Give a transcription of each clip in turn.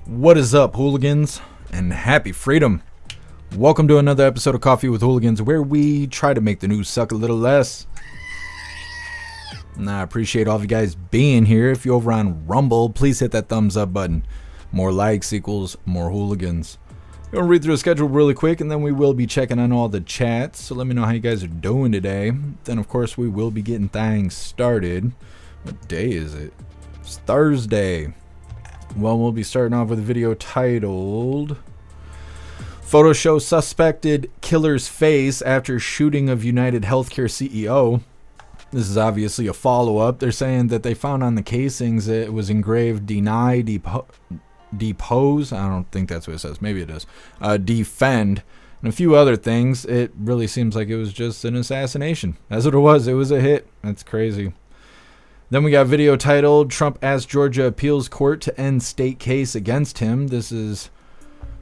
What is up, hooligans, and happy freedom. Welcome to another episode of Coffee with Hooligans, where we try to make the news suck a little less. And I appreciate all of you guys being here. If you're over on Rumble, please hit that thumbs up button. More likes equals more hooligans. I'm going to read through the schedule really quick, and then we will be checking on all the chats. So let me know how you guys are doing today. Then, of course, we will be getting things started. What day is it? It's Thursday. Well, we'll be starting off with a video titled Photo Shows Suspected Killer's Face After Shooting of United Healthcare CEO. This is obviously a follow-up. They're saying that they found on the casings it was engraved deny, depose. I don't think that's what it says. Maybe it is. Defend. And a few other things. It really seems like it was just an assassination. That's what it was. It was a hit. That's crazy. Then we got a video titled Trump asks Georgia Appeals Court to end state case against him. This is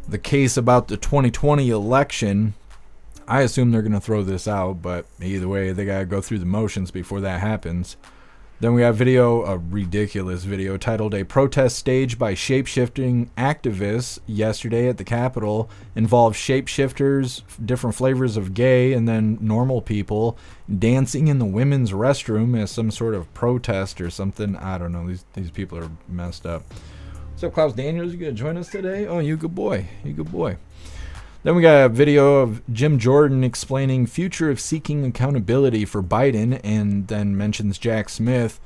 the case about the 2020 election. I assume they're going to throw this out, but either way, they got to go through the motions before that happens. Then we got a ridiculous video titled A Protest Staged by Shape-Shifting Activists Yesterday at the Capitol Involved Shapeshifters, different flavors of gay, and then normal people dancing in the women's restroom as some sort of protest or something. I don't know. These people are messed up. What's up, Klaus Daniels? You going to join us today? Oh, you good boy. You good boy. Then we got a video of Jim Jordan explaining future of seeking accountability for Biden, and then mentions Jack Smith.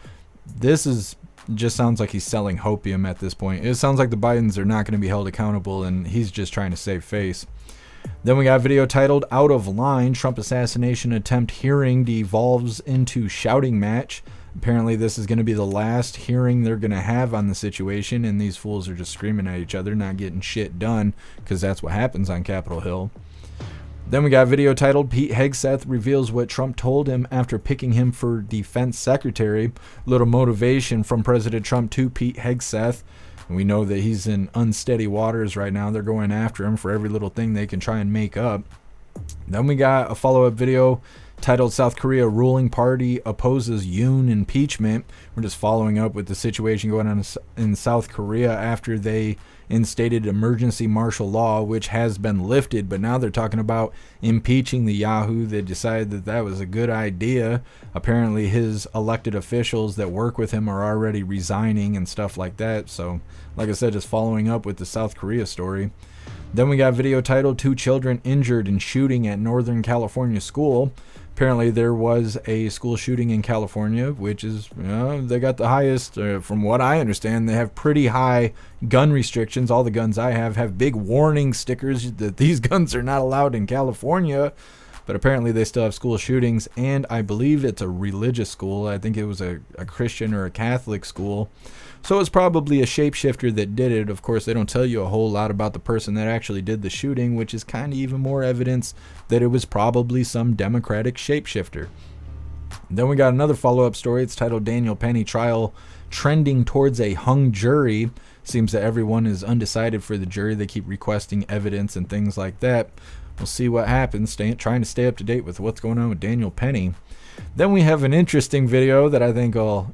This just sounds like he's selling hopium at this point. It sounds like the Bidens are not going to be held accountable, and he's just trying to save face. Then we got a video titled Out of Line, Trump Assassination Attempt Hearing Devolves into Shouting Match. Apparently this is going to be the last hearing they're going to have on the situation, and these fools are just screaming at each other, not getting shit done, because that's what happens on Capitol Hill. Then we got a video titled Pete Hegseth reveals what Trump told him after picking him for defense secretary. Little motivation from President Trump to Pete Hegseth. We know that he's in unsteady waters right now. They're going after him for every little thing they can try and make up. Then we got a follow-up video titled South Korea Ruling Party Opposes Yoon Impeachment. We're just following up with the situation going on in South Korea after they instated emergency martial law, which has been lifted, but now they're talking about impeaching the Yahoo. They decided that that was a good idea. Apparently his elected officials that work with him are already resigning and stuff like that. So, like I said, just following up with the South Korea story. Then we got a video titled 2 Children Injured in Shooting at Northern California School. Apparently there was a school shooting in California, which is, they got the highest, from what I understand, they have pretty high gun restrictions. All the guns I have big warning stickers that these guns are not allowed in California. But apparently they still have school shootings, and I believe it's a religious school. I think it was a Christian or a Catholic school. So it's probably a shapeshifter that did it. Of course, they don't tell you a whole lot about the person that actually did the shooting, which is kind of even more evidence that it was probably some Democratic shapeshifter. Then we got another follow-up story. It's titled Daniel Penny Trial Trending Towards a Hung Jury. Seems that everyone is undecided for the jury. They keep requesting evidence and things like that. We'll see what happens, trying to stay up to date with what's going on with Daniel Penny. Then we have an interesting video that I think will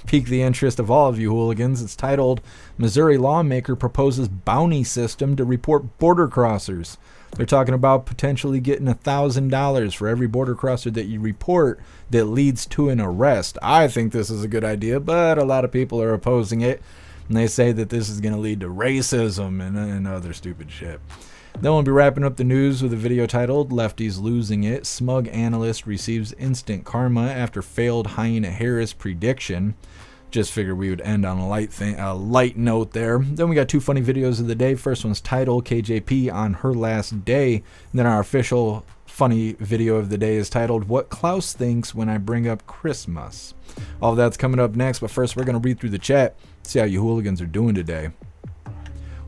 pique the interest of all of you hooligans. It's titled Missouri Lawmaker Proposes Bounty System to Report Border Crossers. They're talking about potentially getting $1,000 for every border crosser that you report that leads to an arrest. I think this is a good idea, but a lot of people are opposing it, and they say that this is going to lead to racism and other stupid shit. Then we'll be wrapping up the news with a video titled Lefties Losing It. Smug Analyst Receives Instant Karma After Failed Hyena Harris Prediction. Just figured we would end on a light note there. Then we got 2 funny videos of the day. First one's titled KJP on Her Last Day. And then our official funny video of the day is titled What Klaus Thinks When I Bring Up Christmas. All of that's coming up next, but first we're going to read through the chat, see how you hooligans are doing today.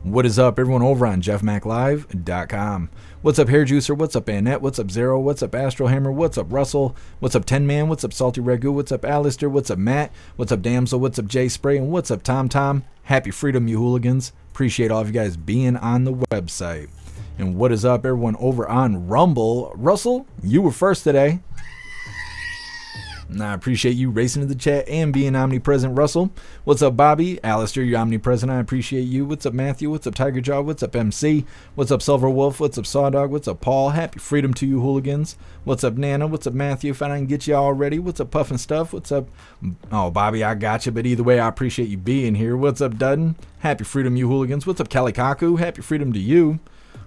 What is up, everyone over on jeffmaclive.com. What's up, Hair Juicer? What's up, Annette? What's up, Zero? What's up, Astro Hammer? What's up, Russell? What's up, Ten Man? What's up, Salty Ragu? What's up, Alistair? What's up, Matt? What's up, Damsel? What's up, Jay Spray? And what's up, Tom Tom? Happy freedom, you hooligans. Appreciate all of you guys being on the website. And what is up, everyone over on Rumble? Russell, you were first today. And I appreciate you racing to the chat and being omnipresent, Russell. What's up, Bobby? Alistair, you're omnipresent. I appreciate you. What's up, Matthew? What's up, Tiger Jaw? What's up, MC? What's up, Silver Wolf? What's up, Sawdog? What's up, Paul? Happy freedom to you, hooligans. What's up, Nana? What's up, Matthew? If I didn't get you already. What's up, Puffin' Stuff? What's up? Oh, Bobby, I got you. But either way, I appreciate you being here. What's up, Dudden? Happy freedom, you hooligans. What's up, Kalikaku? Happy freedom to you.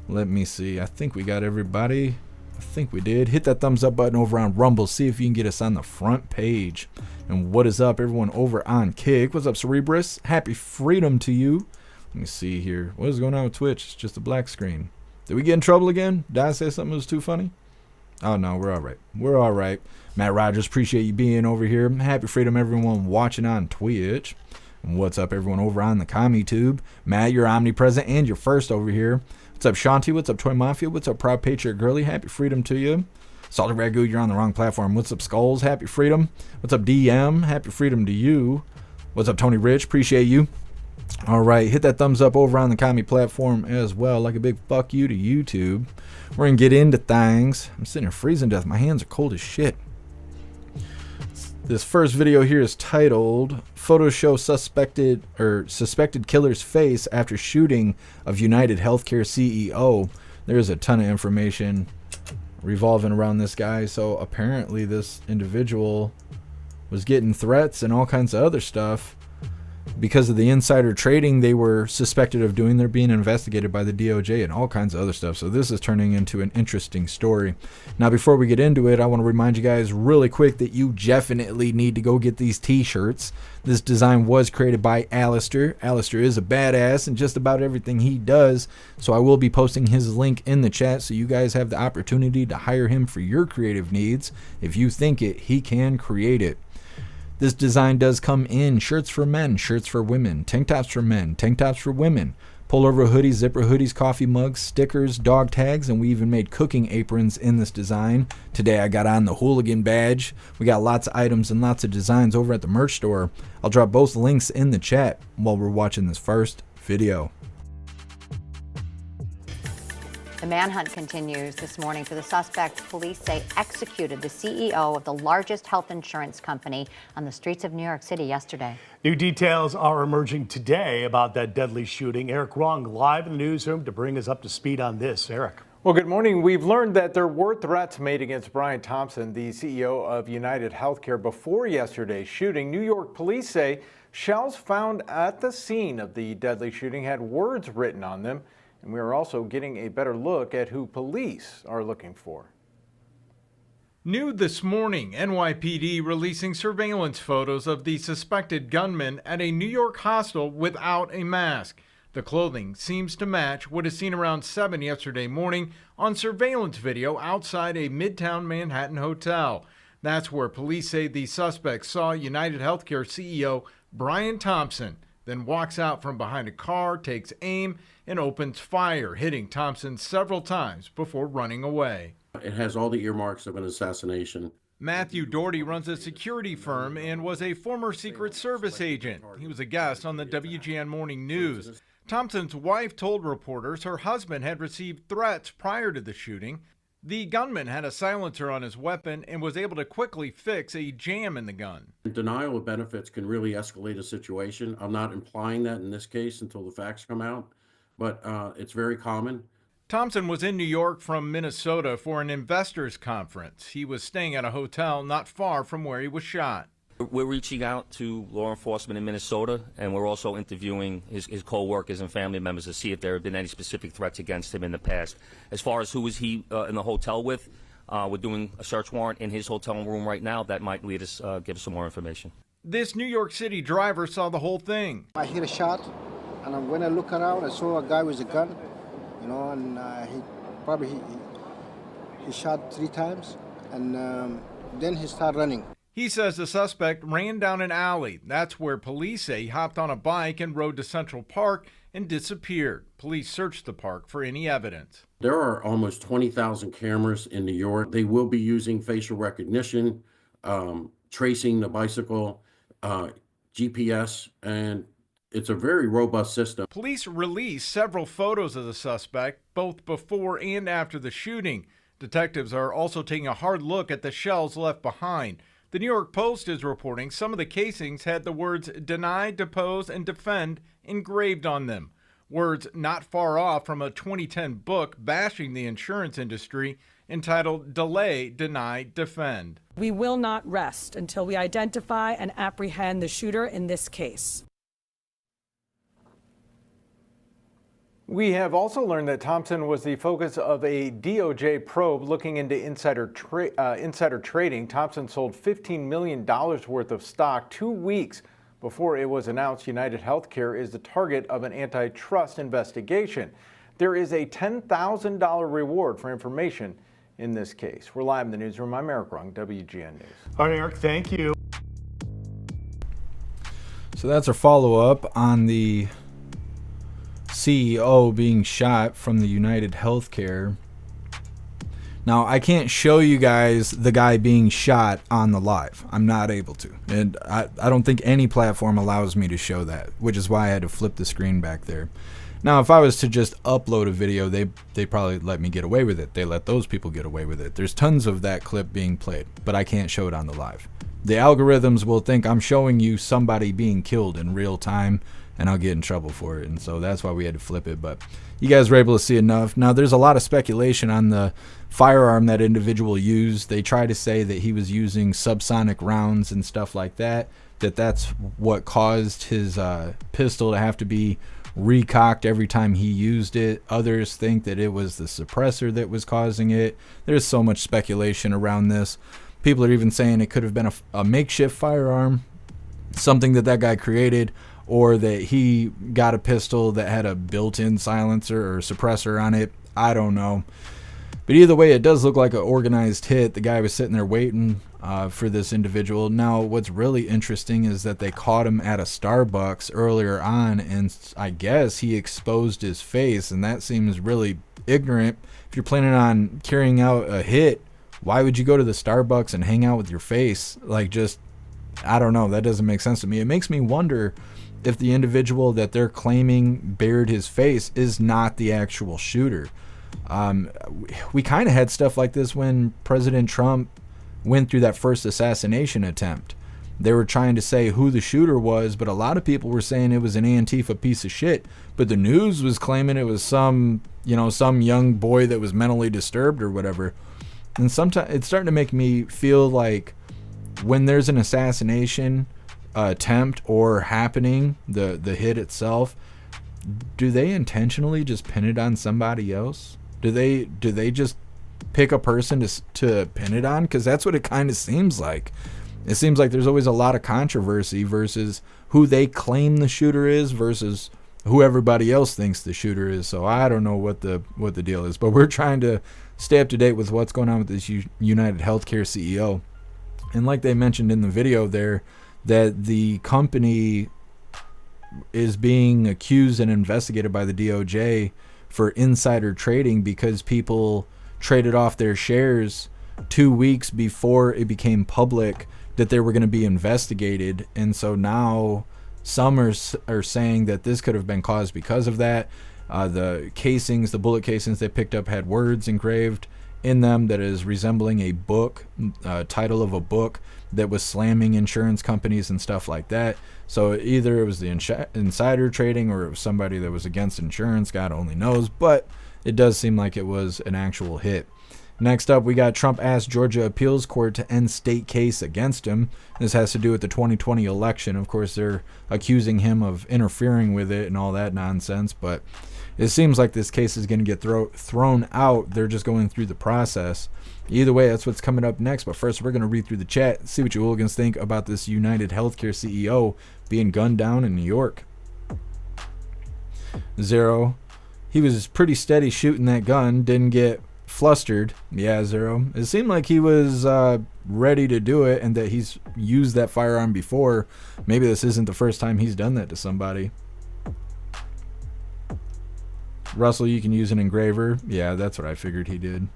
Let me see. I think we got everybody. I think we did. Hit that thumbs up button over on Rumble. See if you can get us on the front page. And what is up, everyone over on Kick? What's up, Cerebrus? Happy freedom to you. Let me see here. What is going on with Twitch? It's just a black screen. Did we get in trouble again? Did I say something that was too funny? Oh, no, we're all right. We're all right. Matt Rogers, appreciate you being over here. Happy freedom, everyone watching on Twitch. And what's up, everyone over on the CommuTube? Matt, you're omnipresent and you're first over here. What's up, Shanti? What's up, Toy Mafia? What's up, Proud Patriot Girly? Happy freedom to you. Salty Ragu, you're on the wrong platform. What's up, Skulls? Happy freedom. What's up, DM? Happy freedom to you. What's up, Tony Rich? Appreciate you. All right, hit that thumbs up over on the Comedy platform as well. Like a big fuck you to YouTube. We're going to get into things. I'm sitting here freezing to death. My hands are cold as shit. This first video here is titled "Photos Show Suspected Killer's Face After Shooting of United Healthcare CEO." There's a ton of information revolving around this guy. So apparently this individual was getting threats and all kinds of other stuff. Because of the insider trading they were suspected of doing, they're being investigated by the DOJ and all kinds of other stuff. So this is turning into an interesting story. Now, before we get into it, I want to remind you guys really quick that you definitely need to go get these t-shirts. This design was created by Alistair. Alistair is a badass in just about everything he does. So I will be posting his link in the chat so you guys have the opportunity to hire him for your creative needs. If you think it, he can create it. This design does come in shirts for men, shirts for women, tank tops for men, tank tops for women, pullover hoodies, zipper hoodies, coffee mugs, stickers, dog tags, and we even made cooking aprons in this design. Today I got on the hooligan badge. We got lots of items and lots of designs over at the merch store. I'll drop both links in the chat while we're watching this first video. The manhunt continues this morning for the suspect police say executed the CEO of the largest health insurance company on the streets of New York City yesterday. New details are emerging today about that deadly shooting. Eric Wrong live in the newsroom to bring us up to speed on this. Eric. Well, good morning. We've learned that there were threats made against Brian Thompson, the CEO of United Healthcare, before yesterday's shooting. New York police say shells found at the scene of the deadly shooting had words written on them. And we are also getting a better look at who police are looking for. New this morning, NYPD releasing surveillance photos of the suspected gunman at a New York hostel without a mask. The clothing seems to match what is seen around 7 yesterday morning on surveillance video outside a Midtown Manhattan hotel. That's where police say the suspect saw United Healthcare CEO Brian Thompson, then walks out from behind a car, takes aim, and opens fire, hitting Thompson several times before running away. It has all the earmarks of an assassination. Matthew Doherty runs a security firm and was a former Secret Service agent. He was a guest on the WGN Morning News. Thompson's wife told reporters her husband had received threats prior to the shooting. The gunman had a silencer on his weapon and was able to quickly fix a jam in the gun. Denial of benefits can really escalate a situation. I'm not implying that in this case until the facts come out, but it's very common. Thompson was in New York from Minnesota for an investors conference. He was staying at a hotel not far from where he was shot. We're reaching out to law enforcement in Minnesota, and we're also interviewing his co-workers and family members to see if there have been any specific threats against him in the past. As far as who was he in the hotel with, we're doing a search warrant in his hotel room right now. That might lead us, give us some more information. This New York City driver saw the whole thing. I hear a shot, and when I look around, I saw a guy with a gun, and he shot 3 times, and then he started running. He says the suspect ran down an alley. That's where police say he hopped on a bike and rode to Central Park and disappeared. Police searched the park for any evidence. There are almost 20,000 cameras in New York. They will be using facial recognition, tracing the bicycle, GPS, and it's a very robust system. Police released several photos of the suspect, both before and after the shooting. Detectives are also taking a hard look at the shells left behind. The New York Post is reporting some of the casings had the words deny, depose, and defend engraved on them. Words not far off from a 2010 book bashing the insurance industry entitled Delay, Deny, Defend. We will not rest until we identify and apprehend the shooter in this case. We have also learned that Thompson was the focus of a DOJ probe looking into insider trading. Thompson sold $15 million worth of stock 2 weeks before it was announced United Healthcare is the target of an antitrust investigation. There is a $10,000 reward for information in this case. We're live in the newsroom. I'm Eric Rung, WGN News. All right, Eric, thank you. So that's our follow-up on the CEO being shot from the United Healthcare. Now, I can't show you guys the guy being shot on the live. I'm not able to. And I don't think any platform allows me to show that, which is why I had to flip the screen back there. Now, if I was to just upload a video, they probably let me get away with it. They let those people get away with it. There's tons of that clip being played, but I can't show it on the live. The algorithms will think I'm showing you somebody being killed in real time, and I'll get in trouble for it. And so that's why we had to flip it. But you guys were able to see enough. Now, there's a lot of speculation on the firearm that individual used. They try to say that he was using subsonic rounds and stuff like that, that's what caused his pistol to have to be recocked every time he used it. Others think that it was the suppressor that was causing it. There's so much speculation around this. People are even saying it could have been a makeshift firearm, something that guy created, or that he got a pistol that had a built-in silencer or suppressor on it. I don't know. But either way, it does look like an organized hit. The guy was sitting there waiting for this individual. Now, what's really interesting is that they caught him at a Starbucks earlier on, and I guess he exposed his face, and that seems really ignorant. If you're planning on carrying out a hit, why would you go to the Starbucks and hang out with your face? I don't know. That doesn't make sense to me. It makes me wonder if the individual that they're claiming bared his face is not the actual shooter. We kind of had stuff like this when President Trump went through that first assassination attempt. They were trying to say who the shooter was, but a lot of people were saying it was an Antifa piece of shit. But the news was claiming it was some young boy that was mentally disturbed or whatever. And sometimes it's starting to make me feel like when there's an assassination attempt or happening, the hit itself, do they intentionally just pin it on somebody else? Do they just pick a person to pin it on? Because that's what it kind of seems like. It seems like there's always a lot of controversy versus who they claim the shooter is versus who everybody else thinks the shooter is. So I don't know what the deal is, but we're trying to stay up to date with what's going on with this United Healthcare CEO. And like they mentioned in the video there, that the company is being accused and investigated by the DOJ for insider trading because people traded off their shares 2 weeks before it became public that they were going to be investigated. And so now some are saying that this could have been caused because of that. The bullet casings they picked up had words engraved in them that is resembling a book, title of a book that was slamming insurance companies and stuff like that. So either it was the insider trading or it was somebody that was against insurance, God only knows, but it does seem like it was an actual hit. Next up, we got Trump asked Georgia appeals court to end state case against him. This has to do with the 2020 election. Of course, they're accusing him of interfering with it and all that nonsense, but it seems like this case is going to get thrown out. They're just going through the process. Either way, that's what's coming up next. But first, we're going to read through the chat, see what you hooligans think about this United Healthcare CEO being gunned down in New York. Zero. He was pretty steady shooting that gun. Didn't get flustered. Yeah, Zero. It seemed like he was ready to do it and that he's used that firearm before. Maybe this isn't the first time he's done that to somebody. Russell, you can use an engraver. Yeah, that's what I figured he did.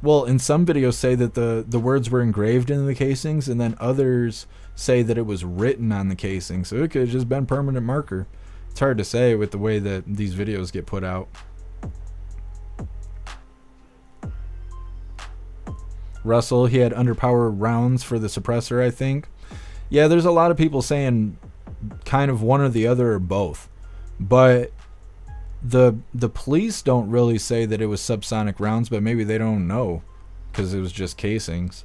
Well, in some videos say that the words were engraved into the casings, and then others say that it was written on the casing. So it could have just been permanent marker. It's hard to say with the way that these videos get put out. Russell, he had underpowered rounds for the suppressor, I think. Yeah, there's a lot of people saying kind of one or the other or both. But the police don't really say that it was subsonic rounds, but maybe they don't know because it was just casings.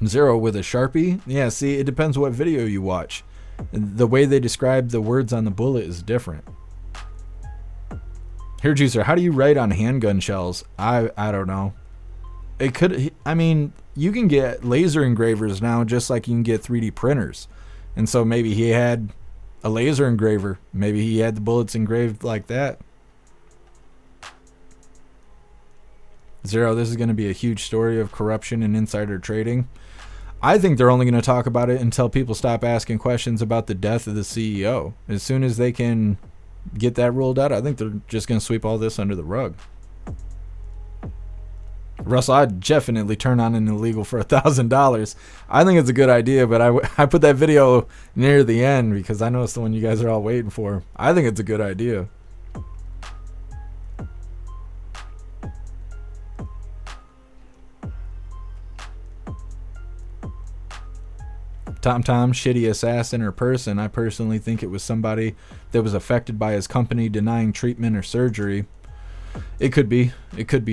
Zero with a Sharpie? Yeah, see, it depends what video you watch. The way they describe the words on the bullet is different. Here, Juicer, how do you write on handgun shells? I don't know. It could, I mean, you can get laser engravers now just like you can get 3D printers. And so maybe he had a laser engraver. Maybe he had the bullets engraved like that. Zero, this is going to be a huge story of corruption and insider trading. I think they're only going to talk about it until people stop asking questions about the death of the CEO. As soon as they can get that ruled out, I think they're just going to sweep all this under the rug. Russell, I'd definitely turn on an illegal for $1,000. I think it's a good idea, but I put that video near the end because I know it's the one you guys are all waiting for. I think it's a good idea. Tom, shitty assassin or person. I personally think it was somebody that was affected by his company denying treatment or surgery. It could be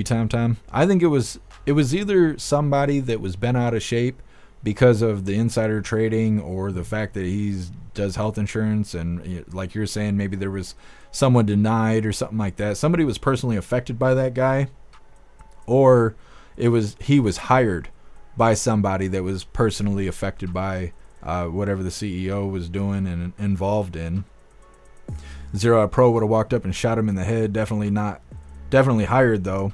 Tom. I think it was either somebody that was bent out of shape because of the insider trading or the fact that he does health insurance, and like you're saying, maybe there was someone denied or something like that. Somebody was personally affected by that guy, or he was hired by somebody that was personally affected by whatever the CEO was doing and involved in. Zero Pro would have walked up and shot him in the head. Definitely hired though.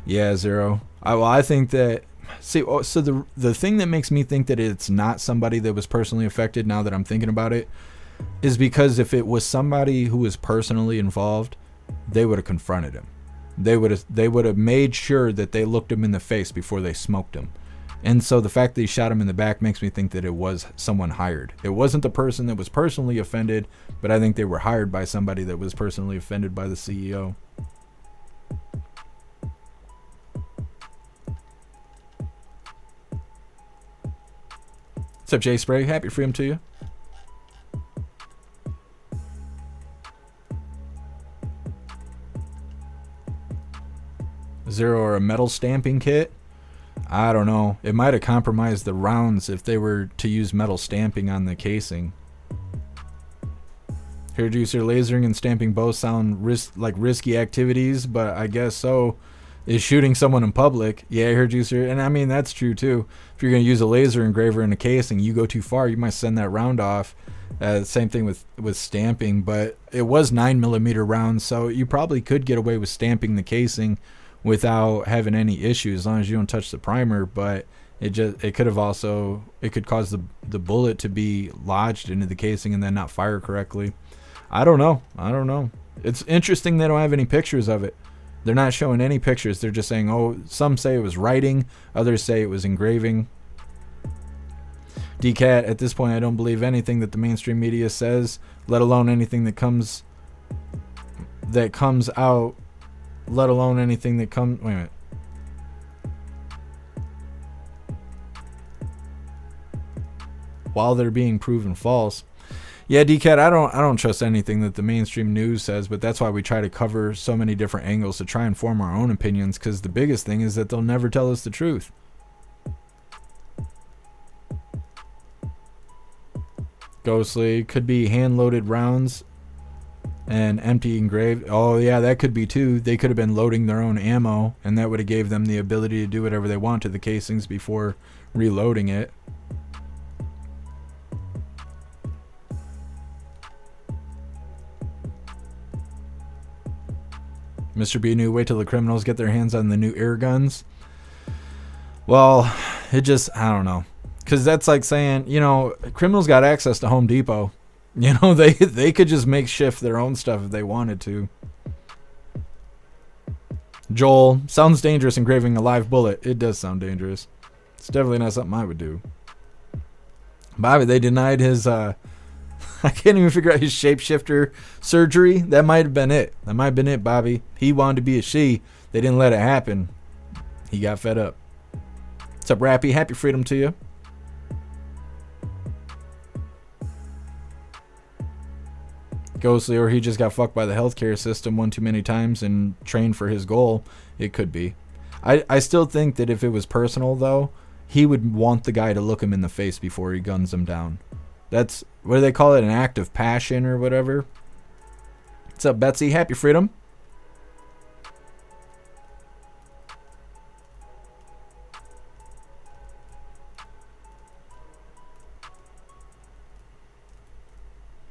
Yeah, Zero. I think that. So the thing that makes me think that it's not somebody that was personally affected, now that I'm thinking about it, is because if it was somebody who was personally involved, they would have confronted him. They would have made sure that they looked him in the face before they smoked him. And so the fact that he shot him in the back makes me think that it was someone hired. It wasn't the person that was personally offended, but I think they were hired by somebody that was personally offended by the CEO. What's up, Jay Spray? Happy freedom to you. Zero or a metal stamping kit? I don't know. It might have compromised the rounds if they were to use metal stamping on the casing. Hair juicer, lasering and stamping both sound like risky activities, but I guess so. Is shooting someone in public? Yeah, hair juicer, and I mean that's true too. If you're gonna use a laser engraver in a casing, you go too far, you might send that round off. Same thing with stamping, but it was 9mm rounds, so you probably could get away with stamping the casing without having any issues as long as you don't touch the primer. But it could cause the bullet to be lodged into the casing and then not fire correctly. I don't know. It's interesting they don't have any pictures of it. They're not showing any pictures. They're just saying, oh, some say it was writing, others say it was engraving. DCAT, at this point, I don't believe anything that the mainstream media says, let alone anything that comes out, let alone anything that comes, wait a minute. While they're being proven false. Yeah, DCAT, I don't trust anything that the mainstream news says, but that's why we try to cover so many different angles to try and form our own opinions, because the biggest thing is that they'll never tell us the truth. Ghostly, could be hand-loaded rounds and empty engraved. Oh, yeah, that could be too. They could have been loading their own ammo, and that would have gave them the ability to do whatever they want to the casings before reloading it. Mr. B new, wait till the criminals get their hands on the new air guns. Well, I don't know. Because that's like saying, criminals got access to Home Depot. They could just makeshift their own stuff if they wanted to. Joel, sounds dangerous engraving a live bullet. It does sound dangerous. It's definitely not something I would do. Bobby, they denied his, I can't even figure out his shapeshifter surgery. That might have been it. Bobby. He wanted to be a she. They didn't let it happen. He got fed up. What's up, Rappy? Happy freedom to you. Ghostly, or he just got fucked by the healthcare system one too many times and trained for his goal. It could be. I still think that if it was personal, though, he would want the guy to look him in the face before he guns him down. That's, what do they call it, an act of passion or whatever? What's up, Betsy? Happy freedom.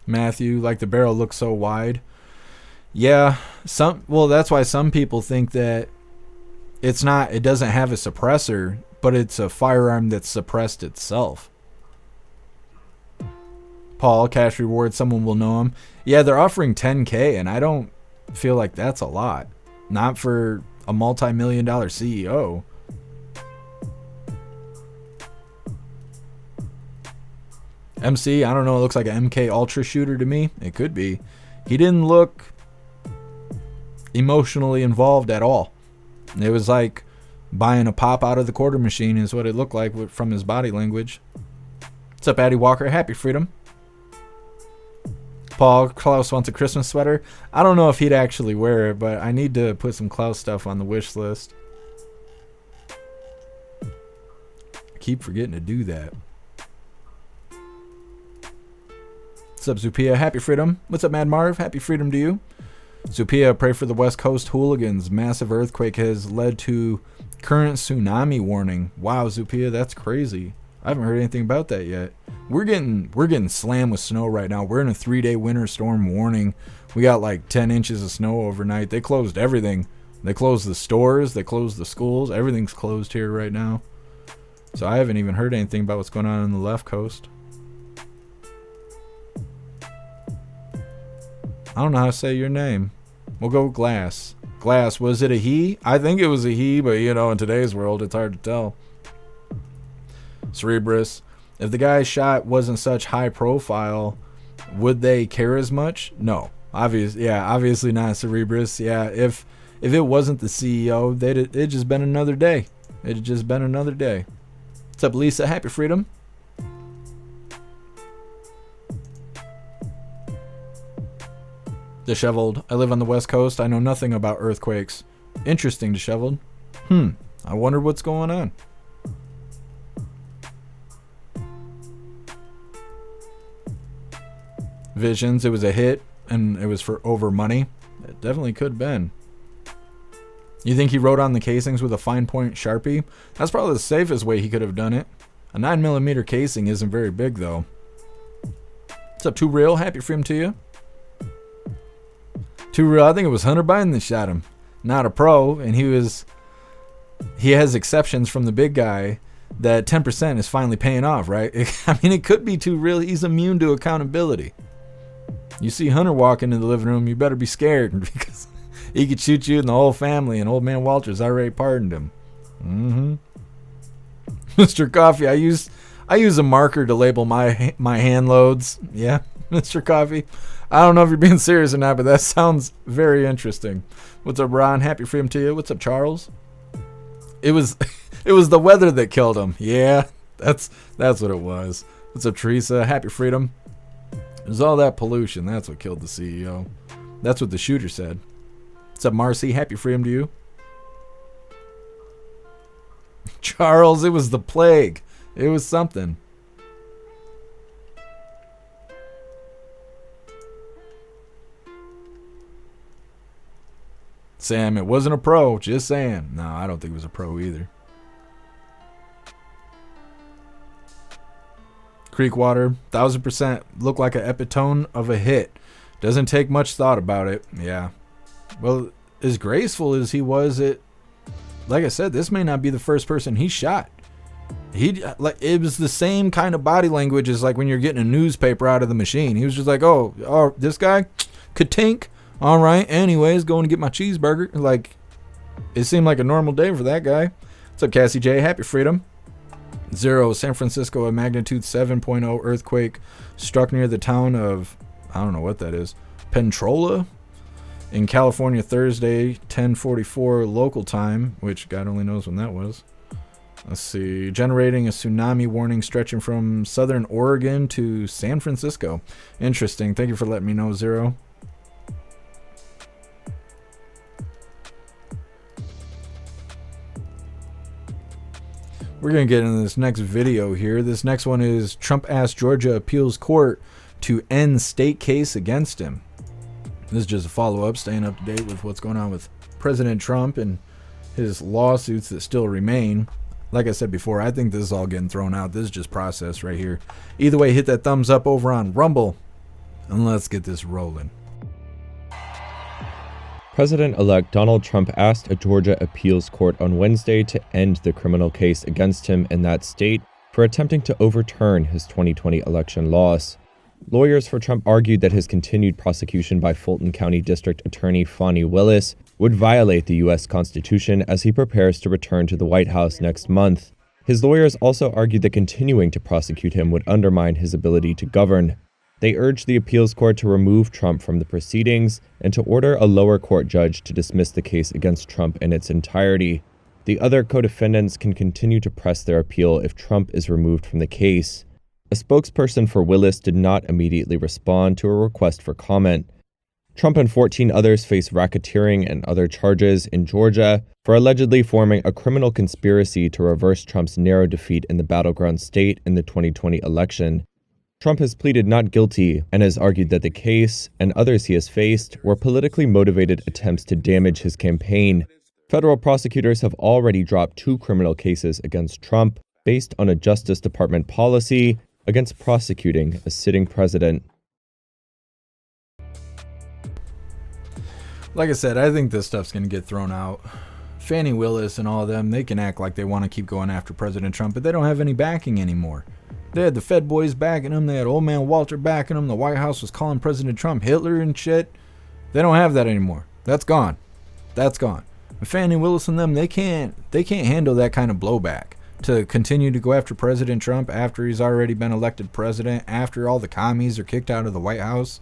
Matthew, like the barrel looks so wide. Yeah, well, that's why some people think that it doesn't have a suppressor, but it's a firearm that's suppressed itself. Paul, cash reward, someone will know him. Yeah, they're offering $10K, and I don't feel like that's a lot. Not for a multi-million-dollar CEO. MC, I don't know, it looks like an MK Ultra shooter to me. It could be. He didn't look emotionally involved at all. It was like buying a pop out of the quarter machine is what it looked like from his body language. What's up, Addie Walker? Happy freedom. Paul, Klaus wants a Christmas sweater. I don't know if he'd actually wear it, but I need to put some Klaus stuff on the wish list. I keep forgetting to do that. What's up, Zupia? Happy freedom. What's up, Mad Marv? Happy freedom to you. Zupia, pray for the West Coast hooligans. Massive earthquake has led to current tsunami warning. Wow, Zupia, that's crazy. I haven't heard anything about that yet. We're getting slammed with snow right now. We're in a 3-day winter storm warning. We got like 10 inches of snow overnight. They closed everything. They closed the stores. They closed the schools. Everything's closed here right now. So I haven't even heard anything about what's going on the left coast. I don't know how to say your name. We'll go with Glass. Glass, was it a he? I think it was a he, but you know, in today's world, it's hard to tell. Cerebrus, if the guy's shot wasn't such high profile, would they care as much? No. Obviously not, Cerebrus. Yeah, if it wasn't the CEO, it'd just been another day. It'd just been another day. What's up, Lisa? Happy freedom. Disheveled. I live on the West Coast. I know nothing about earthquakes. Interesting, Disheveled. I wonder what's going on. Visions, it was a hit, and it was for over money. It definitely could have been. You think he wrote on the casings with a fine point Sharpie? That's probably the safest way he could have done it. A 9mm casing isn't very big, though. What's up, Too Real? Happy freedom to you. Too Real, I think it was Hunter Biden that shot him. Not a pro, and he has exceptions from the big guy that 10% is finally paying off, right? I mean, it could be Too Real. He's immune to accountability. You see Hunter walk into the living room, you better be scared because he could shoot you and the whole family, and old man Walter's already pardoned him. Mr. Coffee, I use a marker to label my hand loads. Yeah, Mr. Coffee. I don't know if you're being serious or not, but that sounds very interesting. What's up, Ron? Happy freedom to you. What's up, Charles? It was the weather that killed him. Yeah, that's what it was. What's up, Teresa? Happy freedom. It was all that pollution. That's what killed the CEO. That's what the shooter said. What's up, Marcy? Happy freedom to you. Charles, it was the plague. It was something. Sam, it wasn't a pro. Just saying. No, I don't think it was a pro either. Creekwater, 1000% looked like an epitome of a hit. Doesn't take much thought about it. Yeah. Well, as graceful as he was, like I said, this may not be the first person he shot. It was the same kind of body language as like when you're getting a newspaper out of the machine. He was just like, oh, this guy, ka-tink. All right, anyways, going to get my cheeseburger. Like, it seemed like a normal day for that guy. What's up, Cassie J? Happy freedom. 0, San Francisco, a magnitude 7.0 earthquake struck near the town of, I don't know what that is, Pentrola in California Thursday, 10:44 local time, which God only knows when that was. Let's see. Generating a tsunami warning stretching from southern Oregon to San Francisco. Interesting. Thank you for letting me know, Zero. We're going to get into this next video here. This next one is Trump asked Georgia appeals court to end state case against him. This is just a follow-up, staying up to date with what's going on with President Trump and his lawsuits that still remain. Like I said before, I think this is all getting thrown out. This is just process right here. Either way, hit that thumbs up over on Rumble, and let's get this rolling. President-elect Donald Trump asked a Georgia appeals court on Wednesday to end the criminal case against him in that state for attempting to overturn his 2020 election loss. Lawyers for Trump argued that his continued prosecution by Fulton County District Attorney Fani Willis would violate the U.S. Constitution as he prepares to return to the White House next month. His lawyers also argued that continuing to prosecute him would undermine his ability to govern. They urged the appeals court to remove Trump from the proceedings and to order a lower court judge to dismiss the case against Trump in its entirety. The other co-defendants can continue to press their appeal if Trump is removed from the case. A spokesperson for Willis did not immediately respond to a request for comment. Trump and 14 others face racketeering and other charges in Georgia for allegedly forming a criminal conspiracy to reverse Trump's narrow defeat in the battleground state in the 2020 election. Trump has pleaded not guilty and has argued that the case and others he has faced were politically motivated attempts to damage his campaign. Federal prosecutors have already dropped 2 criminal cases against Trump based on a Justice Department policy against prosecuting a sitting president. Like I said, I think this stuff's going to get thrown out. Fani Willis and all of them, they can act like they want to keep going after President Trump, but they don't have any backing anymore. They had the Fed boys backing him. They had old man Walter backing him. The White House was calling President Trump Hitler and shit. They don't have that anymore. That's gone. That's gone. And Fani Willis and them, they can't handle that kind of blowback. To continue to go after President Trump after he's already been elected president, after all the commies are kicked out of the White House,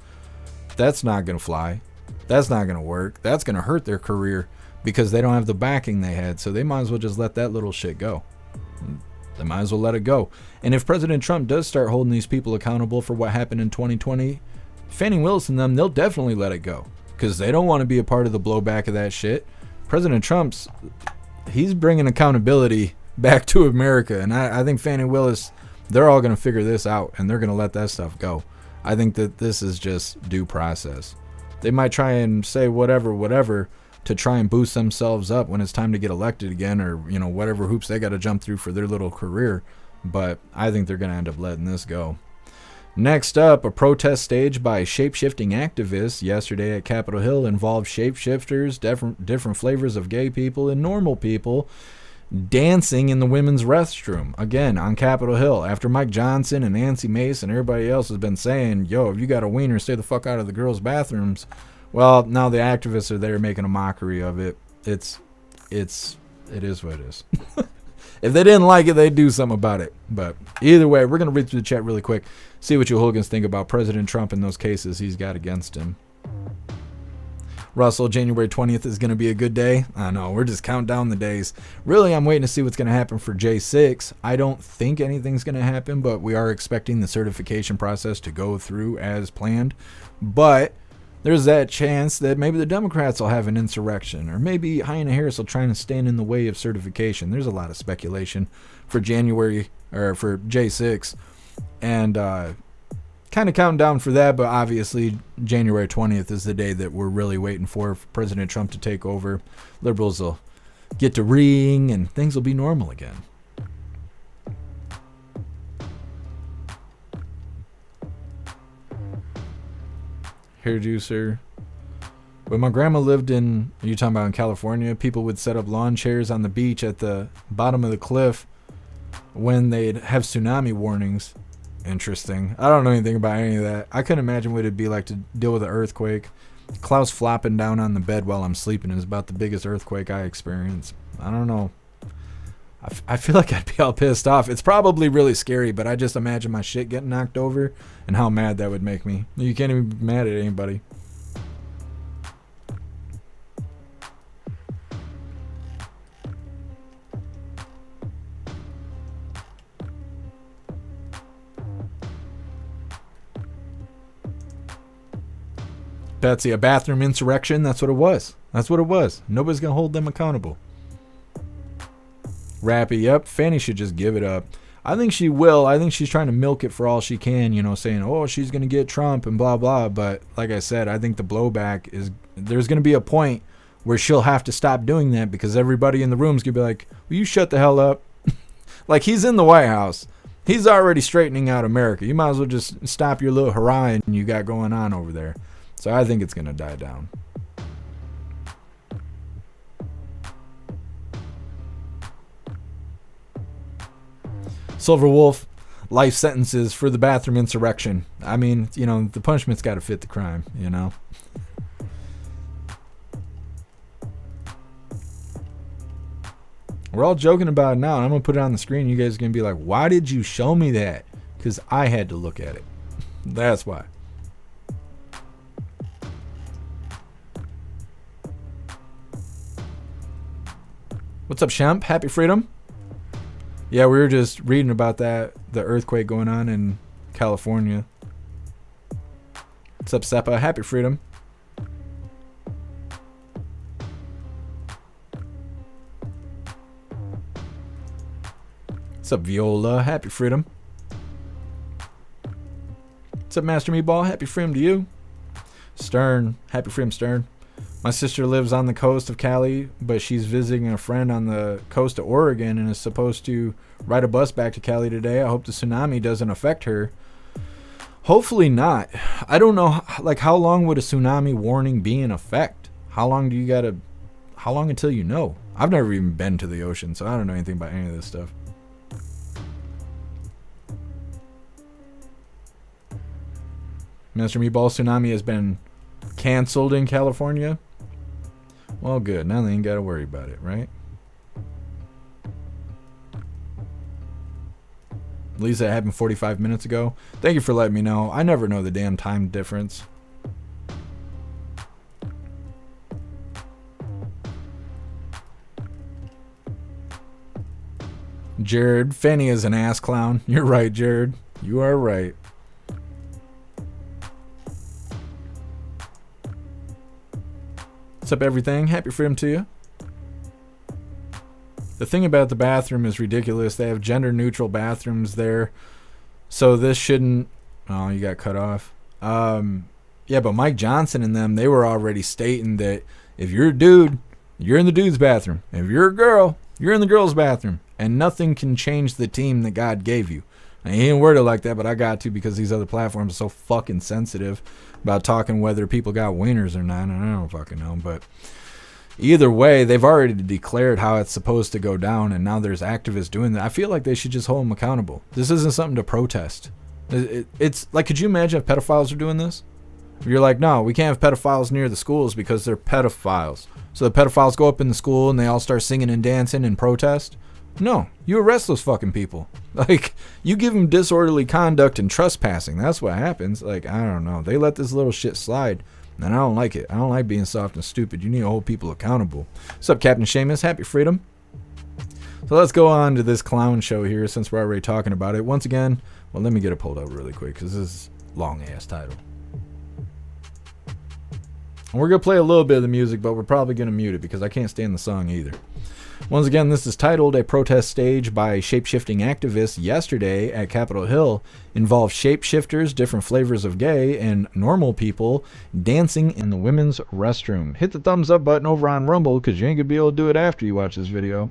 that's not going to fly. That's not going to work. That's going to hurt their career because they don't have the backing they had. So they might as well just let that little shit go. They might as well let it go. And if President Trump does start holding these people accountable for what happened in 2020, Fani Willis and them, they'll definitely let it go because they don't want to be a part of the blowback of that shit. President Trump's, he's bringing accountability back to America. And I think Fani Willis, they're all going to figure this out and they're going to let that stuff go. I think that this is just due process. They might try and say whatever to try and boost themselves up when it's time to get elected again, or, you know, whatever hoops they got to jump through for their little career. But I think they're going to end up letting this go. Next up, a protest staged by shape-shifting activists yesterday at Capitol Hill involved shapeshifters, different flavors of gay people and normal people dancing in the women's restroom again on Capitol Hill after Mike Johnson and Nancy Mace and everybody else has been saying, yo, if you got a wiener, stay the fuck out of the girls' bathrooms. Well, now the activists are there making a mockery of it. It is what it is. If they didn't like it, they'd do something about it. But either way, we're going to read through the chat really quick, see what you hooligans think about President Trump and those cases he's got against him. Russell, January 20th is going to be a good day. I know, we're just counting down the days. Really, I'm waiting to see what's going to happen for J6. I don't think anything's going to happen, but we are expecting the certification process to go through as planned. But there's that chance that maybe the Democrats will have an insurrection, or maybe Hyena Harris will try and stand in the way of certification. There's a lot of speculation for January, or for J6. And kind of counting down for that, but obviously January 20th is the day that we're really waiting for President Trump to take over. Liberals will get to ring and things will be normal again. Hair juicer. When my grandma lived in, are you talking about in California, people would set up lawn chairs on the beach at the bottom of the cliff when they'd have tsunami warnings. Interesting. I don't know anything about any of that. I couldn't imagine what it'd be like to deal with an earthquake. Klaus flopping down on the bed while I'm sleeping is about the biggest earthquake I experience. I don't know. I feel like I'd be all pissed off. It's probably really scary, but I just imagine my shit getting knocked over and how mad that would make me. You can't even be mad at anybody. Betsy, a bathroom insurrection? That's what it was. That's what it was. Nobody's going to hold them accountable. Rappy, yep. Fanny should just give it up. I think she will. I think she's trying to milk it for all she can, you know, saying, oh, she's going to get Trump and blah, blah. But like I said, I think the blowback is there's going to be a point where she'll have to stop doing that because everybody in the room's going to be like, will you shut the hell up? Like, he's in the White House. He's already straightening out America. You might as well just stop your little hurrah you got going on over there. So I think it's going to die down. Silver Wolf, life sentences for the bathroom insurrection. I mean, you know, the punishment's got to fit the crime, you know. We're all joking about it now, and I'm going to put it on the screen. You guys are going to be like, why did you show me that? Because I had to look at it. That's why. What's up, Shemp? Happy freedom? Yeah, we were just reading about that, the earthquake going on in California. What's up, Seppa? Happy freedom. What's up, Viola? Happy freedom. What's up, Master Meatball? Happy freedom to you. Stern. Happy freedom, Stern. My sister lives on the coast of Cali, but she's visiting a friend on the coast of Oregon and is supposed to ride a bus back to Cali today. I hope the tsunami doesn't affect her. Hopefully not. I don't know, like, how long would a tsunami warning be in effect? How long until you know? I've never even been to the ocean, so I don't know anything about any of this stuff. Master Meatball, tsunami has been canceled in California. Well, good. Now they ain't got to worry about it, right? Lisa, it happened 45 minutes ago. Thank you for letting me know. I never know the damn time difference. Jared, Fanny is an ass clown. You're right, Jared. You are right. What's up, everything? Happy freedom to you. The thing about the bathroom is ridiculous. They have gender neutral bathrooms there. So this shouldn't... Oh, you got cut off. Yeah, but Mike Johnson and them, they were already stating that if you're a dude, you're in the dude's bathroom. If you're a girl, you're in the girl's bathroom. And nothing can change the team that God gave you. I ain't worded it like that, but I got to because these other platforms are so fucking sensitive about talking whether people got wieners or not. I don't fucking know, but either way, they've already declared how it's supposed to go down, and now there's activists doing that. I feel like they should just hold them accountable. This isn't something to protest. It's like, could you imagine if pedophiles are doing this? You're like, no, we can't have pedophiles near the schools because they're pedophiles. So the pedophiles go up in the school and they all start singing and dancing and protest. No, you arrest those fucking people. Like, you give them disorderly conduct and trespassing. That's what happens. Like, I don't know. They let this little shit slide, and I don't like it. I don't like being soft and stupid. You need to hold people accountable. What's up, Captain Seamus? Happy freedom. So let's go on to this clown show here since we're already talking about it. Once again, well, let me get it pulled up really quick because this is long-ass title. And we're going to play a little bit of the music, but we're probably going to mute it because I can't stand the song either. Once again, this is titled A Protest Stage by Shapeshifting Activists Yesterday at Capitol Hill involved shapeshifters, different flavors of gay, and normal people dancing in the women's restroom. Hit the thumbs up button over on Rumble because you ain't going to be able to do it after you watch this video.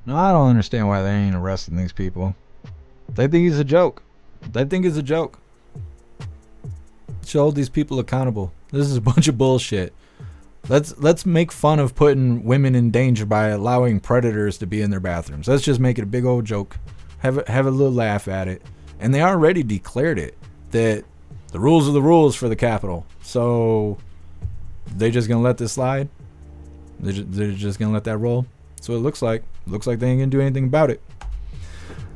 No, I don't understand why they ain't arresting these people. They think he's a joke. They think it's a joke. Should hold these people accountable. This is a bunch of bullshit. Let's make fun of putting women in danger by allowing predators to be in their bathrooms. Let's just make it a big old joke. Have a little laugh at it. And they already declared it that the rules are the rules for the Capitol. So they just gonna let this slide? They're just gonna let that roll? So it looks like. Looks like they ain't gonna do anything about it.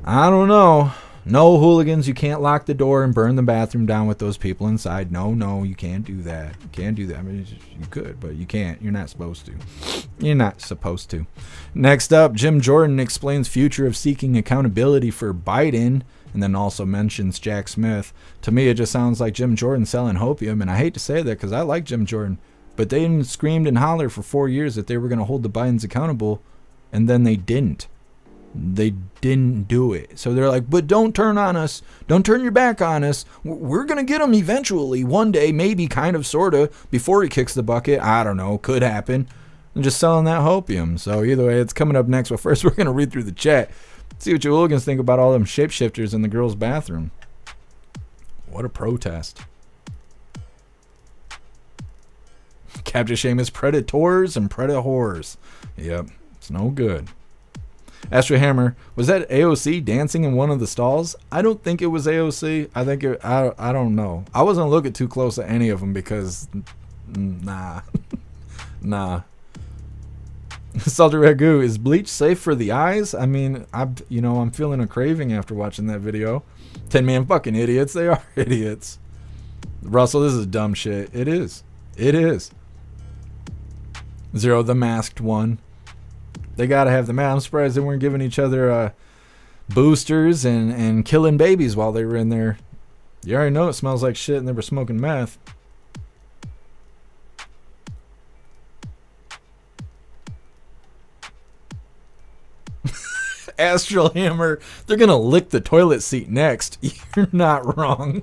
I don't know. No, hooligans, you can't lock the door and burn the bathroom down with those people inside. No, you can't do that. You can't do that. I mean, you could, but you can't. You're not supposed to. You're not supposed to. Next up, Jim Jordan explains future of seeking accountability for Biden, and then also mentions Jack Smith. To me, it just sounds like Jim Jordan selling hopium, and I hate to say that because I like Jim Jordan, but they screamed and hollered for 4 years that they were going to hold the Bidens accountable, and then they didn't. They didn't do it. So they're like, but don't turn on us. Don't turn your back on us. We're going to get him eventually. One day, maybe, kind of, sort of, before he kicks the bucket. I don't know. Could happen. I'm just selling that hopium. So either way, it's coming up next. But first, we're going to read through the chat. See what you hooligans think about all them shapeshifters in the girls' bathroom. What a protest. Capture shame is predators and predators. Yep. It's no good. Astro Hammer, was that AOC dancing in one of the stalls? I don't think it was AOC. I think I don't know. I wasn't looking too close at any of them because nah. Salted Ragu, is bleach safe for the eyes? I mean, I'm feeling a craving after watching that video. 10-man fucking idiots. They are idiots. Russell, this is dumb shit. It is. Zero, the masked one. They gotta have the mask. I'm surprised they weren't giving each other boosters and killing babies while they were in there. You already know it smells like shit and they were smoking meth. Astral Hammer, they're gonna lick the toilet seat next. You're not wrong.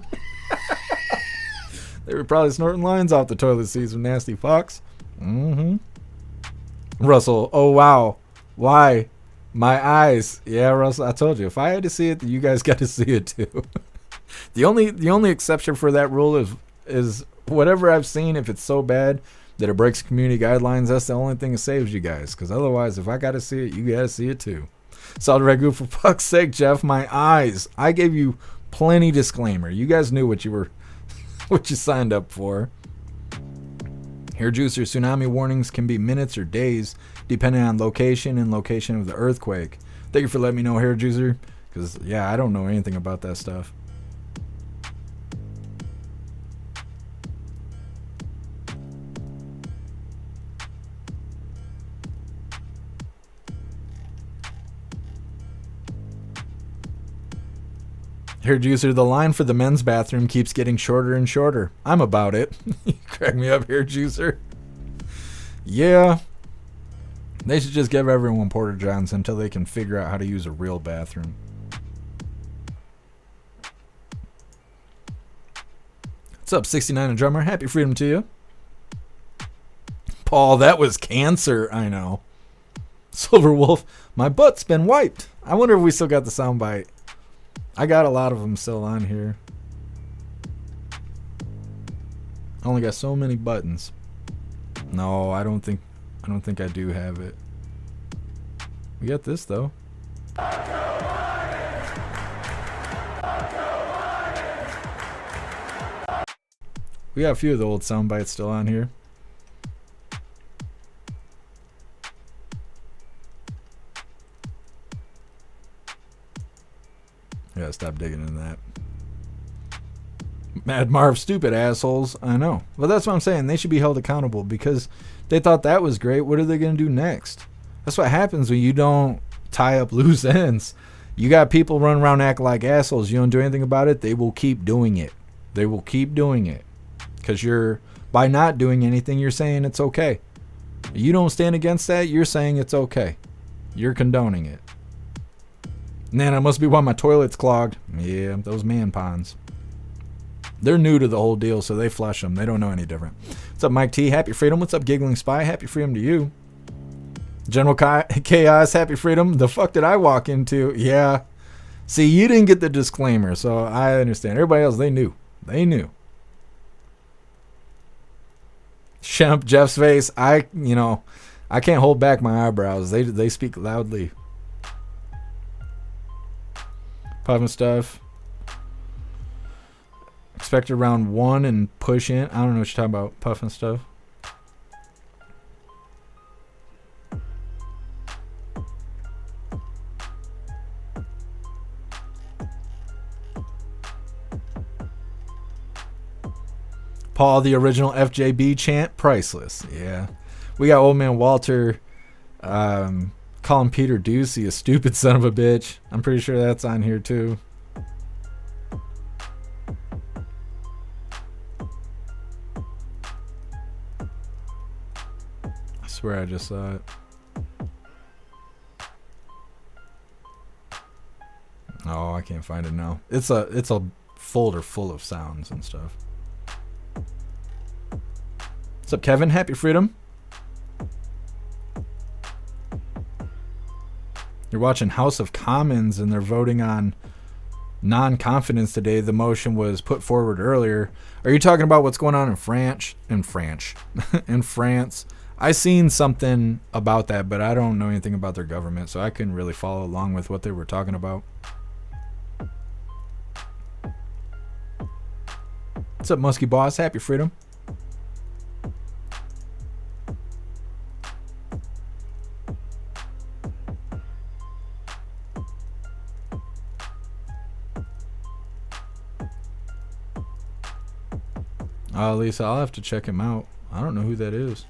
They were probably snorting lines off the toilet seats with nasty fucks. Russell, oh wow. Why? My eyes. Yeah, Russell, I told you. If I had to see it, then you guys got to see it too. The only exception for that rule is whatever I've seen, if it's so bad that it breaks community guidelines, that's the only thing that saves you guys. Because otherwise, if I got to see it, you got to see it too. Solid Ragu, for fuck's sake, Jeff, my eyes. I gave you plenty disclaimer. You guys knew what you signed up for. Hair juicer, tsunami warnings can be minutes or days, depending on location and location of the earthquake. Thank you for letting me know, Hair Juicer, because, yeah, I don't know anything about that stuff. Hair Juicer, the line for the men's bathroom keeps getting shorter and shorter. I'm about it. You crack me up, Hair Juicer. Yeah. They should just give everyone Porta Johns until they can figure out how to use a real bathroom. What's up, 69 and Drummer? Happy freedom to you. Paul, that was cancer. I know. Silver Wolf, my butt's been wiped. I wonder if we still got the soundbite. I got a lot of them still on here. I only got so many buttons. No, I don't think I do have it. We got this though. We got a few of the old sound bites still on here. I gotta stop digging into that. Mad Marv, stupid assholes. I know. Well, that's what I'm saying. They should be held accountable because they thought that was great. What are they going to do next? That's what happens when you don't tie up loose ends. You got people running around acting like assholes. You don't do anything about it. They will keep doing it. They will keep doing it. Because by not doing anything, you're saying it's okay. You don't stand against that. You're saying it's okay. You're condoning it. Man, it must be why my toilet's clogged. Yeah, those man ponds. They're new to the whole deal, so they flush them. They don't know any different. What's up, Mike T? Happy freedom. What's up, Giggling Spy? Happy freedom to you. General Chaos, happy freedom. The fuck did I walk into? Yeah. See, you didn't get the disclaimer, so I understand. Everybody else, they knew. They knew. Shemp, Jeff's face. I can't hold back my eyebrows. They speak loudly. Puffin stuff. Expected round 1 and push in. I don't know what you're talking about. Puffin stuff. Paul, the original FJB chant, priceless. Yeah. We got old man Walter calling Peter Ducey a stupid son of a bitch. I'm pretty sure that's on here too. I swear I just saw it. Oh, I can't find it now. It's a folder full of sounds and stuff. What's up, Kevin? Happy freedom. You're watching House of Commons and they're voting on non-confidence today. The motion was put forward earlier. Are you talking about what's going on in France? In France. I seen something about that, but I don't know anything about their government, so I couldn't really follow along with what they were talking about. What's up, Muskie Boss? Happy freedom. Lisa, I'll have to check him out. I don't know who that is.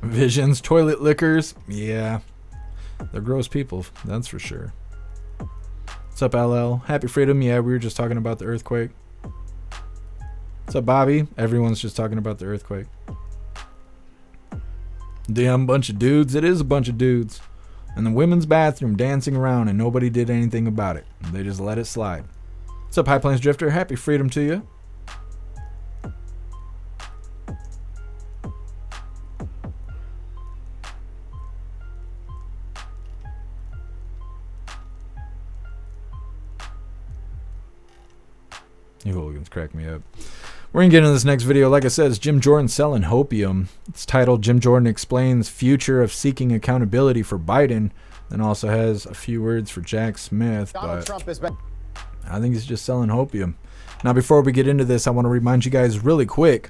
Visions, toilet lickers. Yeah. They're gross people, that's for sure. What's up, LL? Happy freedom. Yeah, we were just talking about the earthquake. What's up, Bobby? Everyone's just talking about the earthquake. Damn bunch of dudes. It is a bunch of dudes. In the women's bathroom dancing around and nobody did anything about it. They just let it slide. What's up, High Plains Drifter? Happy freedom to you. You hooligans crack me up. We're going to get into this next video. Like I said, it's Jim Jordan selling hopium. It's titled Jim Jordan Explains Future of Seeking Accountability for Biden. And also has a few words for Jack Smith. Donald Trump is back. I think he's just selling hopium. Now, before we get into this, I want to remind you guys really quick.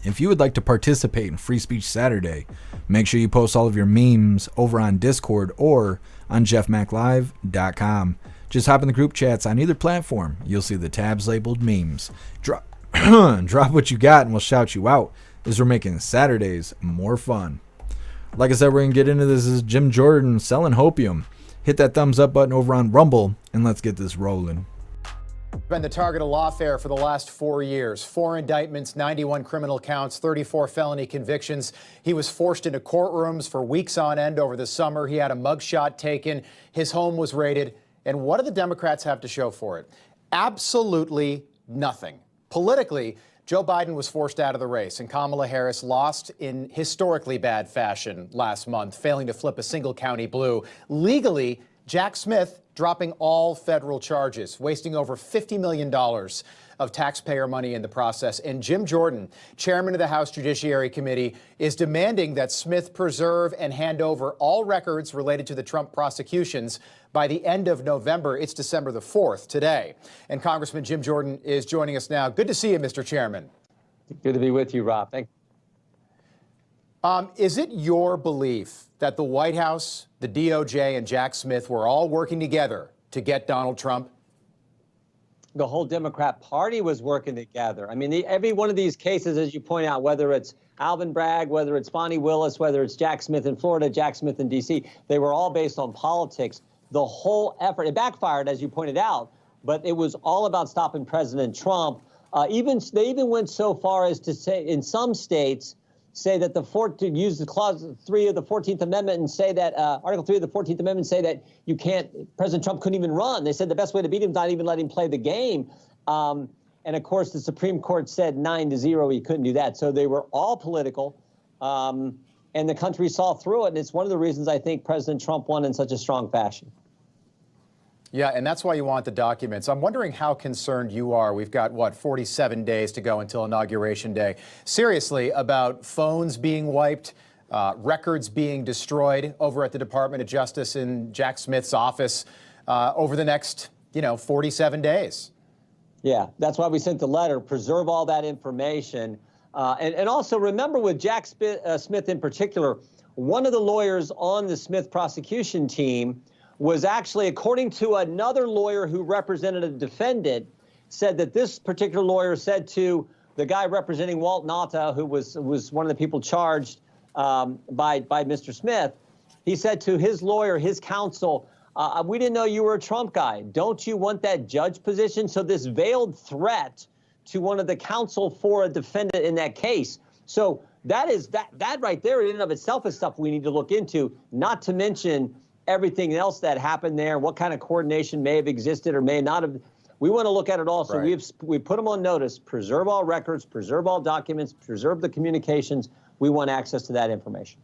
If you would like to participate in Free Speech Saturday, make sure you post all of your memes over on Discord or on jeffmaclive.com. Just hop in the group chats on either platform. You'll see the tabs labeled memes. Drop what you got and we'll shout you out as we're making Saturdays more fun. Like I said, we're going to get into this. This is Jim Jordan selling hopium. Hit that thumbs up button over on Rumble and let's get this rolling. Been the target of lawfare for the last 4 years. 4 indictments, 91 criminal counts, 34 felony convictions. He was forced into courtrooms for weeks on end over the summer. He had a mugshot taken. His home was raided. And what do the Democrats have to show for it? Absolutely nothing. Politically, Joe Biden was forced out of the race, and Kamala Harris lost in historically bad fashion last month, failing to flip a single county blue. Legally, Jack Smith dropping all federal charges, wasting over $50 million of taxpayer money in the process. And Jim Jordan, chairman of the House Judiciary Committee, is demanding that Smith preserve and hand over all records related to the Trump prosecutions by the end of November. It's December the 4th today. And Congressman Jim Jordan is joining us now. Good to see you, Mr. Chairman. Good to be with you, Rob. Thank you. Is it your belief that the White House, the DOJ, and Jack Smith were all working together to get Donald Trump? The whole Democrat Party was working together. I mean, every one of these cases, as you point out, whether it's Alvin Bragg, whether it's Bonnie Willis, whether it's Jack Smith in Florida, Jack Smith in D.C., they were all based on politics. The whole effort, it backfired, as you pointed out, but it was all about stopping President Trump. They even went so far as to say, in some states, say that to use the clause 3 of the 14th Amendment and say that Article 3 of the 14th Amendment say that President Trump couldn't even run. They said the best way to beat him is not even let him play the game. And And of course, the Supreme Court said 9-0, he couldn't do that. So they were all political. And the country saw through it. And it's one of the reasons I think President Trump won in such a strong fashion. Yeah, and that's why you want the documents. I'm wondering how concerned you are. We've got, 47 days to go until Inauguration Day. Seriously, about phones being wiped, records being destroyed over at the Department of Justice in Jack Smith's office over the next, 47 days. Yeah, that's why we sent the letter. Preserve all that information. And also remember with Jack Smith in particular, one of the lawyers on the Smith prosecution team was actually, according to another lawyer who represented a defendant, said that this particular lawyer said to the guy representing Walt Nauta, who was one of the people charged by Mr. Smith, he said to his lawyer, his counsel, we didn't know you were a Trump guy. Don't you want that judge position? So this veiled threat to one of the counsel for a defendant in that case. So that right there in and of itself is stuff we need to look into, not to mention everything else that happened there, what kind of coordination may have existed or may not have. We want to look at it all. So right. we put them on notice, preserve all records, preserve all documents, preserve the communications. We want access to that information.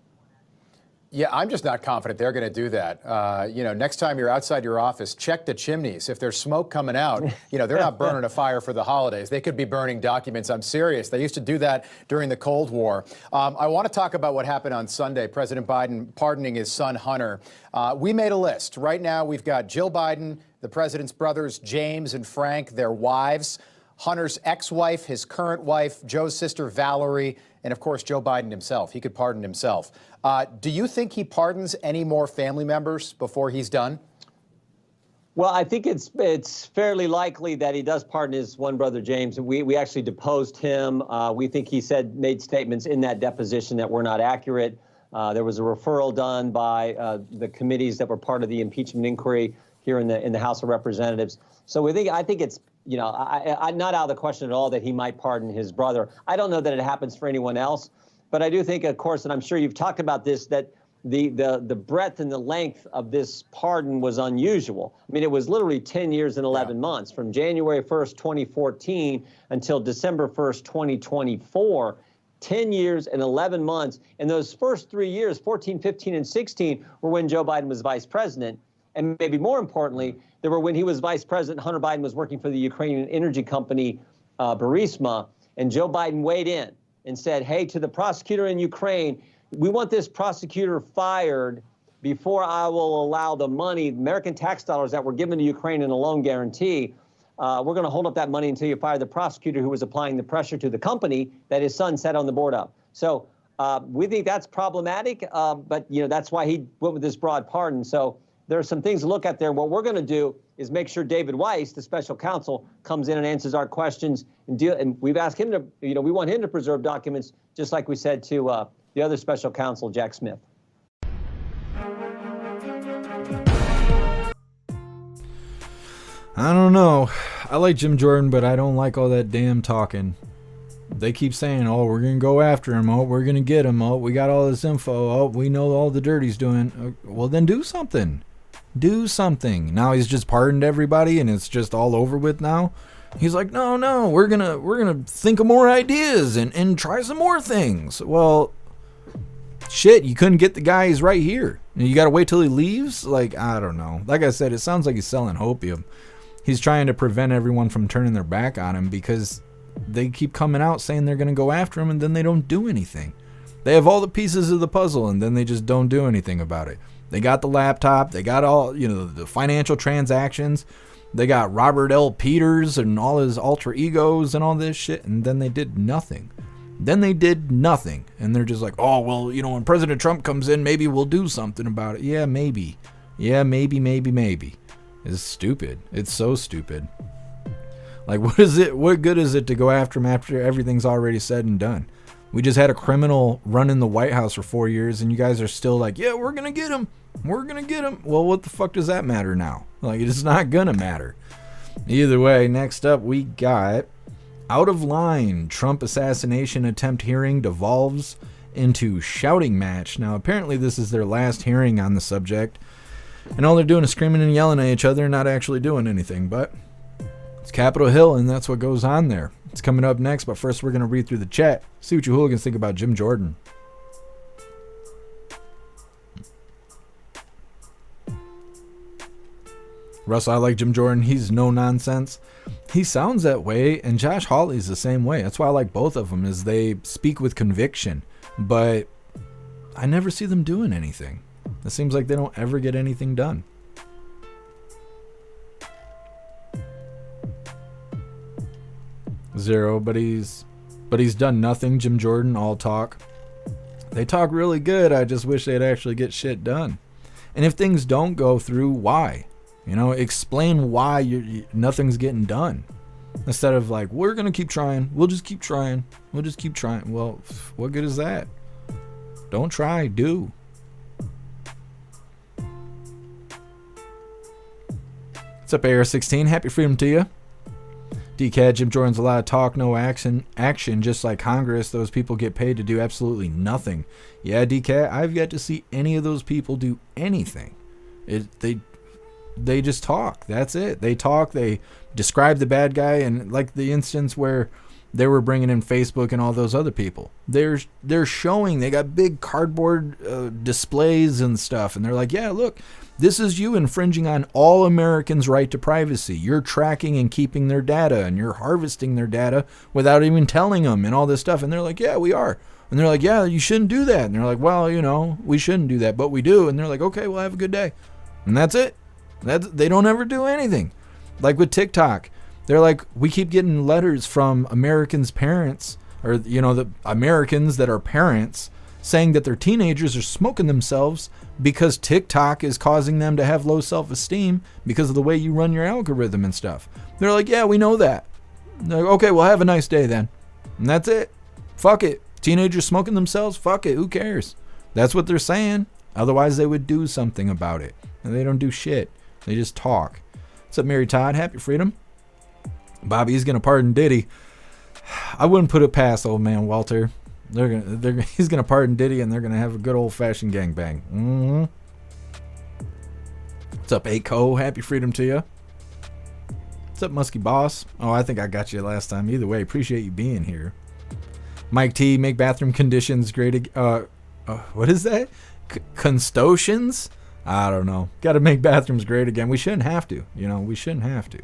Yeah, I'm just not confident they're going to do that. Next time you're outside your office, check the chimneys. If there's smoke coming out, they're not burning a fire for the holidays. They could be burning documents. I'm serious. They used to do that during the Cold War. I want to talk about what happened on Sunday, President Biden pardoning his son, Hunter. We made a list. Right now, we've got Jill Biden, the president's brothers, James and Frank, their wives, Hunter's ex-wife, his current wife, Joe's sister, Valerie, and, of course, Joe Biden himself. He could pardon himself. Do you think he pardons any more family members before he's done? Well, I think it's fairly likely that he does pardon his one brother, James. We actually deposed him. We think he made statements in that deposition that were not accurate. There was a referral done by the committees that were part of the impeachment inquiry here in the House of Representatives. So I think it's, I'm not out of the question at all that he might pardon his brother. I don't know that it happens for anyone else, but I do think, of course, and I'm sure you've talked about this, that the breadth and the length of this pardon was unusual. I mean, it was literally 10 years and 11 months, from January 1st, 2014 until December 1st, 2024. 10 years and 11 months. And those first 3 years, 14, 15, and 16, were when Joe Biden was vice president. And maybe more importantly, they were when he was vice president, Hunter Biden was working for the Ukrainian energy company, Burisma, and Joe Biden weighed in and said, hey, to the prosecutor in Ukraine, we want this prosecutor fired before I will allow the money, American tax dollars that were given to Ukraine in a loan guarantee. We're going to hold up that money until you fire the prosecutor who was applying the pressure to the company that his son sat on the board of. So we think that's problematic, but that's why he went with this broad pardon. So there are some things to look at there. What we're going to do is make sure David Weiss, the special counsel, comes in and answers our questions. And we've asked him to, we want him to preserve documents, just like we said to the other special counsel, Jack Smith. I don't know. I like Jim Jordan, but I don't like all that damn talking. They keep saying, oh, we're going to go after him. Oh, we're going to get him. Oh, we got all this info. Oh, we know all the dirt he's doing. Well, then do something. Do something. Now he's just pardoned everybody and it's just all over with now. He's like, no, we're gonna think of more ideas and try some more things. Well, shit, you couldn't get the guy. He's right here. And you got to wait till he leaves? Like, I don't know. Like I said, it sounds like he's selling hopium. He's trying to prevent everyone from turning their back on him because they keep coming out saying they're going to go after him and then they don't do anything. They have all the pieces of the puzzle and then they just don't do anything about it. They got the laptop. They got all, the financial transactions. They got Robert L. Peters and all his alter egos and all this shit. And then they did nothing. And they're just like, oh, well, when President Trump comes in, maybe we'll do something about it. Yeah, maybe. It's stupid. It's so stupid. Like, what good is it to go after him after everything's already said and done? We just had a criminal run in the White House for 4 years, and you guys are still like, yeah, we're going to get him. Well, what the fuck does that matter now? Like, it's not going to matter. Either way, next up, we got out of line. Trump assassination attempt hearing devolves into shouting match. Now, apparently this is their last hearing on the subject, and all they're doing is screaming and yelling at each other and not actually doing anything. But It's Capitol Hill, and that's what goes on there. It's coming up next, but first we're going to read through the chat. See what you hooligans think about Jim Jordan. Russell, I like Jim Jordan. He's no nonsense. He sounds that way, and Josh Hawley's the same way. That's why I like both of them, is they speak with conviction, but I never see them doing anything. It seems like they don't ever get anything done. Zero, but he's done nothing. Jim Jordan, all talk. They talk really good. I just wish they'd actually get shit done. And if things don't go through, why? You know, explain why nothing's getting done. Instead of like, we're going to keep trying. We'll just keep trying. We'll just keep trying. Well, what good is that? Don't try, do. What's up, AR16? Happy freedom to you. DCAT, Jim Jordan's a lot of talk, no action. Just like Congress, those people get paid to do absolutely nothing. Yeah, DCAT, I've yet to see any of those people do anything. They just talk. That's it. They talk. They describe the bad guy, and like the instance where they were bringing in Facebook and all those other people. They're showing. They got big cardboard displays and stuff, and they're like, yeah, look, this is you infringing on all Americans' right to privacy. You're tracking and keeping their data, and you're harvesting their data without even telling them and all this stuff. And they're like, yeah, we are. And they're like, yeah, you shouldn't do that. And they're like, well, you know, we shouldn't do that, but we do. And they're like, okay, well, have a good day. And that's it. They don't ever do anything. Like with TikTok, they're like, we keep getting letters from Americans' parents, or, you know, the Americans that are parents, saying that their teenagers are smoking themselves because TikTok is causing them to have low self-esteem because of the way you run your algorithm and stuff. They're like, yeah, we know that. They're like, okay, well, have a nice day then. And that's it. Fuck it. Teenagers smoking themselves? Fuck it. Who cares? That's what they're saying. Otherwise, they would do something about it. And they don't do shit. They just talk. What's up, Mary Todd? Happy freedom. Bobby's gonna pardon Diddy. I wouldn't put it past old man Walter. He's gonna pardon Diddy, and they're gonna have a good old fashioned gangbang. Mm-hmm. What's up, Aco? Happy freedom to you. What's up, Musky Boss? Oh, I think I got you last time. Either way, appreciate you being here. Mike T, make bathroom conditions great. What is that? Constotions? I don't know. Got to make bathrooms great again. We shouldn't have to. You know, we shouldn't have to.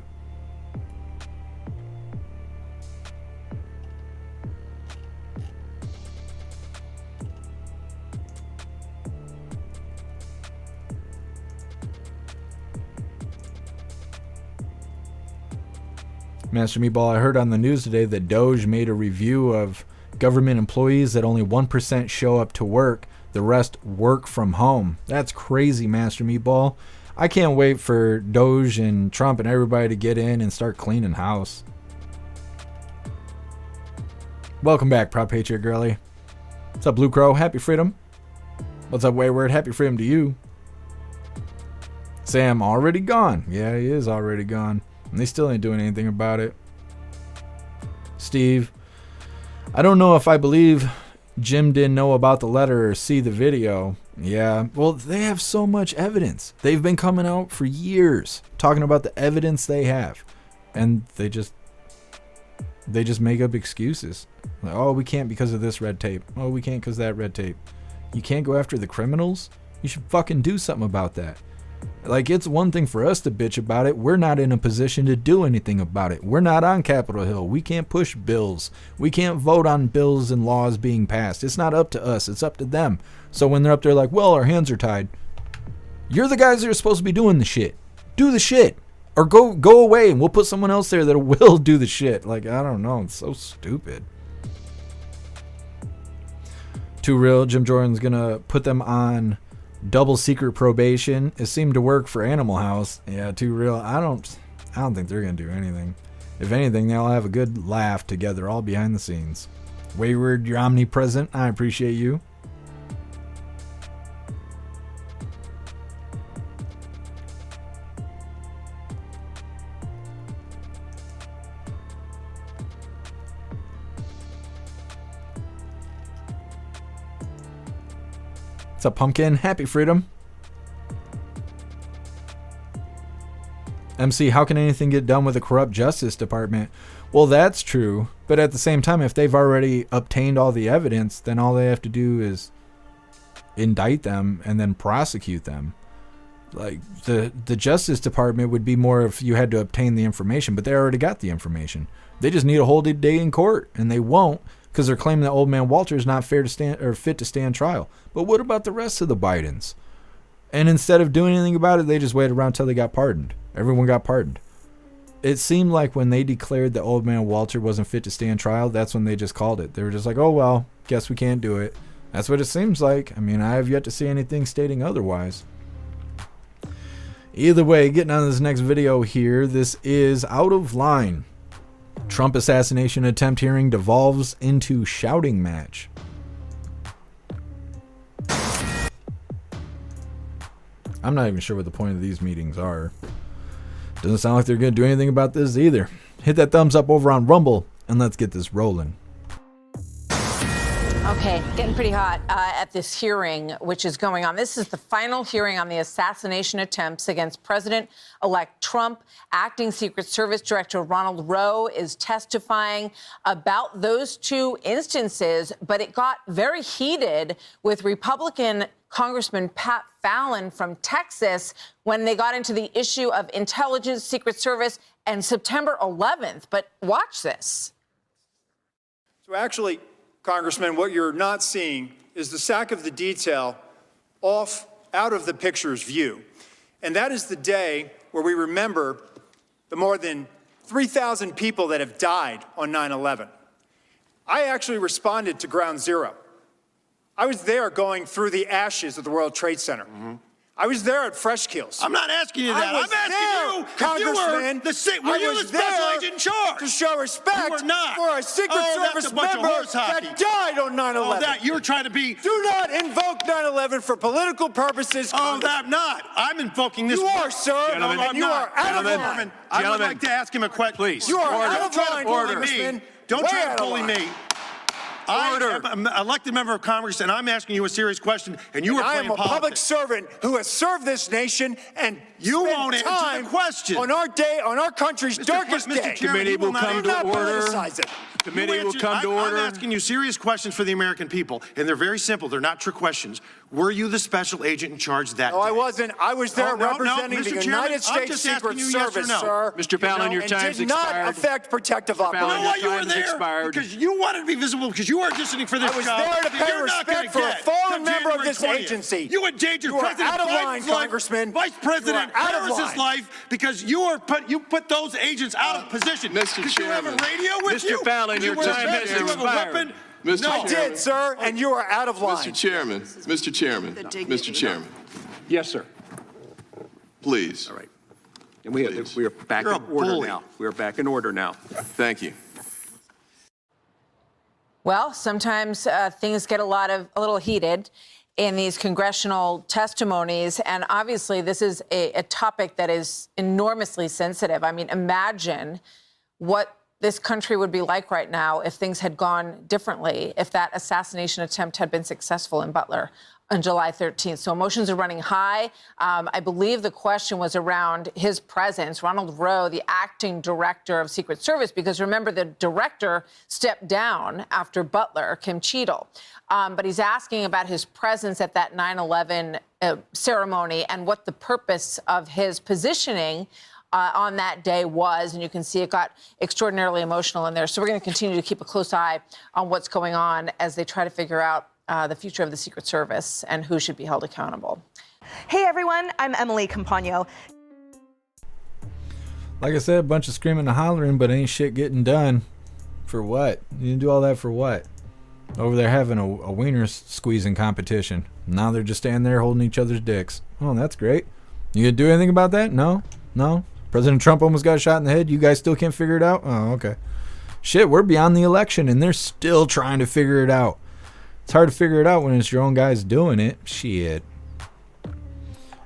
Master Meatball, I heard on the news today that Doge made a review of government employees that only 1% show up to work. The rest work from home. That's crazy, Master Meatball. I can't wait for Doge and Trump and everybody to get in and start cleaning house. Welcome back, Prop Patriot Girly. What's up, Blue Crow? Happy freedom. What's up, Wayward? Happy freedom to you. Sam, already gone. Yeah, he is already gone. And they still ain't doing anything about it. Steve, I don't know if I believe Jim didn't know about the letter or see the video. Yeah, well, they have so much evidence. They've been coming out for years talking about the evidence they have. And they just make up excuses. Like, oh, we can't because of this red tape. Oh, we can't because of that red tape. You can't go after the criminals? You should fucking do something about that. Like, it's one thing for us to bitch about it. We're not in a position to do anything about it. We're not on Capitol Hill. We can't push bills. We can't vote on bills and laws being passed. It's not up to us. It's up to them. So when they're up there like, well, our hands are tied. You're the guys that are supposed to be doing the shit. Do the shit. Or go away and we'll put someone else there that will do the shit. Like, I don't know. It's so stupid. Too real. Jim Jordan's going to put them on double secret probation. It seemed to work for Animal House. Yeah, too real. I don't think they're gonna do anything. If anything, they'll have a good laugh together, all behind the scenes. Wayward, you're omnipresent. I appreciate you. What's up, Pumpkin? Happy freedom. MC, how can anything get done with a corrupt Justice Department? Well, that's true. But at the same time, if they've already obtained all the evidence, then all they have to do is indict them and then prosecute them. Like, the Justice Department would be more if you had to obtain the information, but they already got the information. They just need a whole day in court, and they won't, because they're claiming that old man Walter is not fit to stand trial. But what about the rest of the Bidens? And instead of doing anything about it, they just waited around until they got pardoned. Everyone got pardoned. It seemed like when they declared that old man Walter wasn't fit to stand trial, that's when they just called it. They were just like, oh, well, guess we can't do it. That's what it seems like. I mean, I have yet to see anything stating otherwise. Either way, getting on this next video here, this is Out of Line. Trump assassination attempt hearing devolves into shouting match. I'm not even sure what the point of these meetings are. Doesn't sound like they're going to do anything about this either. Hit that thumbs up over on Rumble, and let's get this rolling. Okay, getting pretty hot at this hearing, which is going on. This is the final hearing on the assassination attempts against President-elect Trump. Acting Secret Service Director Ronald Rowe is testifying about those two instances, but it got very heated with Republican Congressman Pat Fallon from Texas when they got into the issue of intelligence, Secret Service, and September 11th. But watch this. So actually, Congressman, what you're not seeing is the sack of the detail out of the picture's view. And that is the day where we remember the more than 3,000 people that have died on 9/11. I actually responded to Ground Zero. I was there going through the ashes of the World Trade Center. I was there at Fresh Kills. I'm not asking you that. I'm asking you, Congressman, were you the special agent in charge? To show respect You were not. for a Secret Service member that died on 9/11. That you're trying to be. Do not invoke 9/11 for political purposes. Oh, I'm not. I'm invoking this. You are, sir. Gentlemen, and you are out of line. I would like to ask him a question. Please. You are out of line, Congressman. Don't try to bully me. I am an elected member of Congress, and I'm asking you a serious question, and you are playing politics. I am a public servant who has served this nation, and you won't answer the question. On our country's darkest day. Committee will come to order. Committee will come to order. I'm asking you serious questions for the American people, and they're very simple. They're not trick questions. Were you the special agent in charge that day? No, I wasn't. I was there representing the United States Secret Service, sir. Mr. Fallon, your time's expired. Did not affect protective operations. You know why you were there? Because you wanted to be visible, because you are auditioning for this job. I was there to pay respect for a fallen member of this agency. You endangered President Biden's life, Vice President Harris's life, because you put those agents out of position. Mr. Chairman. You have a radio with you? Mr. Fallon, your time has expired. I did, sir, and you are out of line. Mr. Chairman, Mr. Chairman. Yes, sir. Please. All right. And we are back in order now. We are back in order now. Thank you. Well, sometimes things get a little heated in these congressional testimonies, and obviously this is a topic that is enormously sensitive. I mean, imagine what this country would be like right now if things had gone differently, if that assassination attempt had been successful in Butler on July 13th. So emotions are running high. I believe the question was around his presence, Ronald Rowe, the acting director of Secret Service, because remember, the director stepped down after Butler, Kim Cheadle. But he's asking about his presence at that 9/11 ceremony and what the purpose of his positioning on that day was, and you can see it got extraordinarily emotional in there. So we're going to continue to keep a close eye on what's going on as they try to figure out the future of the Secret Service and who should be held accountable. Hey everyone, I'm Emily Campagno. Like I said, a bunch of screaming and hollering, but ain't shit getting done. For what? You do all that for what? Over there having a wiener squeezing competition. Now they're just standing there holding each other's dicks. Oh, that's great. You gonna do anything about that? No? President Trump almost got shot in the head. You guys still can't figure it out? Oh, okay. Shit, we're beyond the election, and they're still trying to figure it out. It's hard to figure it out when it's your own guys doing it. Shit.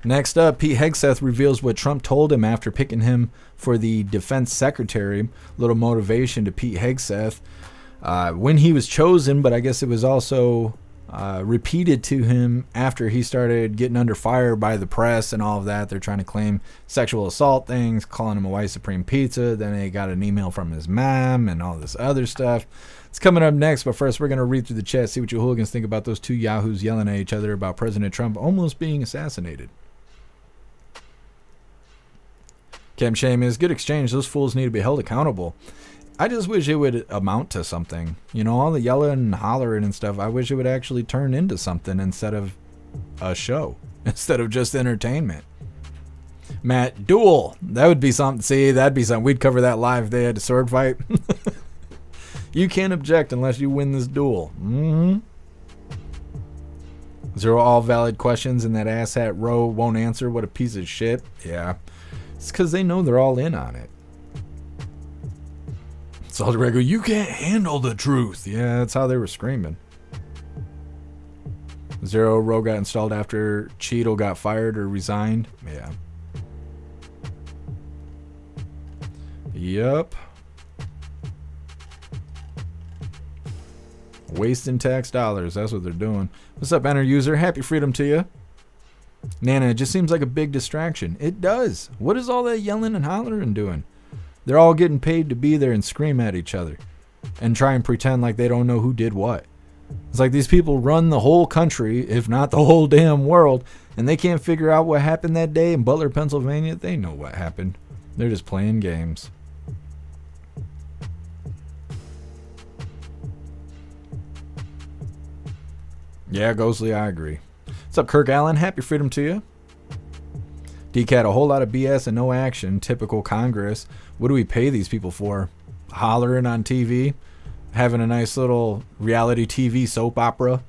Next up, Pete Hegseth reveals what Trump told him after picking him for the defense secretary. Little motivation to Pete Hegseth. When he was chosen, but I guess it was also repeated to him after he started getting under fire by the press and all of that. They're trying to claim sexual assault things, calling him a white supreme pizza. Then they got an email from his mom and all this other stuff. It's coming up next, but first we're going to read through the chat, see what you hooligans think about those two yahoos yelling at each other about President Trump almost being assassinated. Cam Shame is good exchange. Those fools need to be held accountable. I just wish it would amount to something. You know, all the yelling and hollering and stuff, I wish it would actually turn into something instead of a show, instead of just entertainment. Matt, duel. That would be something. See, that'd be something. We'd cover that live if they had a sword fight. You can't object unless you win this duel. Zero all valid questions and that asshat row won't answer. What a piece of shit. Yeah. It's because they know they're all in on it. Salty Rego, you can't handle the truth. Yeah, that's how they were screaming. Zero row got installed after Cheeto got fired or resigned. Yeah. Yup. Wasting tax dollars. That's what they're doing. What's up, Enter User? Happy freedom to you. Nana, it just seems like a big distraction. It does. What is all that yelling and hollering doing? They're all getting paid to be there and scream at each other and try and pretend like they don't know who did what. It's like these people run the whole country, if not the whole damn world, and they can't figure out what happened that day in Butler, Pennsylvania. They know what happened. They're just playing games. Yeah, Ghostly, I agree. What's up, Kirk Allen? Happy freedom to you. DCAT, a whole lot of BS and no action. Typical Congress. What do we pay these people for? Hollering on TV? Having a nice little reality TV soap opera?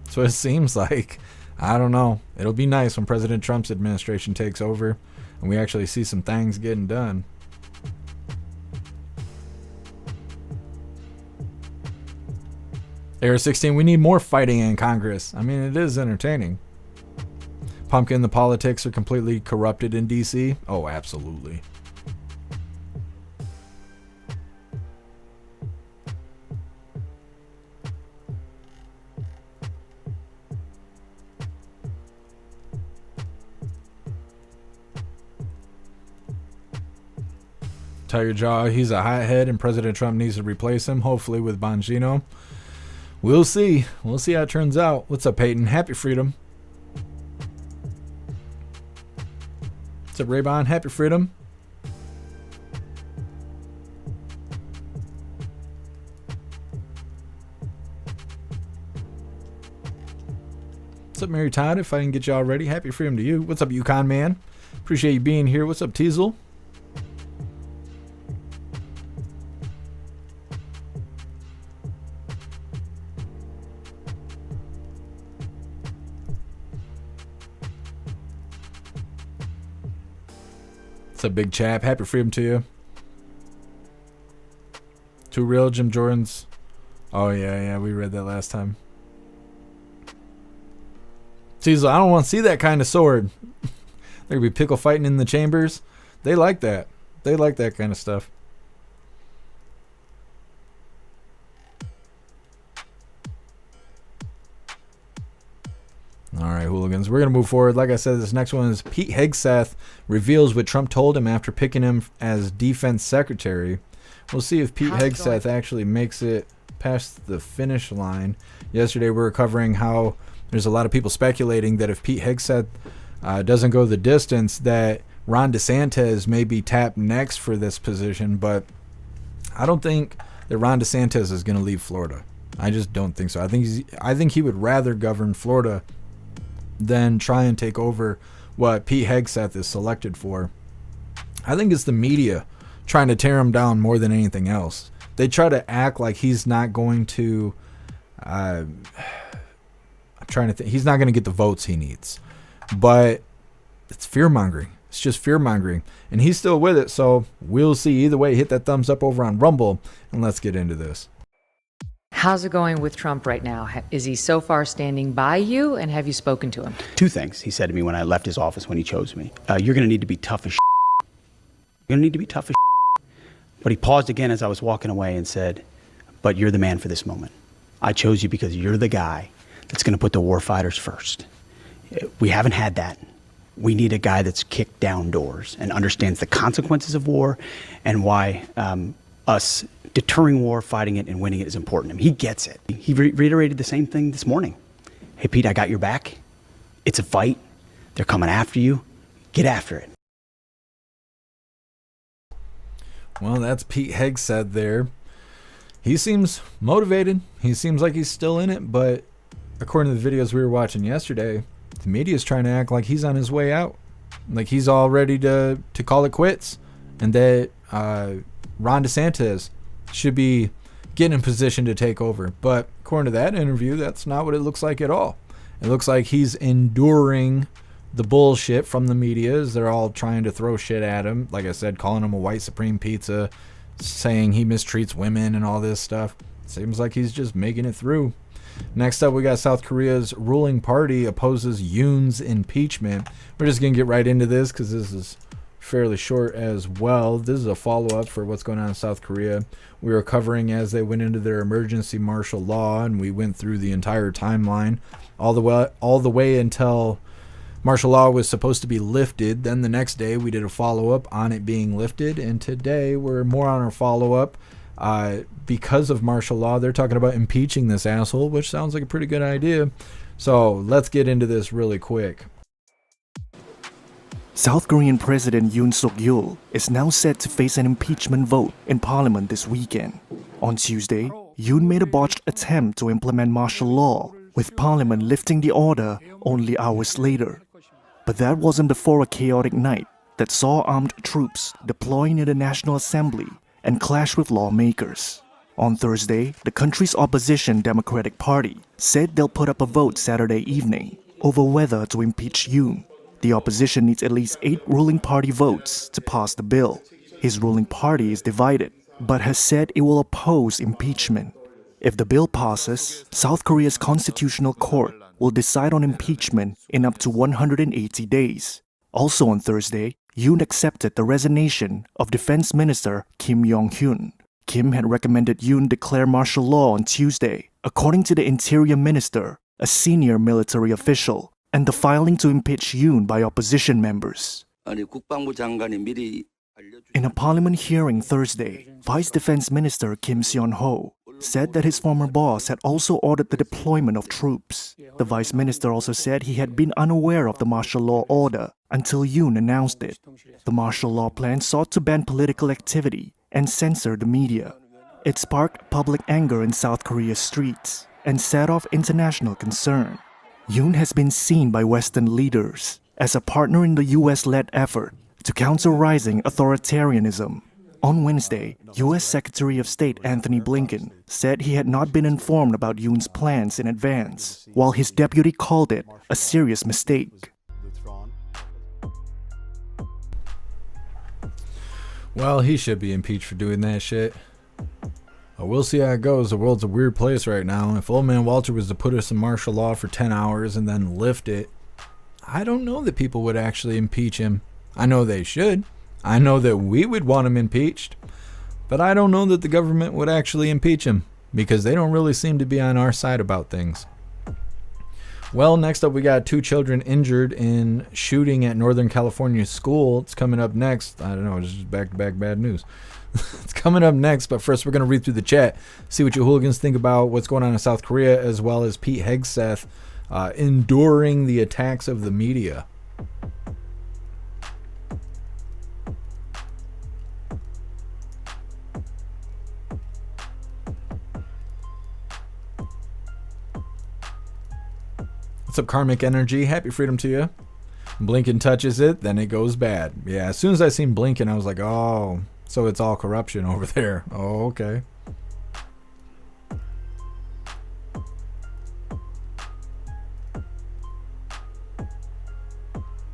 That's what it seems like. I don't know. It'll be nice when President Trump's administration takes over and we actually see some things getting done. Era 16, we need more fighting in Congress. I mean, it is entertaining. Pumpkin, the politics are completely corrupted in DC. Oh, absolutely. Tiger Jaw, he's a hothead and President Trump needs to replace him, hopefully with Bongino. We'll see. We'll see how it turns out. What's up, Peyton? Happy freedom. What's up, Raybon? Happy freedom. What's up, Mary Todd? If I can get y'all ready, happy freedom to you. What's up, Yukon Man? Appreciate you being here. What's up, Teasel? What's up, Big Chap? Happy freedom to you. Too real, Jim Jordan's. Oh, yeah, we read that last time. Teasel, I don't want to see that kind of sword. There could be pickle fighting in the chambers. They like that. They like that kind of stuff. All right, hooligans. We're going to move forward. Like I said, this next one is Pete Hegseth reveals what Trump told him after picking him as defense secretary. We'll see if Pete Hegseth actually makes it past the finish line. Yesterday, we were covering how there's a lot of people speculating that if Pete Hegseth doesn't go the distance, that Ron DeSantis may be tapped next for this position. But I don't think that Ron DeSantis is going to leave Florida. I just don't think so. I think he would rather govern Florida than try and take over what Pete Hegseth is selected for. I think it's the media trying to tear him down more than anything else. They try to act like he's not going to he's not going to get the votes he needs. But it's fear-mongering. It's just fear-mongering. And he's still with it, so we'll see. Either way, hit that thumbs up over on Rumble, and let's get into this. How's it going with Trump right now? Is he so far standing by you, and have you spoken to him? Two things he said to me when I left his office when he chose me. You're going to need to be tough as shit. You're going to need to be tough as shit. But he paused again as I was walking away and said, but you're the man for this moment. I chose you because you're the guy that's going to put the war fighters first. We haven't had that. We need a guy that's kicked down doors and understands the consequences of war and why us deterring war, fighting it, and winning it is important to him. He gets it. He reiterated the same thing this morning. Hey, Pete, I got your back. It's a fight. They're coming after you. Get after it. Well, that's Pete Hegseth there. He seems motivated. He seems like he's still in it, but according to the videos we were watching yesterday, the media's trying to act like he's on his way out. Like he's all ready to call it quits. And that Ron DeSantis should be getting in position to take over. But according to that interview, that's not what it looks like at all. It looks like he's enduring the bullshit from the media as they're all trying to throw shit at him. Like I said, calling him a white supreme pizza, saying he mistreats women and all this stuff. Seems like he's just making it through. Next up, we got South Korea's ruling party opposes Yoon's impeachment. We're just going to get right into this because this is fairly short as well. This is a follow-up for what's going on in South Korea. We were covering as they went into their emergency martial law, and we went through the entire timeline all the way until martial law was supposed to be lifted. Then the next day we did a follow-up on it being lifted, and today we're more on our follow-up. Because of martial law, they're talking about impeaching this asshole, which sounds like a pretty good idea. So let's get into this really quick. South Korean President Yoon Suk-yeol is now set to face an impeachment vote in parliament this weekend. On Tuesday, Yoon made a botched attempt to implement martial law, with parliament lifting the order only hours later. But that wasn't before a chaotic night that saw armed troops deploying in the National Assembly and clash with lawmakers. On Thursday, the country's opposition Democratic Party said they'll put up a vote Saturday evening over whether to impeach Yoon. The opposition needs at least 8 ruling party votes to pass the bill. His ruling party is divided, but has said it will oppose impeachment. If the bill passes, South Korea's constitutional court will decide on impeachment in up to 180 days. Also on Thursday, Yoon accepted the resignation of Defense Minister Kim Yong-hyun. Kim had recommended Yoon declare martial law on Tuesday, according to the Interior Minister, a senior military official, and the filing to impeach Yoon by opposition members. In a parliament hearing Thursday, Vice Defense Minister Kim Seon-ho said that his former boss had also ordered the deployment of troops. The vice minister also said he had been unaware of the martial law order until Yoon announced it. The martial law plan sought to ban political activity and censor the media. It sparked public anger in South Korea's streets and set off international concern. Yoon has been seen by Western leaders as a partner in the US-led effort to counter rising authoritarianism. On Wednesday, U.S. Secretary of State Anthony Blinken said he had not been informed about Yoon's plans in advance, while his deputy called it a serious mistake. Well, he should be impeached for doing that shit. Well, we'll see how it goes. The world's a weird place right now. If Old Man Walter was to put us in martial law for 10 hours and then lift it, I don't know that people would actually impeach him. I know they should. I know that we would want him impeached, but I don't know that the government would actually impeach him because they don't really seem to be on our side about things. Well, next up we got 2 children injured in shooting at Northern California school. It's coming up next. I don't know, it's just back-to-back bad news. It's coming up next, but first we're going to read through the chat, see what you hooligans think about what's going on in South Korea, as well as Pete Hegseth enduring the attacks of the media. What's up, Karmic Energy? Happy freedom to you. Blinken touches it, then it goes bad. Yeah, as soon as I seen Blinken, I was like, oh, so it's all corruption over there. Oh, okay.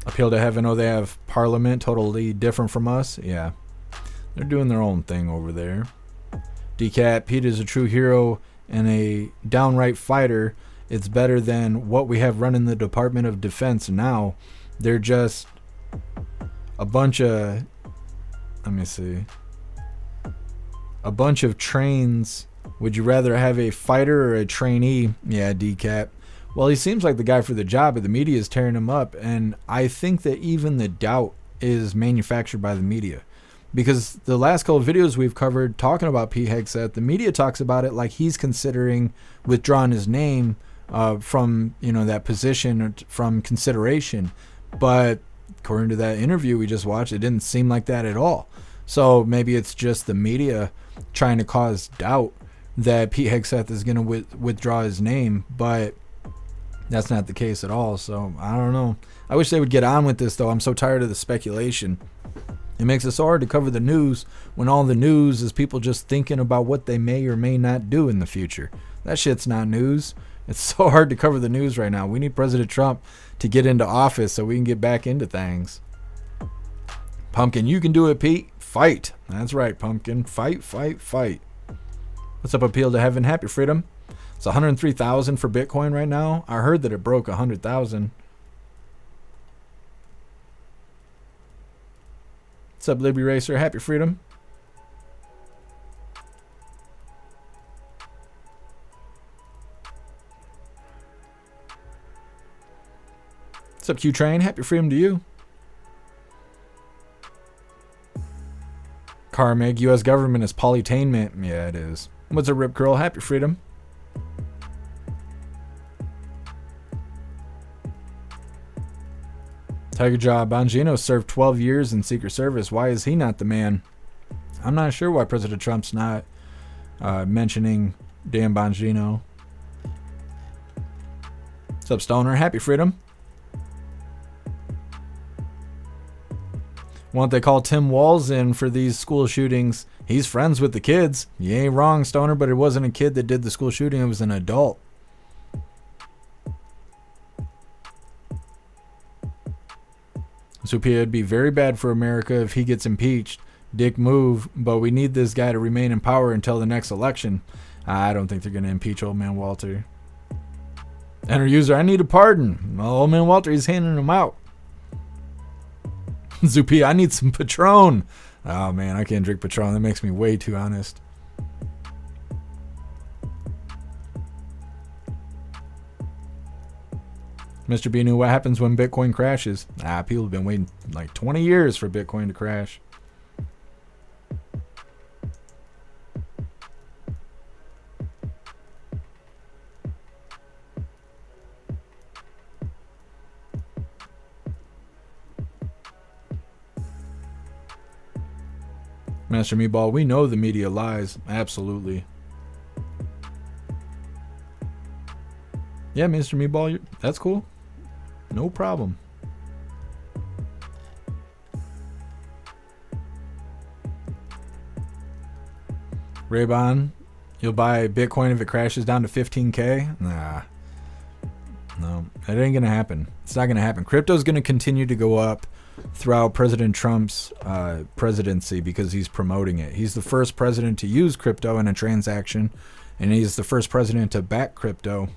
Appeal to heaven. Oh, they have parliament totally different from us. Yeah, they're doing their own thing over there. Decat, Pete is a true hero and a downright fighter. It's better than what we have running the Department of Defense now. They're just a bunch of, let me see, a bunch of trains. Would you rather have a fighter or a trainee? Yeah, Decap. Well, he seems like the guy for the job, but the media is tearing him up. And I think that even the doubt is manufactured by the media. Because the last couple of videos we've covered talking about Pete Hegseth, the media talks about it like he's considering withdrawing his name from, you know, that position or from consideration. But according to that interview we just watched, it didn't seem like that at all. So maybe it's just the media trying to cause doubt that Pete Hegseth is going to withdraw his name, but that's not the case at all. So I don't know. I wish they would get on with this, though. I'm so tired of the speculation. It makes it so hard to cover the news when all the news is people just thinking about what they may or may not do in the future. That shit's not news. It's so hard to cover the news right now. We need President Trump to get into office so we can get back into things. Pumpkin, you can do it, Pete. Fight. That's right, Pumpkin. Fight, fight, fight. What's up, Appeal to Heaven? Happy Freedom. It's 103,000 for Bitcoin right now. I heard that it broke 100,000. What's up, Libby Racer? Happy Freedom. What's up, Q Train? Happy Freedom to you. Carmig, U.S. government is polytainment. Yeah, it is. What's a Rip Curl? Happy Freedom. Tiger Jaw Bongino served 12 years in Secret Service. Why is he not the man? I'm not sure why President Trump's not mentioning Dan Bongino. What's up, Stoner? Happy Freedom. Won't they call Tim Walz in for these school shootings? He's friends with the kids. You ain't wrong, Stoner, but it wasn't a kid that did the school shooting. It was an adult. So it'd be very bad for America if he gets impeached. Dick move, but we need this guy to remain in power until the next election. I don't think they're going to impeach Old Man Walter. Enter user, I need a pardon. Well, Old Man Walter, he's handing them out. Zupi, I need some Patron. Oh man, I can't drink Patron. That makes me way too honest. Mr. Binu, what happens when Bitcoin crashes? People have been waiting like 20 years for Bitcoin to crash. Master Meatball, we know the media lies. Absolutely. Yeah, Mr. Meatball, that's cool. No problem. Raybon, you'll buy Bitcoin if it crashes down to 15K? Nah. No, that ain't going to happen. It's not going to happen. Crypto's going to continue to go up throughout President Trump's presidency because he's promoting it. He's the first president to use crypto in a transaction, and he's the first president to back crypto.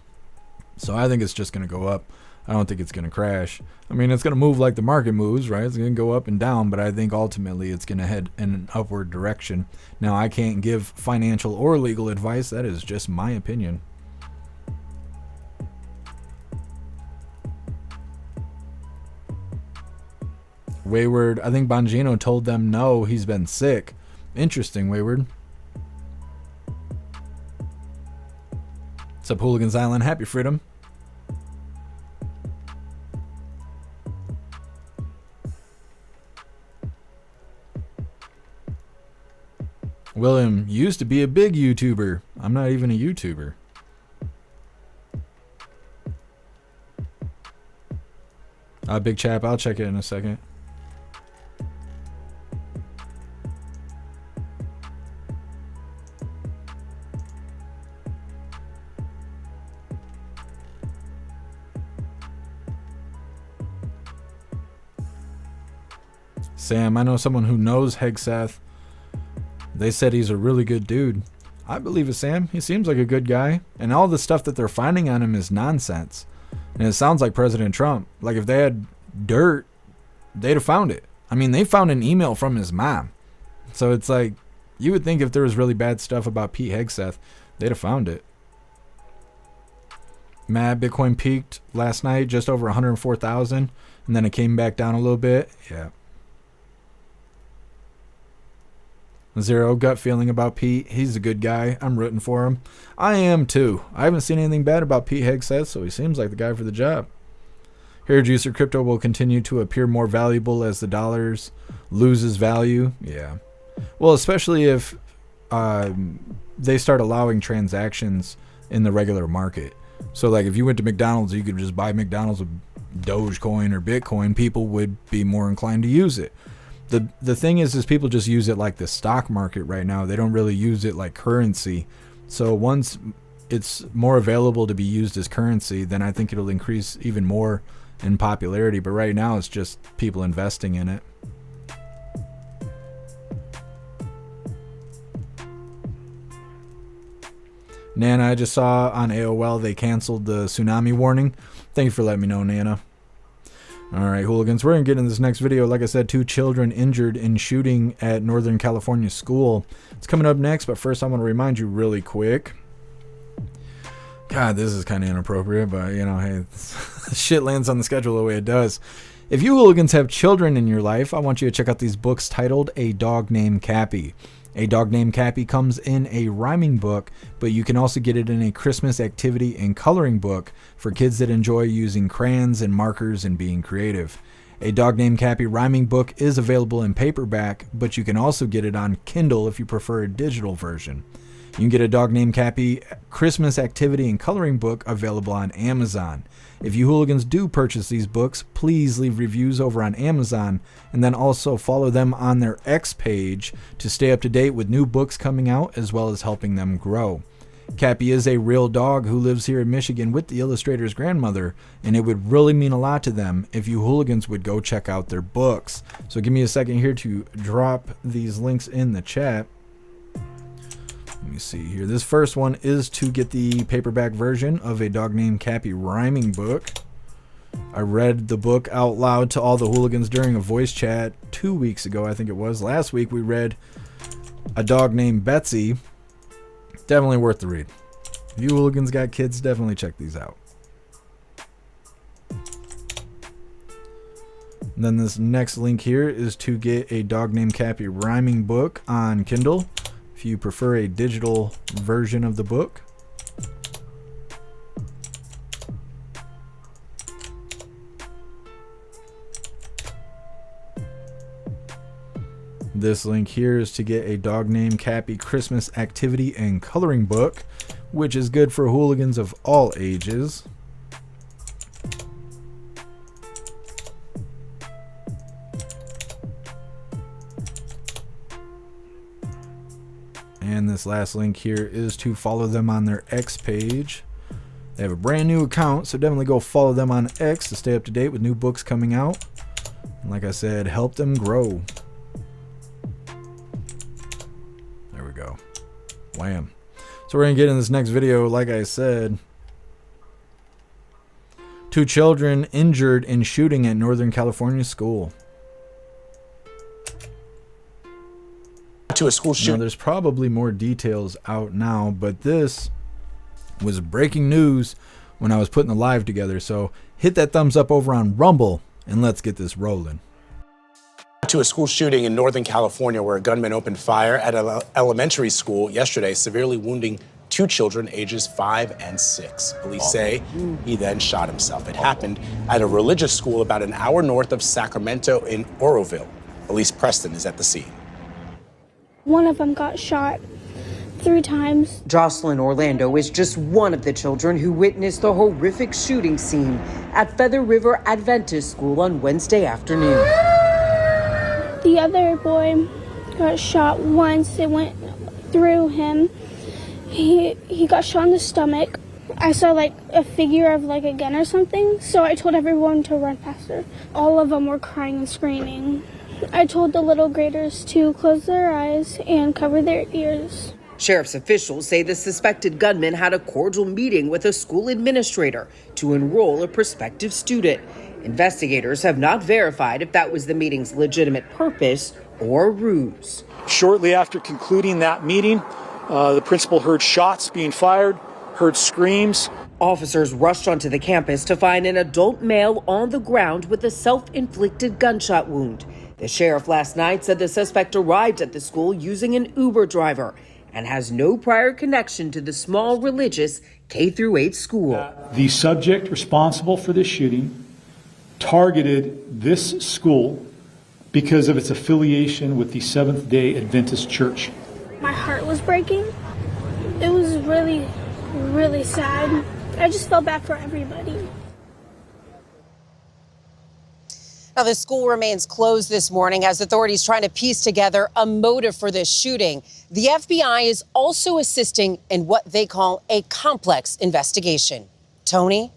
So I think it's just going to go up. I don't think it's going to crash. I mean, it's going to move like the market moves, right? It's going to go up and down, but I think ultimately it's going to head in an upward direction. Now, I can't give financial or legal advice. That is just my opinion. Wayward, I think Bongino told them no, he's been sick. Interesting, Wayward. What's up, Hooligans Island? Happy Freedom. William used to be a big YouTuber. I'm not even a YouTuber. Big Chap, I'll check it in a second. Sam, I know someone who knows Hegseth. They said he's a really good dude. I believe it, Sam. He seems like a good guy. And all the stuff that they're finding on him is nonsense. And it sounds like President Trump. Like if they had dirt, they'd have found it. I mean, they found an email from his mom. So it's like, you would think if there was really bad stuff about Pete Hegseth, they'd have found it. mad. Bitcoin peaked last night just over 104,000, and then it came back down a little bit. Yeah. Zero gut feeling about Pete. He's a good guy. I'm rooting for him. I am too. I haven't seen anything bad about Pete Hegseth, so he seems like the guy for the job. Hair Juicer, crypto will continue to appear more valuable as the dollars loses value. Yeah. Well, especially if they start allowing transactions in the regular market. So like if you went to McDonald's, you could just buy McDonald's with Dogecoin or Bitcoin. People would be more inclined to use it. The thing is people just use it like the stock market right now. They don't really use it like currency. So once it's more available to be used as currency, then I think it'll increase even more in popularity. But right now it's just people investing in it. Nana, I just saw on AOL they canceled the tsunami warning. Thank you for letting me know, Nana. Alright, hooligans, we're going to get in this next video. Like I said, 2 children injured in shooting at Northern California school. It's coming up next, but first I want to remind you really quick. God, this is kind of inappropriate, but you know, hey, shit lands on the schedule the way it does. If you hooligans have children in your life, I want you to check out these books titled A Dog Named Cappy. A Dog Named Cappy comes in a rhyming book, but you can also get it in a Christmas activity and coloring book for kids that enjoy using crayons and markers and being creative. A Dog Named Cappy rhyming book is available in paperback, but you can also get it on Kindle if you prefer a digital version. You can get A Dog Named Cappy Christmas activity and coloring book available on Amazon. If you hooligans do purchase these books, please leave reviews over on Amazon and then also follow them on their X page to stay up to date with new books coming out as well as helping them grow. Cappy is a real dog who lives here in Michigan with the illustrator's grandmother, and it would really mean a lot to them if you hooligans would go check out their books. So give me a second here to drop these links in the chat. Let me see here. This first one is to get the paperback version of A Dog Named Cappy rhyming book. I read the book out loud to all the hooligans during a voice chat 2 weeks ago, I think it was. Last week we read A Dog Named Betsy. Definitely worth the read. If you hooligans got kids, definitely check these out. And then this next link here is to get A Dog Named Cappy rhyming book on Kindle if you prefer a digital version of the book. This link here is to get A Dog Named Cappy Christmas activity and coloring book, which is good for hooligans of all ages. And this last link here is to follow them on their X page. They have a brand new account, so definitely go follow them on X to stay up to date with new books coming out. And like I said, help them grow. There we go. Wham. So we're going to get in this next video, like I said. 2 children injured in shooting at Northern California school. To a school shooting. Now, there's probably more details out now, but this was breaking news when I was putting the live together. So hit that thumbs up over on Rumble and let's get this rolling. To a school shooting in Northern California where a gunman opened fire at an elementary school yesterday, severely wounding 2 children ages 5 and 6. Police say he then shot himself. It happened at a religious school about an hour north of Sacramento in Oroville. Elise Preston is at the scene. One of them got shot 3 times. Jocelyn Orlando is just one of the children who witnessed the horrific shooting scene at Feather River Adventist School on Wednesday afternoon. The other boy got shot once. It went through him. He got shot in the stomach. I saw like a figure of like a gun or something, so I told everyone to run faster. All of them were crying and screaming. I told the little graders to close their eyes and cover their ears. Sheriff's officials say the suspected gunman had a cordial meeting with a school administrator to enroll a prospective student. Investigators have not verified if that was the meeting's legitimate purpose or ruse. Shortly after concluding that meeting, the principal heard shots being fired heard screams. Officers rushed onto the campus to find an adult male on the ground with a self-inflicted gunshot wound. The sheriff last night said the suspect arrived at the school using an Uber driver and has no prior connection to the small religious K-8 school. The subject responsible for this shooting targeted this school because of its affiliation with the Seventh-day Adventist Church. My heart was breaking. It was really, really sad. I just felt bad for everybody. Now, the school remains closed this morning as authorities trying to piece together a motive for this shooting. The FBI is also assisting in what they call a complex investigation. Tony?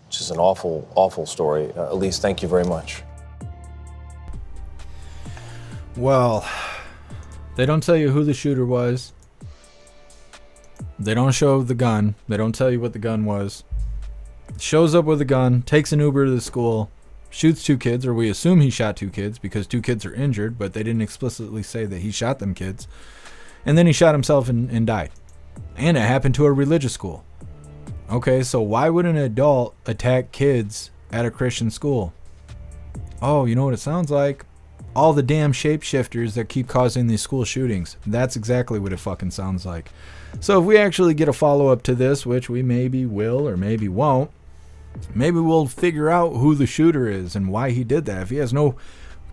Which is an awful, awful story. Elise, thank you very much. Well, they don't tell you who the shooter was. They don't show the gun. They don't tell you what the gun was. Shows up with a gun, takes an Uber to the school, shoots 2 kids, or we assume he shot 2 kids because 2 kids are injured, but they didn't explicitly say that he shot them kids. And then he shot himself and died. And it happened to a religious school. Okay, so why would an adult attack kids at a Christian school? Oh, you know what it sounds like? All the damn shapeshifters that keep causing these school shootings. That's exactly what it fucking sounds like. So if we actually get a follow-up to this, which we maybe will or maybe won't, maybe we'll figure out who the shooter is and why he did that. If he has no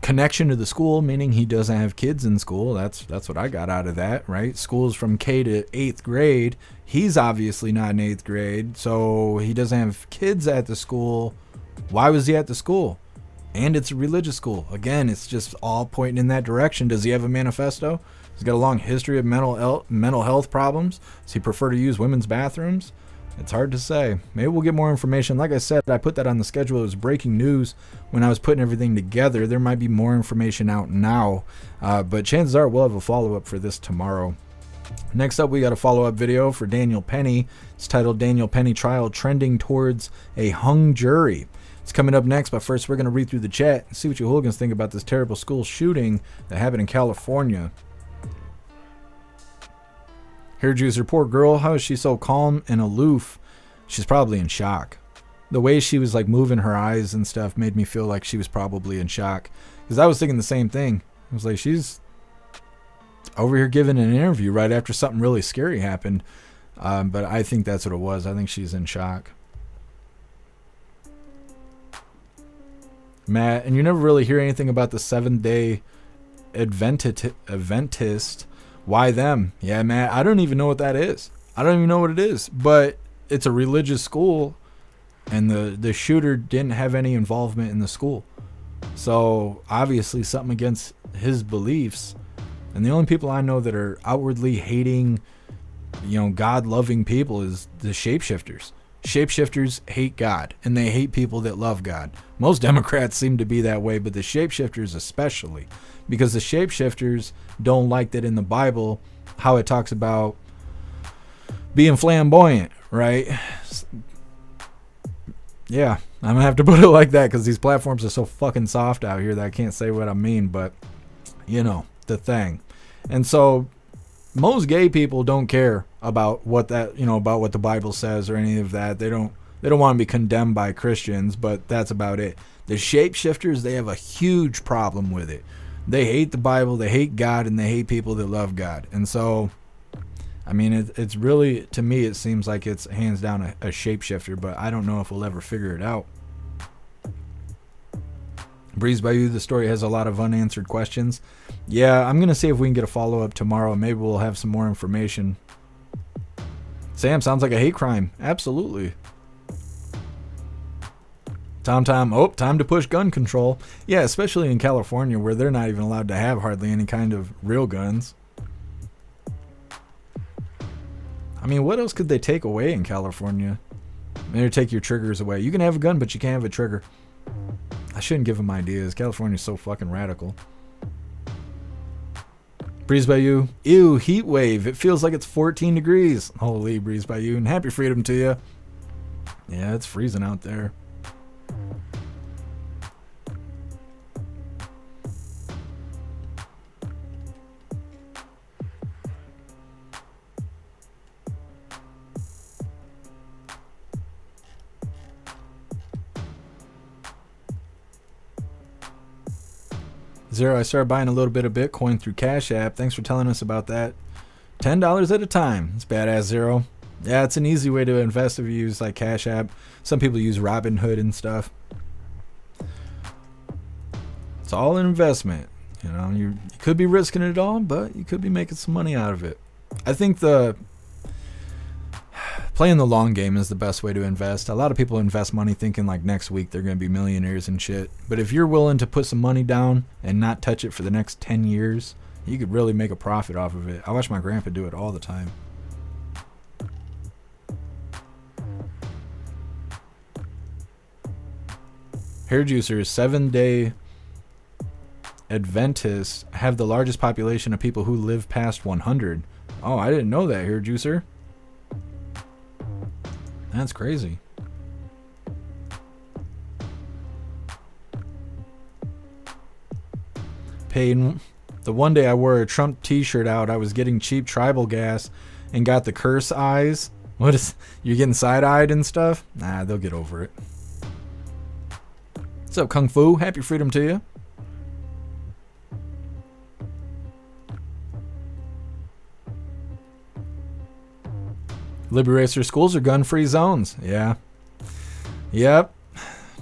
connection to the school, meaning he doesn't have kids in school, that's what I got out of that, right? School's from K to 8th grade. He's obviously not in 8th grade, so he doesn't have kids at the school. Why was he at the school? And it's a religious school. Again, it's just all pointing in that direction. Does he have a manifesto? He's got a long history of mental health problems. Does he prefer to use women's bathrooms? It's hard to say. Maybe we'll get more information. Like I said, I put that on the schedule. It was breaking news when I was putting everything together. There might be more information out now, but chances are we'll have a follow-up for this tomorrow. Next up, we got a follow-up video for Daniel Penny. It's titled Daniel Penny Trial Trending Towards a Hung Jury. It's coming up next, but first we're going to read through the chat and see what you hooligans think about this terrible school shooting that happened in California. Hair juicer, poor girl, how is she so calm and aloof? She's probably in shock. The way she was like moving her eyes and stuff made me feel like she was probably in shock. Because I was thinking the same thing. I was like, she's over here giving an interview right after something really scary happened. But I think that's what it was. I think she's in shock. Matt, and you never really hear anything about the Seventh-day Adventist. Why them? Yeah, Matt, I don't even know what that is. I don't even know what it is. But it's a religious school, and the shooter didn't have any involvement in the school. So, obviously, something against his beliefs. And the only people I know that are outwardly hating, God-loving people is the shapeshifters. Shapeshifters hate God, and they hate people that love God. Most Democrats seem to be that way, but the shapeshifters especially. Because the shapeshifters don't like that in the Bible, how it talks about being flamboyant, right? Yeah, I'm going to have to put it like that because these platforms are so fucking soft out here that I can't say what I mean, but, the thing. And so most gay people don't care about what that, about what the Bible says or any of that. They don't want to be condemned by Christians, but that's about it. The shapeshifters, they have a huge problem with it. They hate the Bible, they hate God, and they hate people that love God. And so, I mean, it's really, to me, it seems like it's hands down a shapeshifter, but I don't know if we'll ever figure it out. Breeze by You, the story has a lot of unanswered questions. Yeah, I'm going to see if we can get a follow-up tomorrow. Maybe we'll have some more information. Sam, sounds like a hate crime. Absolutely. Time to push gun control. Yeah, especially in California where they're not even allowed to have hardly any kind of real guns. I mean, what else could they take away in California? Maybe take your triggers away. You can have a gun, but you can't have a trigger. I shouldn't give them ideas. California's so fucking radical. Breeze by You. Ew, heat wave. It feels like it's 14 degrees. Holy, Breeze by You. And happy freedom to you. Yeah, it's freezing out there. Zero, I started buying a little bit of Bitcoin through Cash App. Thanks for telling us about that. $10 at a time. It's badass, Zero. Yeah, it's an easy way to invest if you use like Cash App. Some people use Robinhood and stuff. It's all an investment. You know, you could be risking it all, but you could be making some money out of it. I think playing the long game is the best way to invest. A lot of people invest money thinking like next week they're going to be millionaires and shit. But if you're willing to put some money down and not touch it for the next 10 years, you could really make a profit off of it. I watch my grandpa do it all the time. Hair juicers, 7-day Adventists have the largest population of people who live past 100. Oh, I didn't know that, hair juicer. That's crazy. Payne, the one day I wore a Trump t-shirt out, I was getting cheap tribal gas and got the curse eyes. What is, you're getting side-eyed and stuff? Nah, they'll get over it. What's up, Kung Fu? Happy freedom to you. Liberty Racer schools are gun-free zones. Yeah. Yep.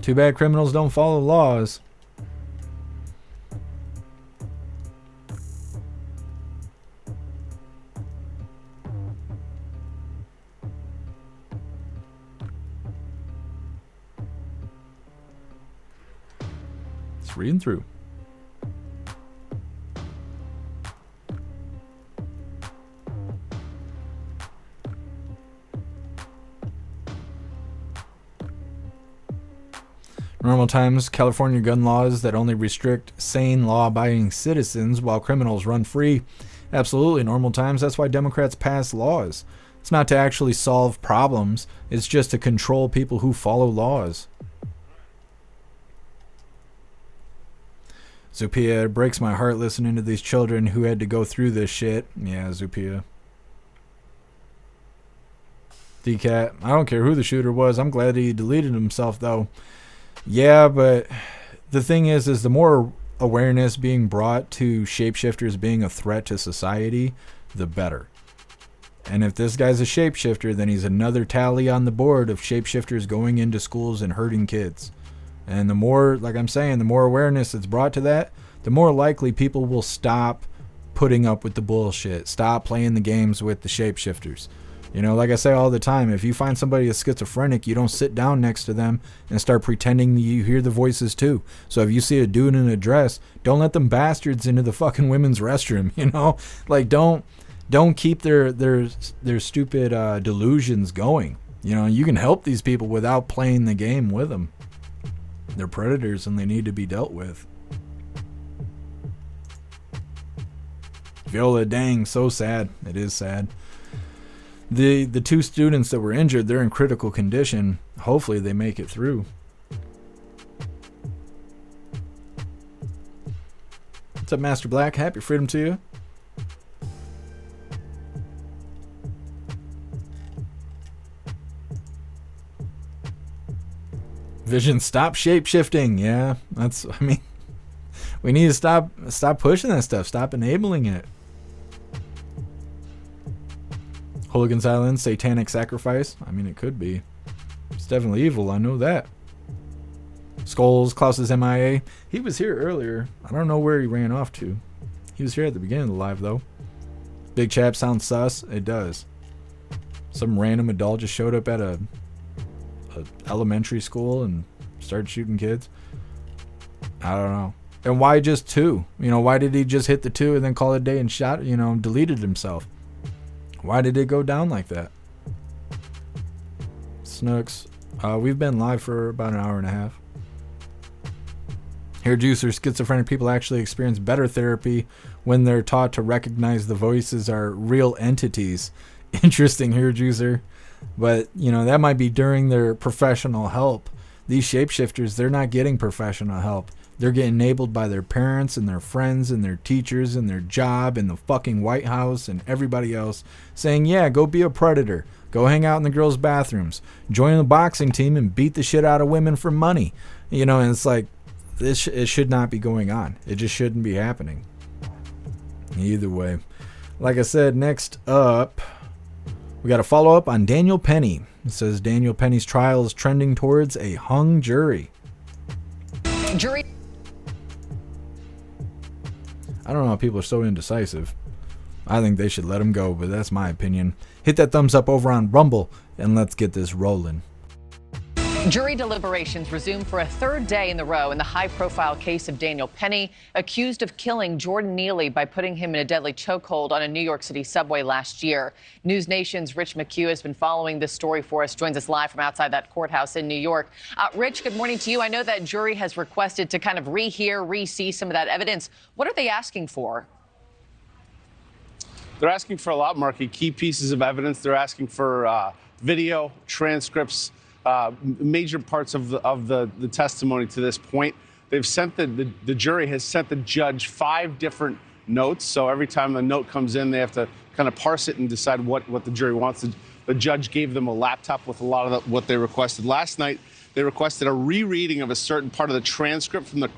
Too bad criminals don't follow laws. Just reading through. Normal times, California gun laws that only restrict sane, law-abiding citizens while criminals run free. Absolutely normal times. That's why Democrats pass laws. It's not to actually solve problems. It's just to control people who follow laws. Zupia, it breaks my heart listening to these children who had to go through this shit. Yeah, Zupia. DCAT, I don't care who the shooter was. I'm glad he deleted himself, though. Yeah, but the thing is the more awareness being brought to shapeshifters being a threat to society, the better. And if this guy's a shapeshifter, then he's another tally on the board of shapeshifters going into schools and hurting kids. And the more, like I'm saying, the more awareness that's brought to that, the more likely people will stop putting up with the bullshit. Stop playing the games with the shapeshifters. You know, like I say all the time, if you find somebody that's schizophrenic, you don't sit down next to them and start pretending you hear the voices too. So if you see a dude in a dress, don't let them bastards into the fucking women's restroom, you know? Like, don't keep their stupid delusions going. You know, you can help these people without playing the game with them. They're predators and they need to be dealt with. Viola, dang, so sad. It is sad. The two students that were injured, they're in critical condition. Hopefully they make it through. What's up, Master Black? Happy freedom to you. Vision, stop shape-shifting. Yeah, that's, I mean, we need to stop pushing that stuff. Stop enabling it. Hooligans Island, satanic sacrifice. I mean, it could be. It's definitely evil. I know that. Skulls, Klaus's MIA. He was here earlier. I don't know where he ran off to. He was here at the beginning of the live, though. Big Chap sounds sus. It does. Some random adult just showed up at a elementary school and started shooting kids. I don't know. And why just 2? You know, why did he just hit the 2 and then call it a day and shot, you know, deleted himself? Why did it go down like that? Snooks. We've been live for about an hour and a half. Hair juicers, schizophrenic people actually experience better therapy when they're taught to recognize the voices are real entities. Interesting, hair juicer. But, you know, that might be during their professional help. These shapeshifters, they're not getting professional help. They're getting enabled by their parents and their friends and their teachers and their job and the fucking White House and everybody else saying, yeah, go be a predator. Go hang out in the girls' bathrooms. Join the boxing team and beat the shit out of women for money. You know, and it's like, it should not be going on. It just shouldn't be happening. Either way, like I said, next up, we got a follow up on Daniel Penny. It says Daniel Penny's trial is trending towards a hung jury. Jury. I don't know how people are so indecisive. I think they should let him go, but that's my opinion. Hit that thumbs up over on Rumble, and let's get this rolling. Jury deliberations resume for a third day in a row in the high-profile case of Daniel Penny, accused of killing Jordan Neely by putting him in a deadly chokehold on a New York City subway last year. News Nation's Rich McHugh has been following this story for us, joins us live from outside that courthouse in New York. Rich, good morning to you. I know that jury has requested to kind of rehear, re-see some of that evidence. What are they asking for? They're asking for a lot, Marky. Key pieces of evidence. They're asking for video, transcripts, major parts of the testimony to this point. They've sent the jury has sent the judge 5 different notes. So every time a note comes in, they have to kind of parse it and decide what the jury wants. The judge gave them a laptop with a lot of what they requested. Last night, they requested a rereading of a certain part of the transcript from the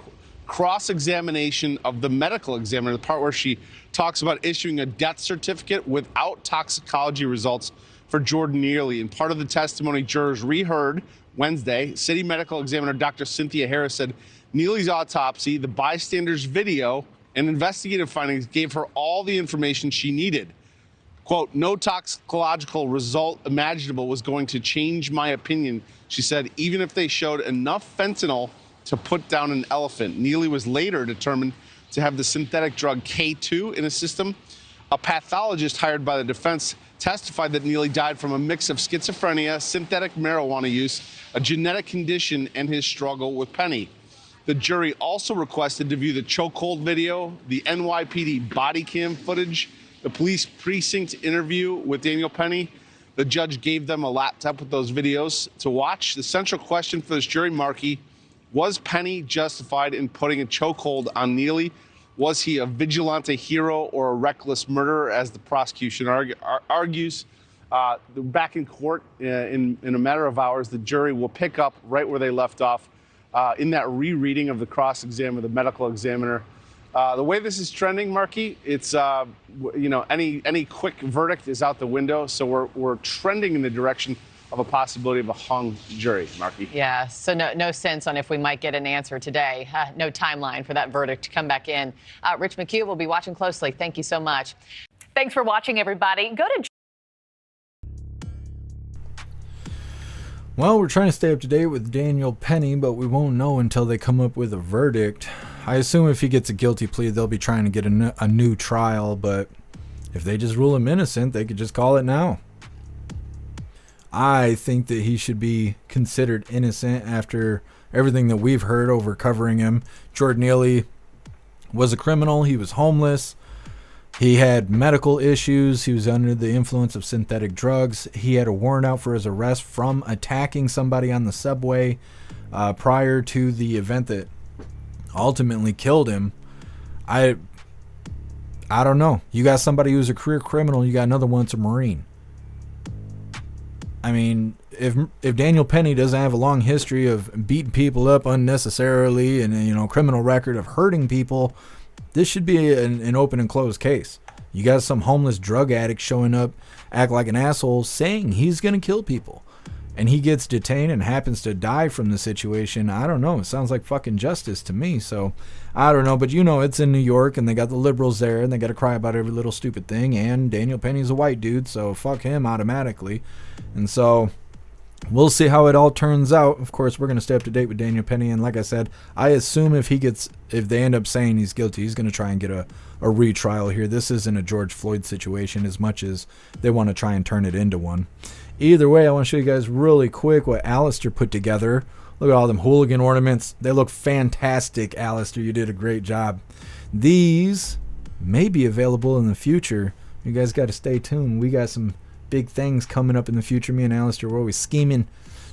cross-examination of the medical examiner, the part where she talks about issuing a death certificate without toxicology results for Jordan Neely. And part of the testimony jurors reheard Wednesday, City Medical Examiner Dr. Cynthia Harris said Neely's autopsy, the bystanders' video, and investigative findings gave her all the information she needed. Quote, no toxicological result imaginable was going to change my opinion, she said, even if they showed enough fentanyl to put down an elephant. Neely was later determined to have the synthetic drug K2 in his system. A pathologist hired by the defense testified that Neely died from a mix of schizophrenia, synthetic marijuana use, a genetic condition, and his struggle with Penny. The jury also requested to view the chokehold video, the NYPD body cam footage, the police precinct interview with Daniel Penny. The judge gave them a laptop with those videos to watch. The central question for this jury, Markey, was Penny justified in putting a chokehold on Neely? Was he a vigilante hero or a reckless murderer, as the prosecution argues? Back in court in a matter of hours, the jury will pick up right where they left off in that rereading of the cross-exam of the medical examiner. The way this is trending, Markey, it's any quick verdict is out the window. So we're trending in the direction of a possibility of a hung jury, Markey. Yeah, so no sense on if we might get an answer today. No timeline for that verdict to come back in. Rich McHugh will be watching closely. Thank you so much. Thanks for watching, everybody. Go to... Well, we're trying to stay up to date with Daniel Penny, but we won't know until they come up with a verdict. I assume if he gets a guilty plea, they'll be trying to get a new trial, but if they just rule him innocent, they could just call it now. I think that he should be considered innocent after everything that we've heard over covering him. Jordan Neely was a criminal. He was homeless. He had medical issues. He was under the influence of synthetic drugs. He had a warrant out for his arrest from attacking somebody on the subway prior to the event that ultimately killed him. I don't know. You got somebody who's a career criminal. You got another one that's a Marine. I mean, if Daniel Penny doesn't have a long history of beating people up unnecessarily and criminal record of hurting people, this should be an open and closed case. You got some homeless drug addict showing up, act like an asshole, saying he's gonna kill people, and he gets detained and happens to die from the situation. I don't know. It sounds like fucking justice to me. So I don't know, but it's in New York and they got the liberals there and they got to cry about every little stupid thing. And Daniel Penny's a white dude, so fuck him automatically. And so we'll see how it all turns out. Of course, we're going to stay up to date with Daniel Penny. And like I said, I assume if they end up saying he's guilty, he's going to try and get a retrial here. This isn't a George Floyd situation as much as they want to try and turn it into one. Either way, I want to show you guys really quick what Alistair put together. Look at all them hooligan ornaments. They look fantastic, Alistair. You did a great job. These may be available in the future. You guys got to stay tuned. We got some big things coming up in the future. Me and Alistair, we're always scheming,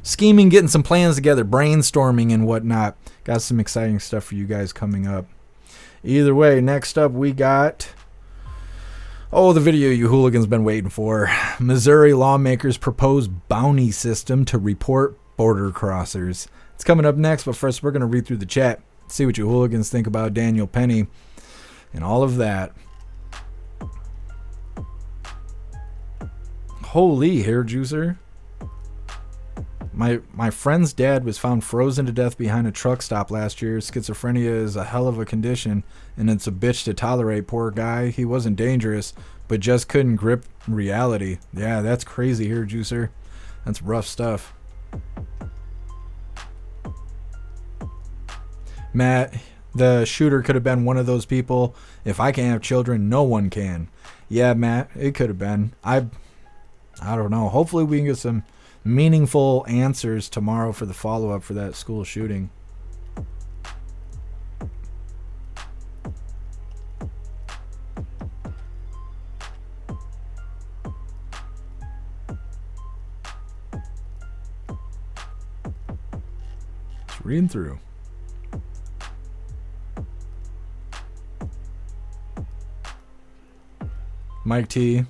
getting some plans together, brainstorming and whatnot. Got some exciting stuff for you guys coming up. Either way, next up we got... the video you hooligans been waiting for. Missouri lawmakers propose bounty system to report border crossers. It's coming up next, but first we're going to read through the chat. see what you hooligans think about Daniel Penny and all of that. Holy hair juicer. My friend's dad was found frozen to death behind a truck stop last year. Schizophrenia is a hell of a condition, and it's a bitch to tolerate. Poor guy. He wasn't dangerous, but just couldn't grip reality. Yeah, that's crazy hair juicer. That's rough stuff. Matt, the shooter could have been one of those people. If I can't have children, no one can. Yeah, Matt, it could have been. I don't know. Hopefully we can get some meaningful answers tomorrow for the follow-up for that school shooting. Just reading through. Mike T.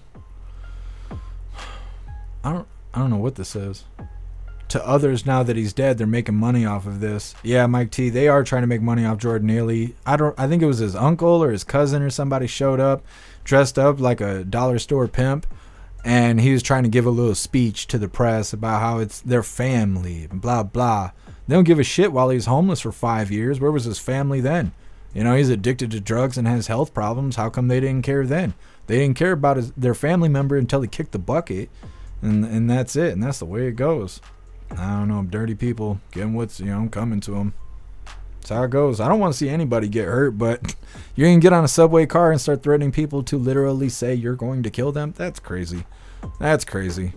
I don't know what this says. To others, now that he's dead, they're making money off of this. Yeah, Mike T, they are trying to make money off Jordan Neely. I think it was his uncle or his cousin or somebody showed up dressed up like a dollar store pimp, and he was trying to give a little speech to the press about how it's their family and blah blah. They don't give a shit while he's homeless for 5 years. Where was his family then? You know, he's addicted to drugs and has health problems. How come they didn't care then? They didn't care about their family member until he kicked the bucket. And that's it, and that's the way it goes. I don't know, dirty people getting what's coming to them. That's how it goes. I don't want to see anybody get hurt, but you're gonna get on a subway car and start threatening people to literally say you're going to kill them. That's crazy. That's crazy.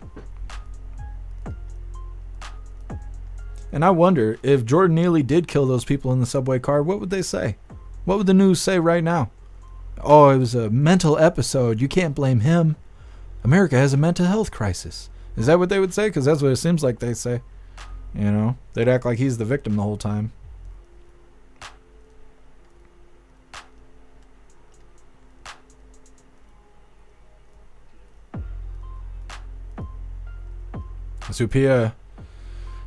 And I wonder if Jordan Neely did kill those people in the subway car, what would they say? What would the news say right now? Oh, it was a mental episode. You can't blame him. America has a mental health crisis. Is that what they would say? Because that's what it seems like they say. You know, they'd act like he's the victim the whole time. Supia,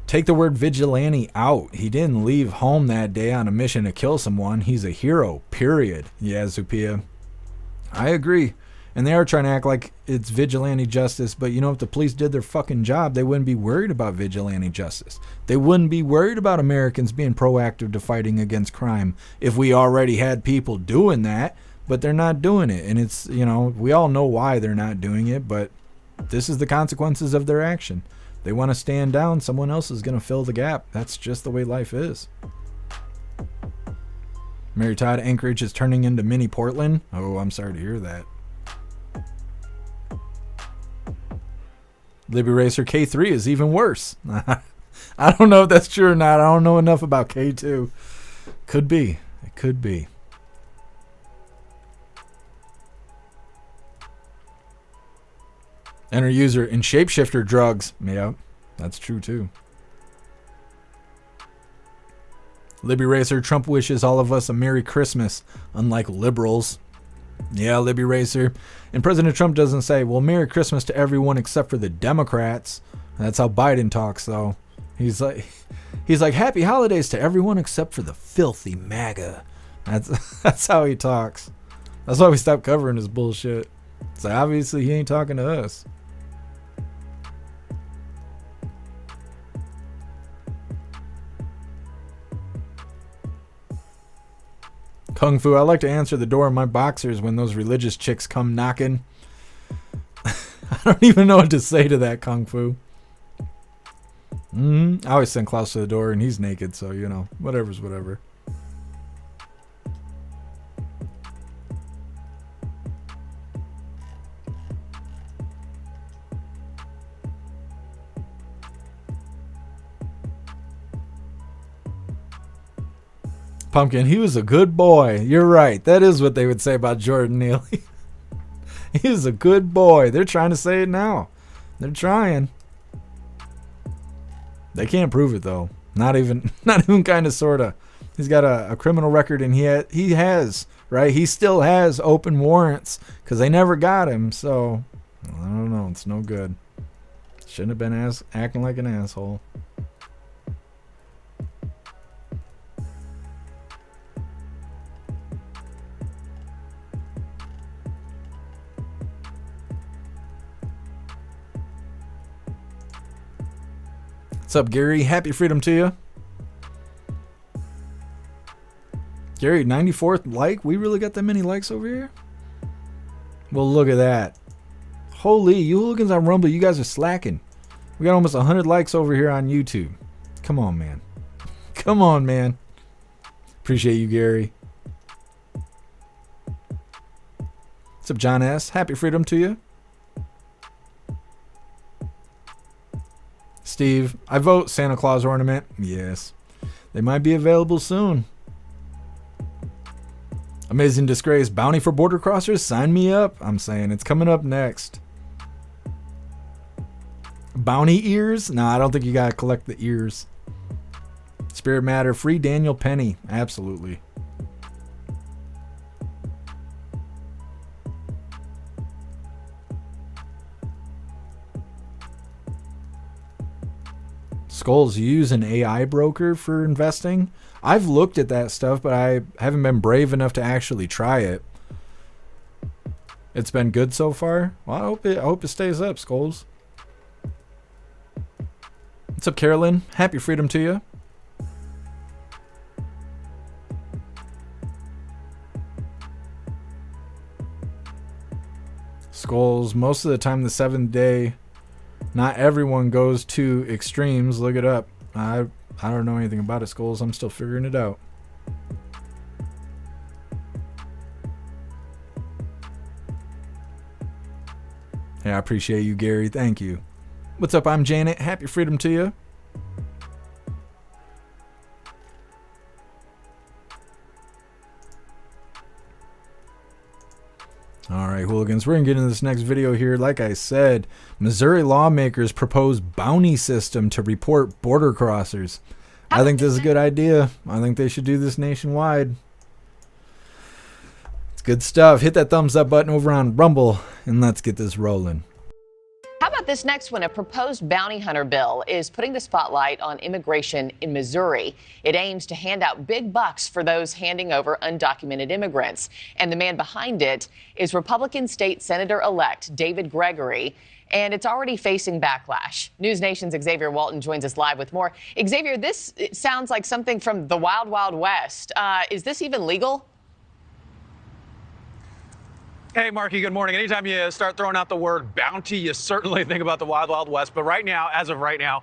take the word vigilante out. He didn't leave home that day on a mission to kill someone. He's a hero, period. Yeah, Supia. I agree. And they are trying to act like it's vigilante justice, but if the police did their fucking job, they wouldn't be worried about vigilante justice. They wouldn't be worried about Americans being proactive to fighting against crime if we already had people doing that, but they're not doing it. And it's, we all know why they're not doing it, but this is the consequences of their action. They want to stand down, someone else is going to fill the gap. That's just the way life is. Mary Todd, Anchorage is turning into mini Portland. Oh, I'm sorry to hear that. Libby Racer, K3 is even worse. I don't know if that's true or not. I don't know enough about K2. Could be. It could be. Enter user in shapeshifter drugs. Yeah, that's true too. Libby Racer, Trump wishes all of us a Merry Christmas, unlike liberals. Yeah, Libby Racer. And President Trump doesn't say, well, Merry Christmas to everyone except for the Democrats. That's how Biden talks, though. He's like, Happy holidays to everyone except for the filthy MAGA. That's how he talks. That's why we stopped covering his bullshit. So obviously he ain't talking to us. Kung Fu, I like to answer the door in my boxers when those religious chicks come knocking. I don't even know what to say to that, Kung Fu. I always send Klaus to the door and he's naked, so, whatever's whatever. Pumpkin, he was a good boy. You're right. That is what they would say about Jordan Neely. He was a good boy. They're trying to say it now. They're trying. They can't prove it though. Not even kind of sorta. He's got a criminal record, and he has, right? He still has open warrants because they never got him. So I don't know. It's no good. Shouldn't have been acting like an asshole. What's up, Gary? Happy freedom to you. Gary, 94th like? We really got that many likes over here? Well, look at that. Holy, you hooligans on Rumble, you guys are slacking. We got almost 100 likes over here on YouTube. Come on, man. Come on, man. Appreciate you, Gary. What's up, John S? Happy freedom to you. Steve, I vote Santa Claus ornament. Yes. They might be available soon. Amazing Disgrace. Bounty for border crossers? Sign me up. I'm saying it's coming up next. Bounty ears? No, I don't think you gotta collect the ears. Spirit Matter. Free Daniel Penny. Absolutely. Skulls, you use an AI broker for investing? I've looked at that stuff, but I haven't been brave enough to actually try it. It's been good so far. Well, I hope it stays up, Skulls. What's up, Carolyn? Happy freedom to you. Skulls, most of the time the 7th day, not everyone goes to extremes. Look it up. I don't know anything about it, Skulls. I'm still figuring it out. Yeah, I appreciate you, Gary. Thank you. What's up? I'm Janet. Happy freedom to you. All right, hooligans, we're going to get into this next video here. Like I said, Missouri lawmakers propose bounty system to report border crossers. I think this is a good idea. I think they should do this nationwide. It's good stuff. Hit that thumbs up button over on Rumble, and let's get this rolling. How about this next one? A proposed bounty hunter bill is putting the spotlight on immigration in Missouri. It aims to hand out big bucks for those handing over undocumented immigrants. And the man behind it is Republican state senator-elect David Gregory. And it's already facing backlash. News Nation's Xavier Walton joins us live with more. Xavier, this sounds like something from the Wild Wild West. Is this even legal? Hey, Marky, good morning. Anytime you start throwing out the word bounty, you certainly think about the Wild Wild West. But right now, as of right now,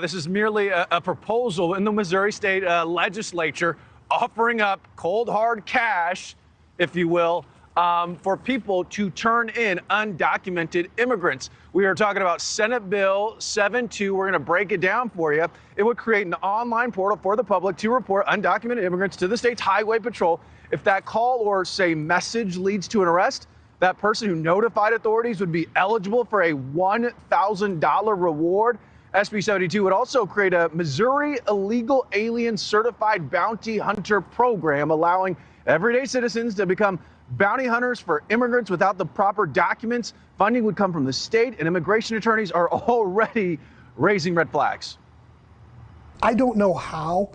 this is merely a proposal in the Missouri State Legislature offering up cold, hard cash, if you will, for people to turn in undocumented immigrants. We are talking about Senate Bill 7-2. We're going to break it down for you. It would create an online portal for the public to report undocumented immigrants to the state's Highway Patrol. If that call or, say, message leads to an arrest, that person who notified authorities would be eligible for a $1,000 reward. SB 72 would also create a Missouri Illegal Alien Certified Bounty Hunter program, allowing everyday citizens to become bounty hunters for immigrants without the proper documents. Funding would come from the state, and immigration attorneys are already raising red flags. I don't know how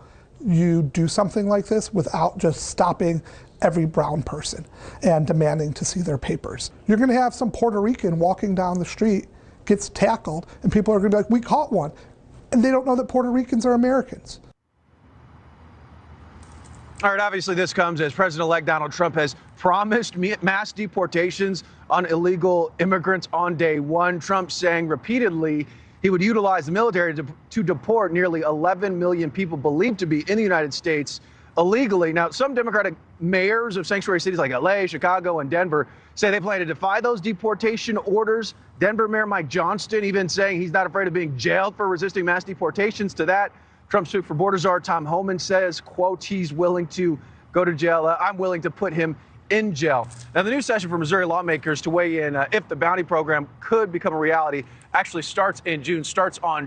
you do something like this without just stopping every brown person and demanding to see their papers. You're going to have some Puerto Rican walking down the street, gets tackled, and people are going to be like, we caught one. And they don't know that Puerto Ricans are Americans. All right, obviously this comes as President-elect Donald Trump has promised mass deportations on illegal immigrants on day one. Trump saying repeatedly he would utilize the military to deport nearly 11 million people believed to be in the United States illegally. Now, some Democratic mayors of sanctuary cities like LA, Chicago, and Denver say they plan to defy those deportation orders. Denver Mayor Mike Johnston even saying he's not afraid of being jailed for resisting mass deportations. To that, Trump's Food for Border czar Tom Homan says, quote, he's willing to go to jail. I'm willing to put him in jail. Now, the new session for Missouri lawmakers to weigh in if the bounty program could become a reality actually starts on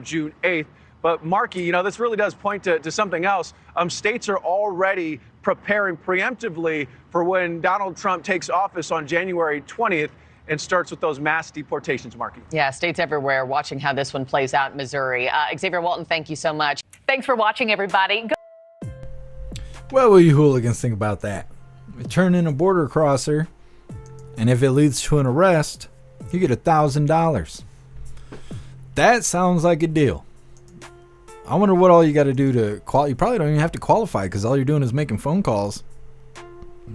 June 8th. But Marky, you know, this really does point to something else. States are already preparing preemptively for when Donald Trump takes office on January 20th and starts with those mass deportations, Marky. Yeah, states everywhere watching how this one plays out in Missouri. Xavier Walton, thank you so much. Thanks for watching, everybody. What will you hooligans think about that? You turn in a border crosser, and if it leads to an arrest, you get $1,000. That sounds like a deal. I wonder what all you got to do to qualify. You probably don't even have to qualify because all you're doing is making phone calls.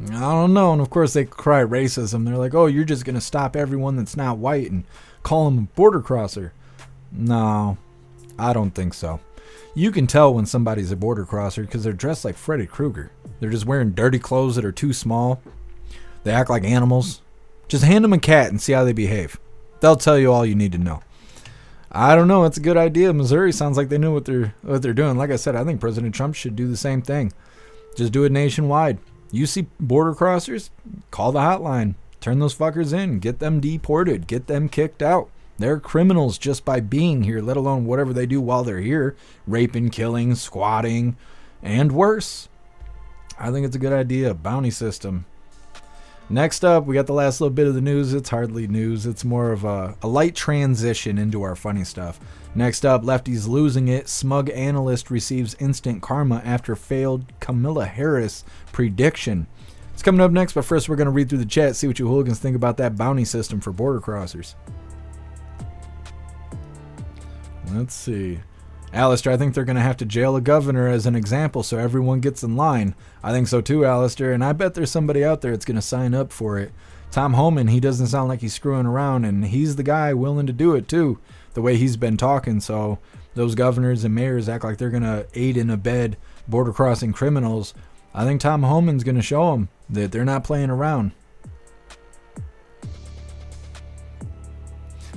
I don't know. And of course they cry racism. They're like, oh, you're just going to stop everyone that's not white and call them a border crosser. No, I don't think so. You can tell when somebody's a border crosser because they're dressed like Freddy Krueger. They're just wearing dirty clothes that are too small. They act like animals. Just hand them a cat and see how they behave. They'll tell you all you need to know. I don't know. It's a good idea. Missouri sounds like they know what they're doing. Like I said, I think President Trump should do the same thing. Just do it nationwide. You see border crossers, call the hotline. Turn those fuckers in. Get them deported. Get them kicked out. They're criminals just by being here, let alone whatever they do while they're here. Raping, killing, squatting, and worse. I think it's a good idea. Bounty system. Next up, we got the last little bit of the news. It's hardly news. It's more of a light transition into our funny stuff. Next up, lefties losing it. Smug analyst receives instant karma after failed Kamala Harris prediction. It's coming up next, but first we're going to read through the chat, see what you hooligans think about that bounty system for border crossers. Let's see. Alistair, I think they're going to have to jail a governor as an example so everyone gets in line. I think so too, Alistair, and I bet there's somebody out there that's going to sign up for it. Tom Homan, he doesn't sound like he's screwing around, and he's the guy willing to do it too, the way he's been talking. So those governors and mayors act like they're going to aid and abet border crossing criminals. I think Tom Homan's going to show them that they're not playing around.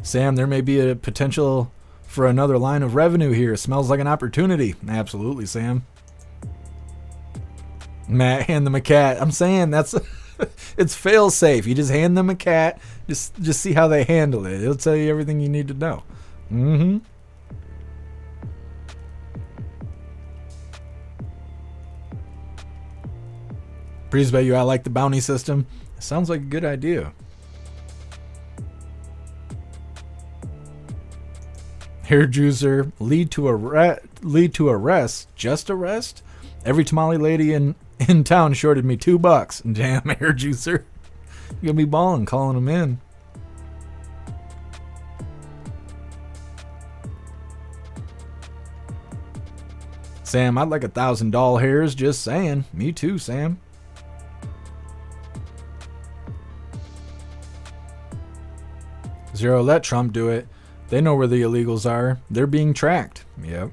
Sam, there may be a potential for another line of revenue here. Smells like an opportunity. Absolutely, Sam. Matt, hand them a cat. I'm saying that's it's fail safe. You just hand them a cat. Just see how they handle it. It'll tell you everything you need to know. Mm-hmm. Please bet you I like the bounty system. Sounds like a good idea. Hair juicer lead to arrest. Just arrest? Every tamale lady in town shorted me $2. Damn, hair juicer. You're gonna be balling, calling them in. Sam, I'd like $1,000 hairs. Just saying. Me too, Sam. Zero, let Trump do it. They know where the illegals are. They're being tracked. Yep.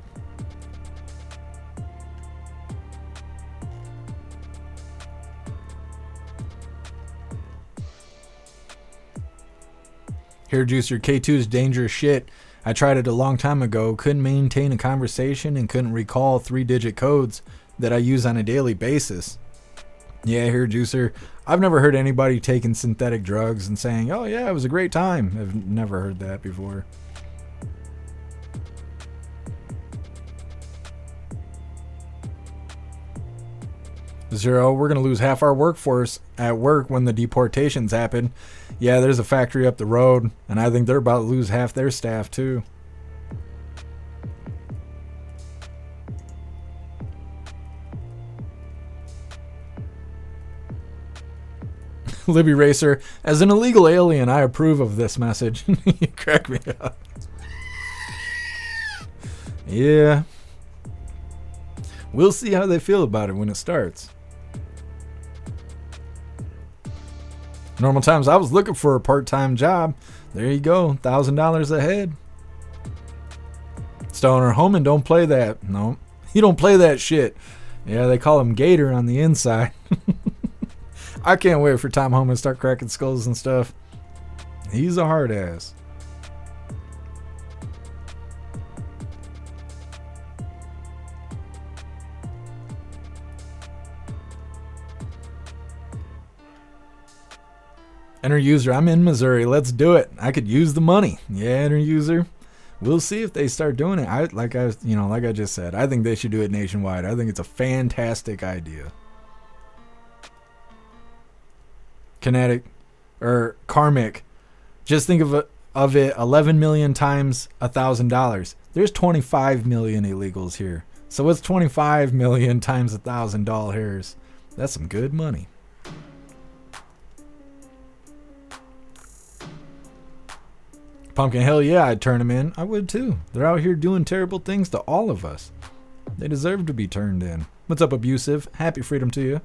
Hair juicer, K2's dangerous shit. I tried it a long time ago. Couldn't maintain a conversation and couldn't recall 3-digit codes that I use on a daily basis. Yeah, hair juicer. I've never heard anybody taking synthetic drugs and saying, oh yeah, it was a great time. I've never heard that before. Zero, we're going to lose half our workforce at work when the deportations happen. Yeah, there's a factory up the road, and I think they're about to lose half their staff too. Libby Racer, as an illegal alien, I approve of this message. You crack me up. Yeah. We'll see how they feel about it when it starts. Normal times, I was looking for a part-time job. There you go, $1,000 a head. Stoner Homan, don't play that. No, you don't play that shit. Yeah, they call him Gator on the inside. I can't wait for Tom Homan to start cracking skulls and stuff. He's a hard ass. Enter user, I'm in Missouri. Let's do it. I could use the money. Yeah, enter user. We'll see if they start doing it. Like I just said, I think they should do it nationwide. I think it's a fantastic idea. Kinetic or karmic. Just think of it 11 million times $1,000. There's 25 million illegals here. So what's 25 million times $1,000? That's some good money. Pumpkin, hell yeah, I'd turn them in. I would too. They're out here doing terrible things to all of us. They deserve to be turned in. What's up, Abusive? Happy freedom to you.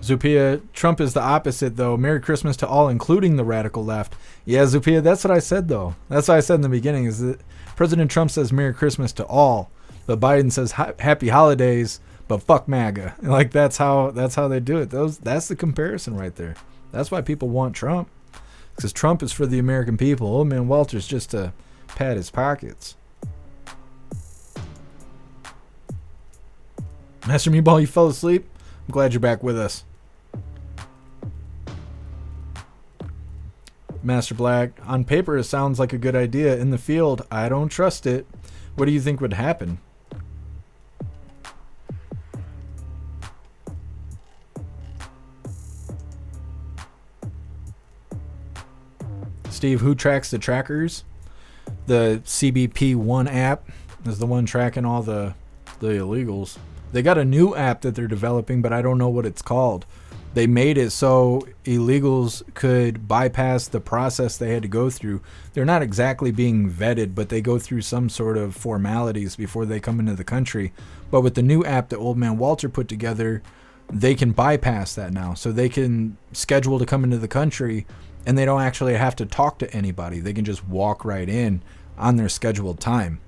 Zupia, Trump is the opposite, though. Merry Christmas to all, including the radical left. Yeah, Zupia, that's what I said, though. That's what I said in the beginning, is that President Trump says Merry Christmas to all, but Biden says Happy Holidays, but fuck MAGA. Like, that's how they do it. That's the comparison right there. That's why people want Trump, because Trump is for the American people. Old man Walter's just to pat his pockets. Master Meatball, you fell asleep? I'm glad you're back with us. Master Black, on paper it sounds like a good idea. In the field, I don't trust it. What do you think would happen? Steve, who tracks the trackers? The CBP1 app is the one tracking all the illegals. They got a new app that they're developing, but I don't know what it's called. They made it so illegals could bypass the process they had to go through. They're not exactly being vetted, but they go through some sort of formalities before they come into the country. But with the new app that Old Man Walter put together, they can bypass that now. So they can schedule to come into the country, and they don't actually have to talk to anybody. They can just walk right in on their scheduled time,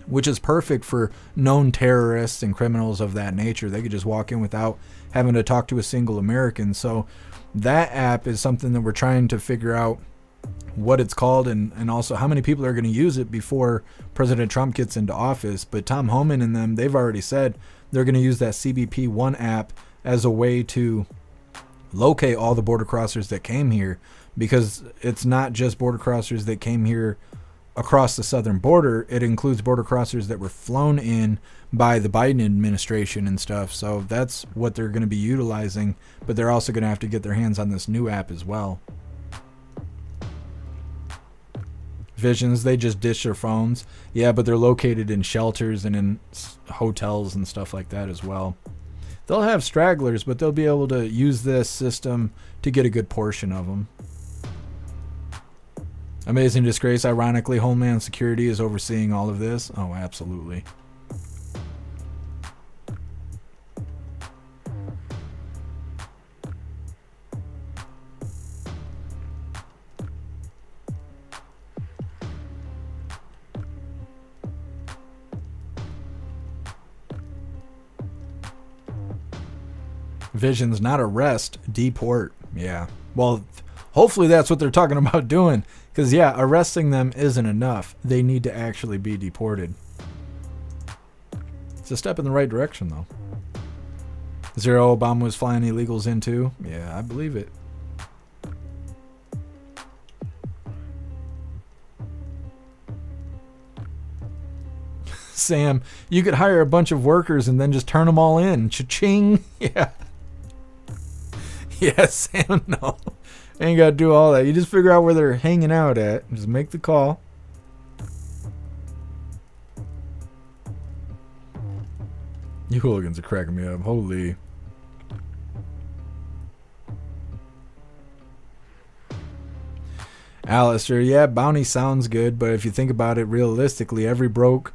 which is perfect for known terrorists and criminals of that nature. They could just walk in without having to talk to a single American. So that app is something that we're trying to figure out what it's called, and also how many people are going to use it before President Trump gets into office. But Tom Homan and them, they've already said they're going to use that CBP1 app as a way to locate all the border crossers that came here, because it's not just border crossers that came here across the southern border. It includes border crossers that were flown in by the Biden administration and stuff. So that's what they're going to be utilizing, but they're also going to have to get their hands on this new app as well. Visions, they just dish their phones. Yeah, but they're located in shelters and in hotels and stuff like that as well. They'll have stragglers, but they'll be able to use this system to get a good portion of them. Amazing Disgrace, ironically, Homeland Security is overseeing all of this. Oh, absolutely. Visions, not arrest, deport. Yeah. Well, hopefully that's what they're talking about doing. Because, yeah, arresting them isn't enough. They need to actually be deported. It's a step in the right direction, though. Zero, Obama was flying illegals in, too? Yeah, I believe it. Sam, you could hire a bunch of workers and then just turn them all in. Cha-ching. Yeah. Yeah, Sam, no. Ain't got to do all that. You just figure out where they're hanging out at. Just make the call. You hooligans are cracking me up. Holy. Alistair, yeah, bounty sounds good, but if you think about it realistically, every broke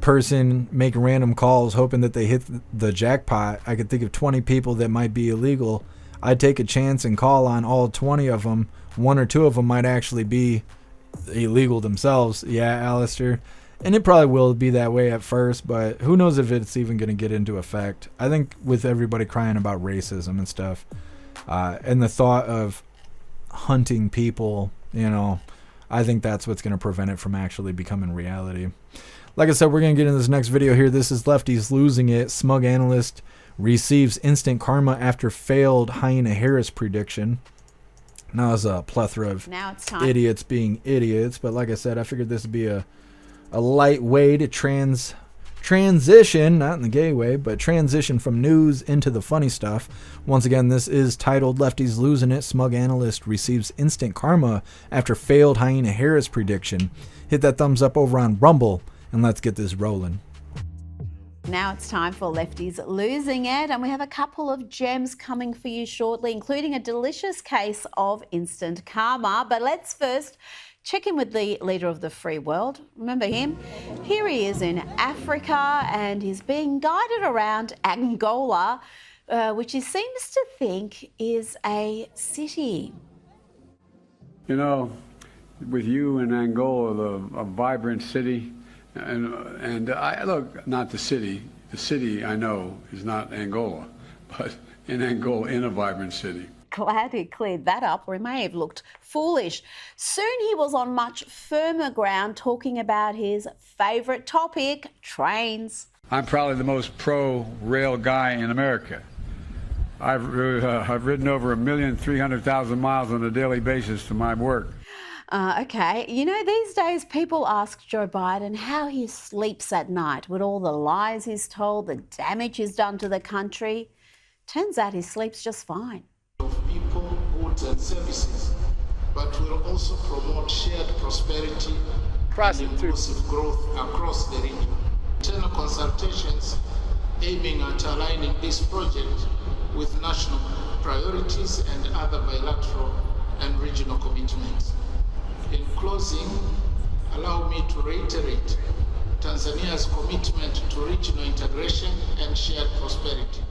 person making random calls hoping that they hit the jackpot, I could think of 20 people that might be illegal. I'd take a chance and call on all 20 of them. One or two of them might actually be illegal themselves. Yeah, Alistair. And it probably will be that way at first, but who knows if it's even going to get into effect. I think with everybody crying about racism and stuff, and the thought of hunting people, you know, I think that's what's going to prevent it from actually becoming reality. Like I said, we're going to get into this next video here. This is Lefties Losing It. Smug analyst receives instant karma after failed Hyena Harris prediction. Now there's a plethora of idiots being idiots, but like I said, I figured this would be a light way to transition, not in the gay way, but transition from news into the funny stuff. Once again, this is titled Lefties Losing It. Smug analyst receives instant karma after failed Hyena Harris prediction. Hit that thumbs up over on Rumble, and let's get this rolling. Now it's time for Lefties Losing It, and we have a couple of gems coming for you shortly, including a delicious case of instant karma. But let's first check in with the leader of the free world. Remember him? Here he is in Africa, and he's being guided around Angola, which he seems to think is a city. You know, with you in Angola, a vibrant city, and I look, not the city. The city I know is not Angola, but in Angola, in a vibrant city. Glad he cleared that up, or he may have looked foolish. Soon he was on much firmer ground, talking about his favourite topic, trains. I'm probably the most pro-rail guy in America. I've ridden over 1,300,000 miles on a daily basis to my work. Okay, you know, these days people ask Joe Biden how he sleeps at night with all the lies he's told, the damage he's done to the country. Turns out he sleeps just fine. People, goods and services, but will also promote shared prosperity and inclusive growth across the region. Internal consultations aiming at aligning this project with national priorities and other bilateral and regional commitments. In closing, allow me to reiterate Tanzania's commitment to regional integration and shared prosperity.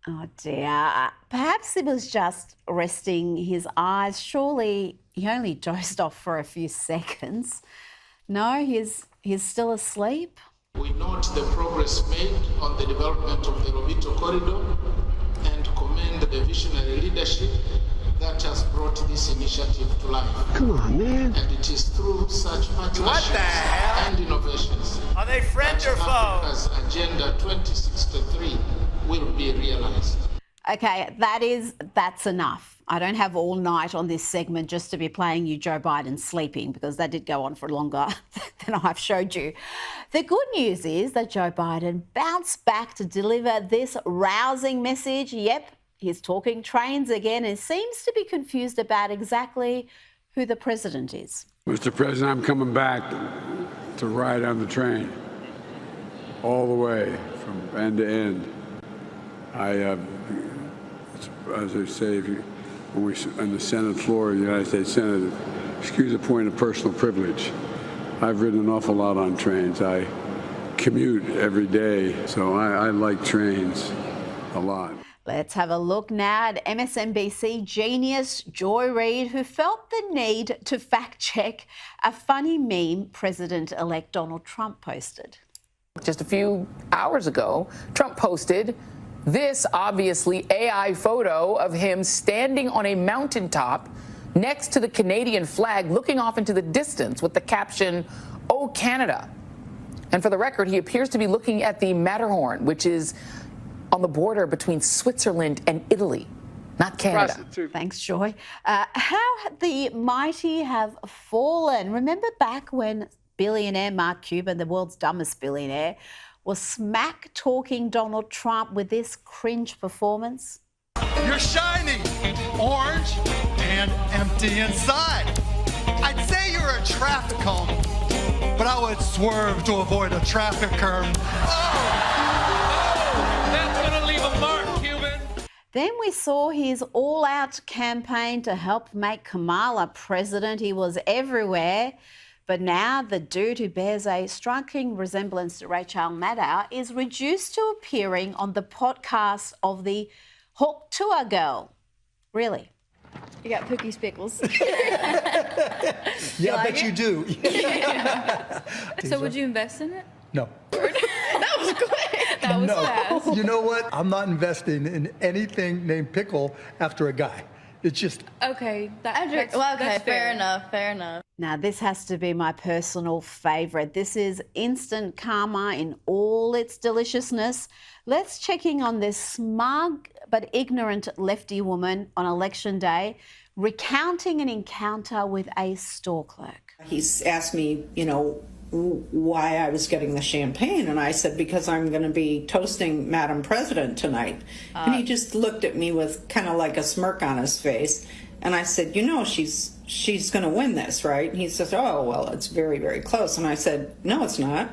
Oh dear, perhaps he was just resting his eyes. Surely he only dozed off for a few seconds. No, he's still asleep. We note the progress made on the development of the Lobito corridor and commend the visionary leadership that has brought this initiative to life. Come on, man. And it is through such partnerships and innovations Are they friends or foes? Africa's Agenda 2063 will be realized. Okay, that's enough. I don't have all night on this segment just to be playing you Joe Biden sleeping, because that did go on for longer than I've showed you. The good news is that Joe Biden bounced back to deliver this rousing message. Yep, he's talking trains again and seems to be confused about exactly who the president is. Mr. President, I'm coming back to ride on the train all the way from end to end. As I say, when we on the Senate floor of the United States Senate, excuse a point of personal privilege. I've ridden an awful lot on trains. I commute every day, so I like trains a lot. Let's have a look now at MSNBC genius Joy Reid, who felt the need to fact-check a funny meme President-elect Donald Trump posted. Just a few hours ago, Trump posted this obviously AI photo of him standing on a mountaintop next to the Canadian flag, looking off into the distance with the caption, "Oh, Canada." And for the record, he appears to be looking at the Matterhorn, which is on the border between Switzerland and Italy, not Canada. Thanks, Joy. How the mighty have fallen. Remember back when billionaire Mark Cuban, the world's dumbest billionaire, was smack-talking Donald Trump with this cringe performance? You're shiny, orange, and empty inside. I'd say you're a traffic cone, but I would swerve to avoid a traffic curve. That's gonna leave a mark, Cuban. Then we saw his all-out campaign to help make Kamala president. He was everywhere. But now the dude who bears a striking resemblance to Rachel Maddow is reduced to appearing on the podcast of the Hawk Tour Girl. Really? You got Pookie Spickles. Yeah, I bet you do. So would you invest in it? No. That was quick. That was fast. You know what? I'm not investing in anything named Pickle after a guy. It's just... Okay, that's fair enough, fair enough. Now, this has to be my personal favourite. This is instant karma in all its deliciousness. Let's check in on this smug but ignorant lefty woman on election day, recounting an encounter with a store clerk. He's asked me, why I was getting the champagne, and I said, because I'm going to be toasting Madam President tonight. And he just looked at me with kind of like a smirk on his face, and I said, she's going to win this, right? And he says, oh, well, it's very, very close. And I said, no, it's not.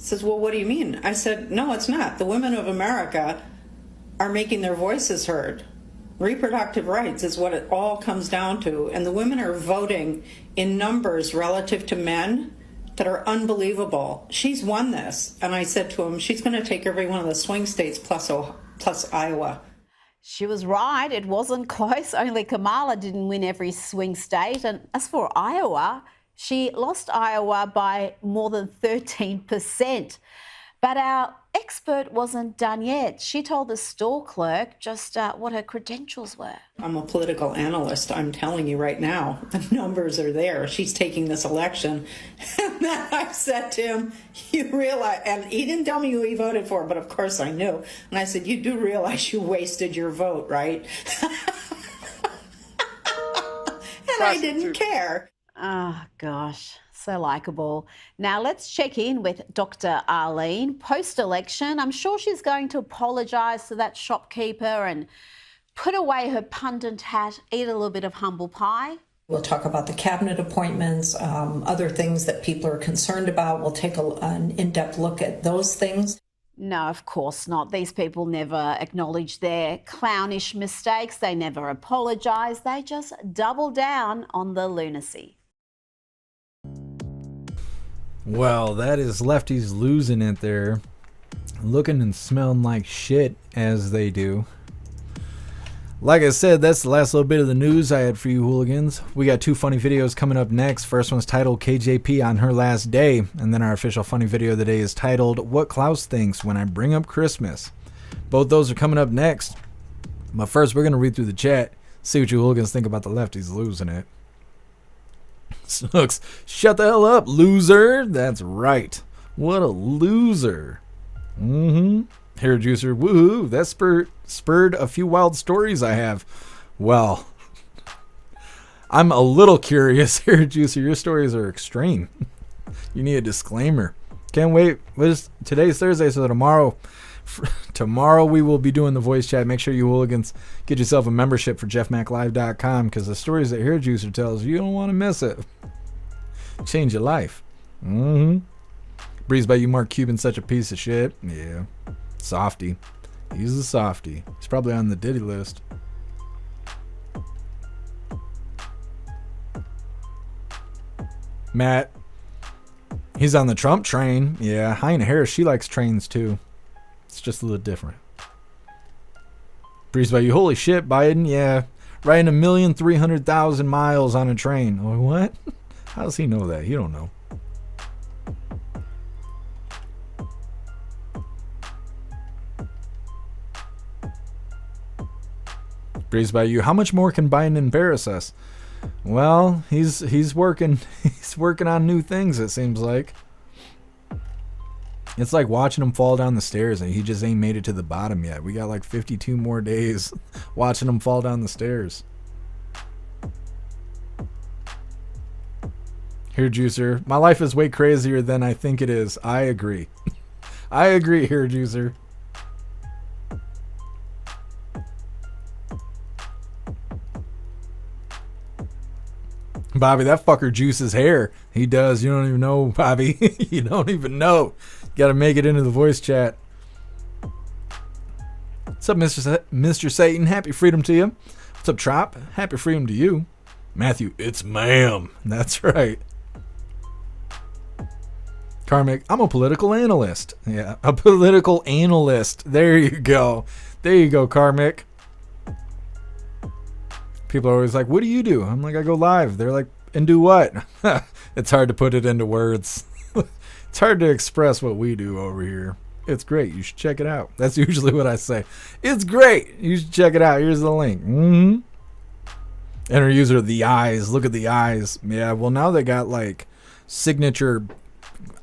Says, well, what do you mean? I said, no, it's not. The women of America are making their voices heard. Reproductive rights is what it all comes down to. And the women are voting in numbers relative to men that are unbelievable. She's won this. And I said to him, she's going to take every one of the swing states plus Iowa. She was right. It wasn't close. Only Kamala didn't win every swing state. And as for Iowa, she lost Iowa by more than 13%. But our expert wasn't done yet. She told the store clerk just what her credentials were. I'm a political analyst. I'm telling you right now, the numbers are there. She's taking this election. And then I said to him, you realize, and he didn't tell me who he voted for, but of course I knew. And I said, you do realize you wasted your vote, right? And I didn't care. Oh, gosh. So likeable. Now let's check in with Dr. Arlene. Post-election, I'm sure she's going to apologise to that shopkeeper and put away her pundit hat, eat a little bit of humble pie. We'll talk about the cabinet appointments, other things that people are concerned about. We'll take an in-depth look at those things. No, of course not. These people never acknowledge their clownish mistakes. They never apologise. They just double down on the lunacy. Well, that is lefties losing it there. Looking and smelling like shit, as they do. Like I said, that's the last little bit of the news I had for you hooligans. We got 2 funny videos coming up next. First one's titled KJP on her last day. And then our official funny video of the day is titled What Klaus Thinks When I Bring Up Christmas. Both those are coming up next. But first, we're going to read through the chat. See what you hooligans think about the lefties losing it. Snooks, shut the hell up, loser. That's right. What a loser. Hair juicer, woohoo. That spurred a few wild stories I have. Well, I'm a little curious, hair juicer. Your stories are extreme. You need a disclaimer. Can't wait. Today's Thursday, so tomorrow we will be doing the voice chat. Make sure you hooligans get yourself a membership for jeffmaclive.com, because the stories that Hair Juicer tells, you don't want to miss it. Change your life. Breeze by you, Mark Cuban, such a piece of shit. Yeah. Softy. He's a softy. He's probably on the Diddy list. Matt. He's on the Trump train. Yeah. Heina Harris, she likes trains too. It's just a little different. Breeze by you, holy shit, Biden. Yeah. Riding 1,300,000 miles on a train. Oh, what? How does he know that? You don't know. Breeze by you, how much more can Biden embarrass us? Well, he's working on new things, it seems like. It's like watching him fall down the stairs and he just ain't made it to the bottom yet. We got like 52 more days watching him fall down the stairs. Here, Juicer. My life is way crazier than I think it is. I agree. I agree, here, Juicer. Bobby, that fucker juices hair. He does. You don't even know, Bobby. You don't even know. Got to make it into the voice chat. What's up, Mr. Satan? Happy freedom to you. What's up, Trop? Happy freedom to you. Matthew, it's ma'am. That's right. Karmic, I'm a political analyst. Yeah, a political analyst. There you go. There you go, Karmic. People are always like, what do you do? I'm like, I go live. They're like, and do what? It's hard to put it into words. It's hard to express what we do over here. It's great. You should check it out. That's usually what I say. It's great. You should check it out. Here's the link. Enter user, the eyes. Look at the eyes. Yeah, well, now they got like signature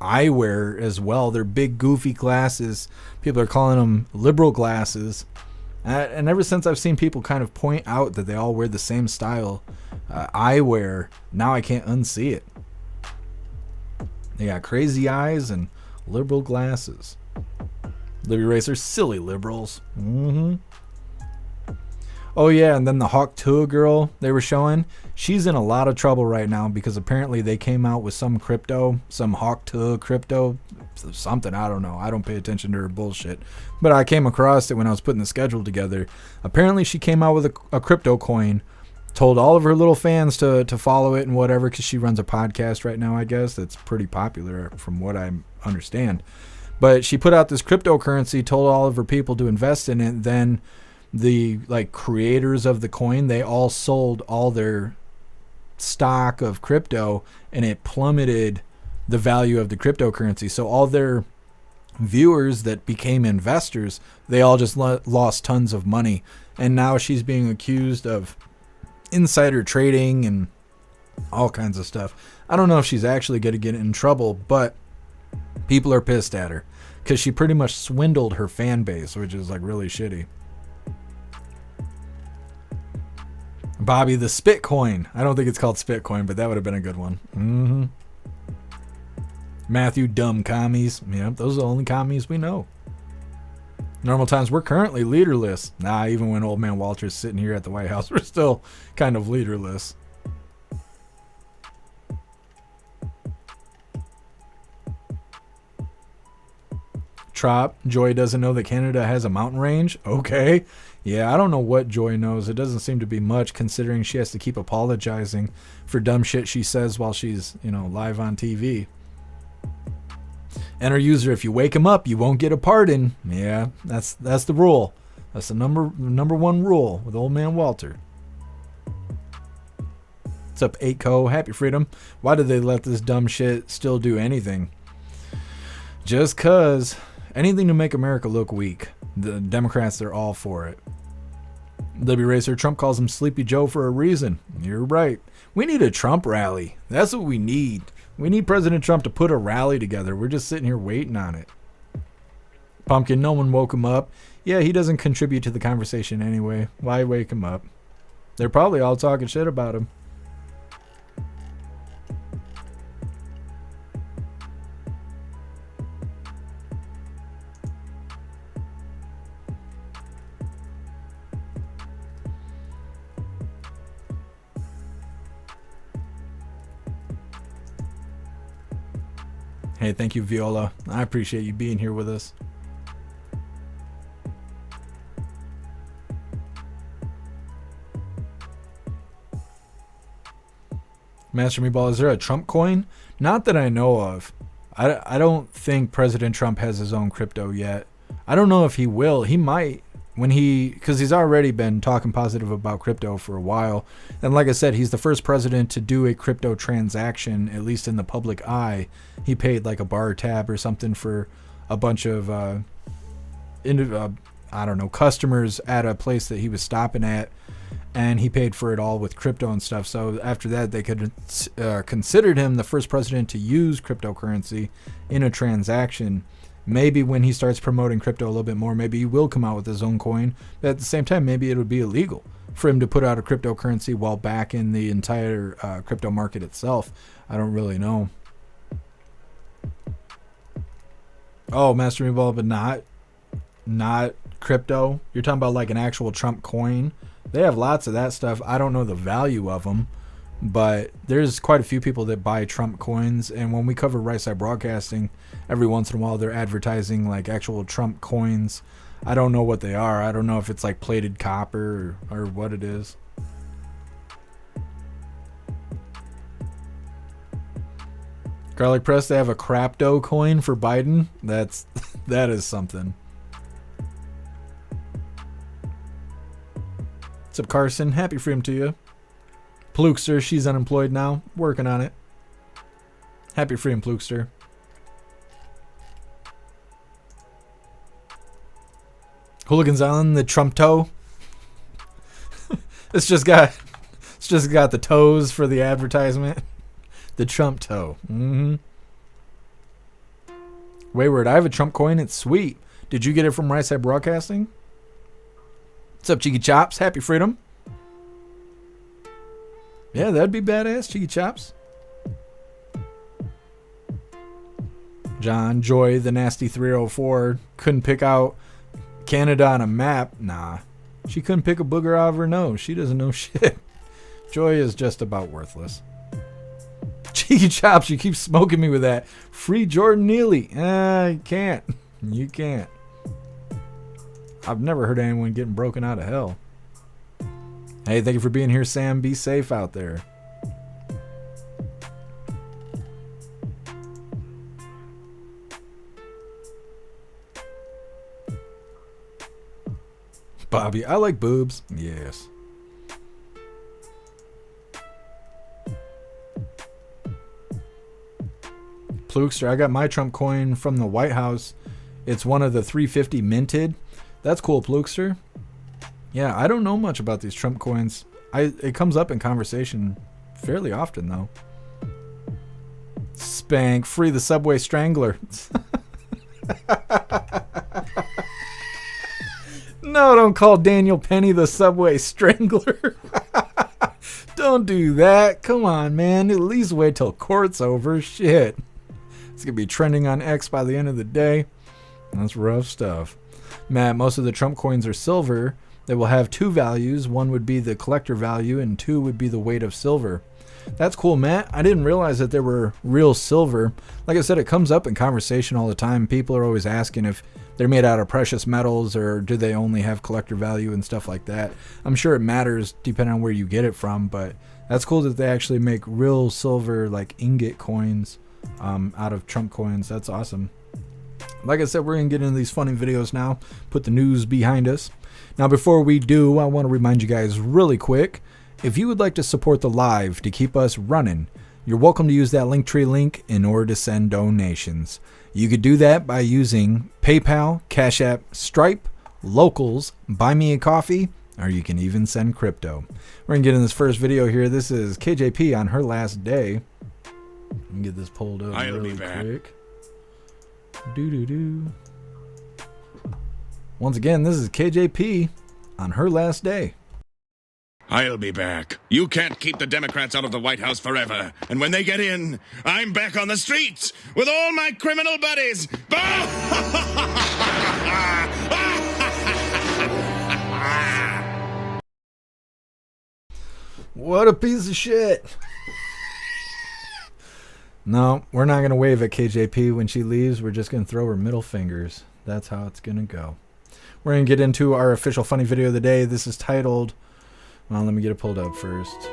eyewear as well. They're big, goofy glasses. People are calling them liberal glasses. And ever since I've seen people kind of point out that they all wear the same style eyewear, now I can't unsee it. They got crazy eyes and liberal glasses. Libby Racers, silly liberals. Oh yeah, and then the Hawk Tua girl they were showing, she's in a lot of trouble right now because apparently they came out with some crypto, some Hawk Tua crypto, something, I don't know. I don't pay attention to her bullshit. But I came across it when I was putting the schedule together. Apparently she came out with a crypto coin, told all of her little fans to follow it and whatever because she runs a podcast right now, I guess. That's pretty popular from what I understand. But she put out this cryptocurrency, told all of her people to invest in it. Then the like creators of the coin, they all sold all their stock of crypto, and it plummeted the value of the cryptocurrency. So all their viewers that became investors, they all just lost tons of money. And now she's being accused of insider trading and all kinds of stuff. I don't know if she's actually going to get in trouble, but people are pissed at her because she pretty much swindled her fan base, which is like really shitty. Bobby the Spitcoin. I don't think it's called Spitcoin, but that would have been a good one. Matthew Dumb Commies. Yep, those are the only commies we know. Normal times, we're currently leaderless. Nah, even when old man Walter's sitting here at the White House, we're still kind of leaderless. Trop, Joy doesn't know that Canada has a mountain range. Okay. Yeah, I don't know what Joy knows. It doesn't seem to be much considering she has to keep apologizing for dumb shit she says while she's, live on TV. Enter user, if you wake him up, you won't get a pardon. Yeah, that's the rule. That's the number one rule with old man Walter. What's up, 8Co? Happy freedom. Why did they let this dumb shit still do anything? Just cause. Anything to make America look weak. The Democrats, they're all for it. Libby Racer, Trump calls him Sleepy Joe for a reason. You're right. We need a Trump rally. That's what we need. We need President Trump to put a rally together. We're just sitting here waiting on it. Pumpkin, no one woke him up. Yeah, he doesn't contribute to the conversation anyway. Why wake him up? They're probably all talking shit about him. Hey, thank you, Viola. I appreciate you being here with us. Master Meatball, is there a Trump coin? Not that I know of. I don't think President Trump has his own crypto yet. I don't know if he will. He might. Because he's already been talking positive about crypto for a while. And like I said, he's the first president to do a crypto transaction, at least in the public eye. He paid like a bar tab or something for a bunch of, customers at a place that he was stopping at. And he paid for it all with crypto and stuff. So after that, they could considered him the first president to use cryptocurrency in a transaction. Maybe when he starts promoting crypto a little bit more, maybe he will come out with his own coin. But at the same time, maybe it would be illegal for him to put out a cryptocurrency while back in the entire crypto market itself. I don't really know. Oh, Master Meatball, but not crypto. You're talking about like an actual Trump coin. They have lots of that stuff. I don't know the value of them, but there's quite a few people that buy Trump coins. And when we cover Right Side Broadcasting, every once in a while they're advertising like actual Trump coins. I don't know what they are. I don't know if it's like plated copper or what it is. Garlic Press, they have a Crapto coin for Biden. That is something. What's up, Carson? Happy freedom to you. Plukester, she's unemployed now. Working on it. Happy freedom, Plukester. Hooligans Island, the Trump toe. It's just got the toes for the advertisement. The Trump toe. Wayward, I have a Trump coin. It's sweet. Did you get it from Right Side Broadcasting? What's up, Cheeky Chops? Happy freedom. Yeah, that'd be badass, Cheeky Chops. John Joy, the nasty 304, couldn't pick out Canada on a map. Nah, She couldn't pick a booger out of her nose. She doesn't know shit. Joy is just about worthless. Cheeky Chops, you keep smoking me with that. Free Jordan Neely. You can't. You can't. I've never heard anyone getting broken out of hell. Hey, thank you for being here, Sam. Be safe out there. Bobby, I like boobs. Yes. Plukester, I got my Trump coin from the White House. It's one of the 350 minted. That's cool, Plukester. Yeah, I don't know much about these Trump coins. It comes up in conversation fairly often, though. Spank, free the Subway Strangler. No, don't call Daniel Penny the Subway Strangler. Don't do that. Come on, man. At least wait till court's over. Shit. It's going to be trending on X by the end of the day. That's rough stuff. Matt, most of the Trump coins are silver. They will have two values. One would be the collector value, and two would be the weight of silver. That's cool, Matt. I didn't realize that they were real silver. Like I said, it comes up in conversation all the time. People are always asking if they're made out of precious metals or do they only have collector value and stuff like that. I'm sure it matters depending on where you get it from, but that's cool that they actually make real silver, like ingot coins out of Trump coins. That's awesome. Like I said, we're going to get into these funny videos now, put the news behind us. Now, before we do, I want to remind you guys really quick, if you would like to support the live to keep us running, you're welcome to use that Linktree link in order to send donations. You could do that by using PayPal, Cash App, Stripe, Locals, Buy Me a Coffee, or you can even send crypto. We're going to get in this first video here. This is KJP on her last day. Let me get this pulled up really quick. Doo-doo-doo. Once again, this is KJP on her last day. I'll be back. You can't keep the Democrats out of the White House forever. And when they get in, I'm back on the streets with all my criminal buddies. What a piece of shit. No, we're not going to wave at KJP when she leaves. We're just going to throw her middle fingers. That's how it's going to go. We're going to get into our official funny video of the day. This is titled... Well, let me get it pulled up first.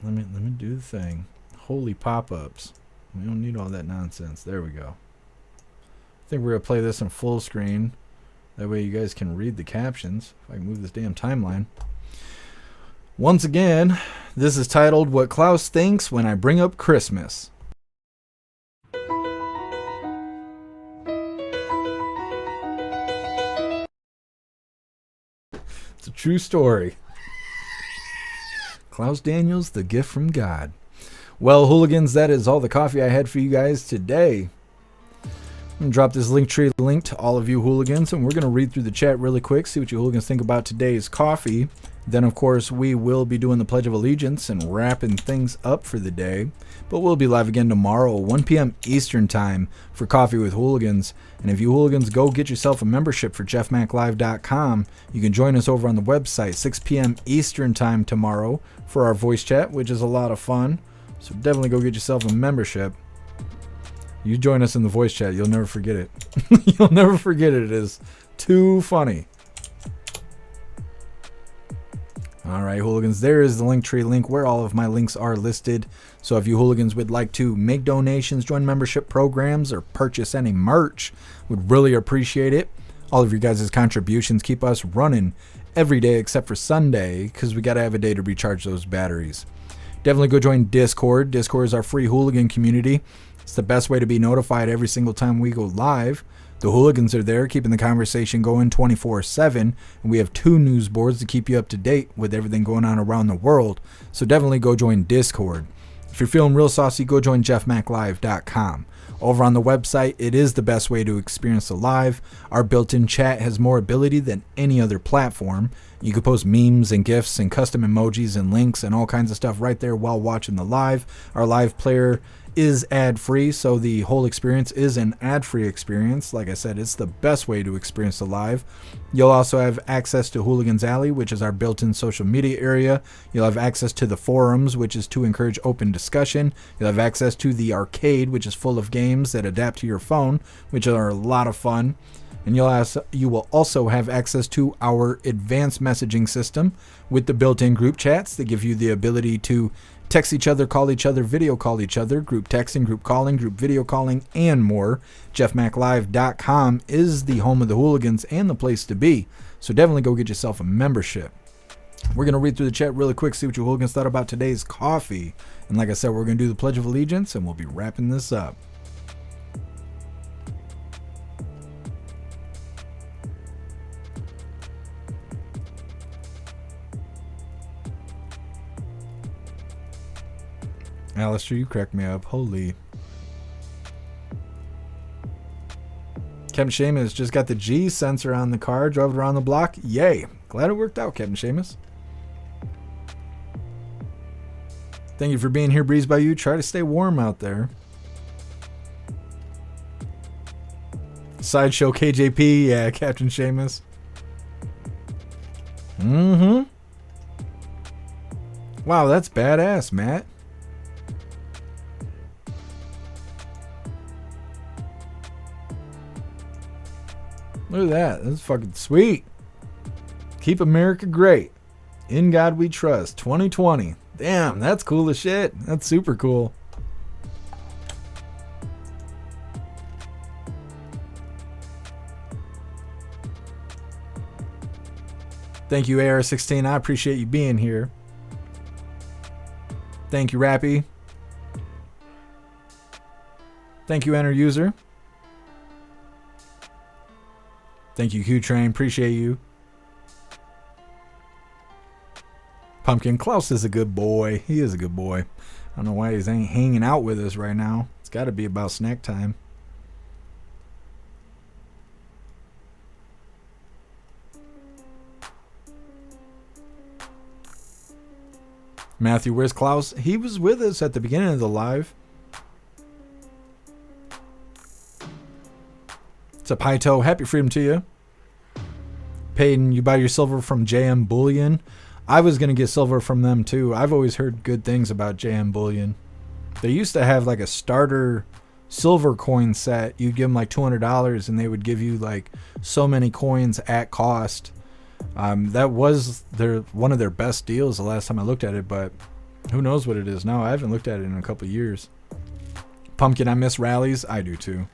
Let me do the thing. Holy pop-ups. We don't need all that nonsense. There we go. I think we're going to play this in full screen. That way you guys can read the captions. If I can move this damn timeline. Once again, this is titled What Klaus Thinks When I Bring Up Christmas. It's a true story. Klaus Daniels, the gift from God. Well, hooligans, that is all the coffee I had for you guys today. I'm going to drop this Linktree link to all of you hooligans, and we're going to read through the chat really quick, see what you hooligans think about today's coffee. Then, of course, we will be doing the Pledge of Allegiance and wrapping things up for the day. But we'll be live again tomorrow, 1 p.m. Eastern Time for Coffee with Hooligans. And if you hooligans go get yourself a membership for jeffmaclive.com, you can join us over on the website, 6 p.m. Eastern Time tomorrow for our voice chat, which is a lot of fun. So definitely go get yourself a membership. You join us in the voice chat, you'll never forget it. You'll never forget it. It is too funny. Alright, hooligans, there is the Linktree link where all of my links are listed. So if you hooligans would like to make donations, join membership programs, or purchase any merch, would really appreciate it. All of your guys' contributions keep us running every day except for Sunday, because we got to have a day to recharge those batteries. Definitely go join Discord. Discord is our free hooligan community. It's the best way to be notified every single time we go live. The hooligans are there keeping the conversation going 24/7, and we have 2 news boards to keep you up to date with everything going on around the world. So definitely go join Discord. If you're feeling real saucy, go join jeffmaclive.com. Over on the website, it is the best way to experience the live. Our built-in chat has more ability than any other platform. You can post memes and GIFs and custom emojis and links and all kinds of stuff right there while watching the live. Our live player is ad-free, so the whole experience is an ad-free experience. Like I said, it's the best way to experience the live. You'll also have access to Hooligans Alley, which is our built-in social media area. You'll have access to the forums, which is to encourage open discussion. You'll have access to the arcade, which is full of games that adapt to your phone, which are a lot of fun. And you will also have access to our advanced messaging system with the built-in group chats that give you the ability to text each other, call each other, video call each other, group texting, group calling, group video calling, and more. jeffmaclive.com is the home of the Hooligans and the place to be. So definitely go get yourself a membership. We're going to read through the chat really quick, see what you Hooligans thought about today's coffee. And like I said, we're going to do the Pledge of Allegiance, and we'll be wrapping this up. Alistair, you cracked me up. Holy. Captain Seamus just got the G sensor on the car, drove it around the block. Yay. Glad it worked out, Captain Seamus. Thank you for being here, Breeze by You. Try to stay warm out there. Sideshow KJP. Yeah, Captain Seamus. Mm-hmm. Wow, that's badass, Matt. Look at that. That's fucking sweet. Keep America great. In God we trust. 2020. Damn, that's cool as shit. That's super cool. Thank you, AR16. I appreciate you being here. Thank you, Rappy. Thank you, Enter User. Thank you, Q-Train. Appreciate you. Pumpkin Klaus is a good boy. He is a good boy. I don't know why he's ain't hanging out with us right now. It's got to be about snack time. Matthew, where's Klaus? He was with us at the beginning of the live. What's up, High Toe? Happy freedom to you. Peyton, you buy your silver from JM Bullion. I was going to get silver from them too. I've always heard good things about JM Bullion. They used to have like a starter silver coin set. You'd give them like $200 and they would give you like so many coins at cost. That was one of their best deals the last time I looked at it, but who knows what it is now. I haven't looked at it in a couple of years. Pumpkin, I miss rallies. I do too.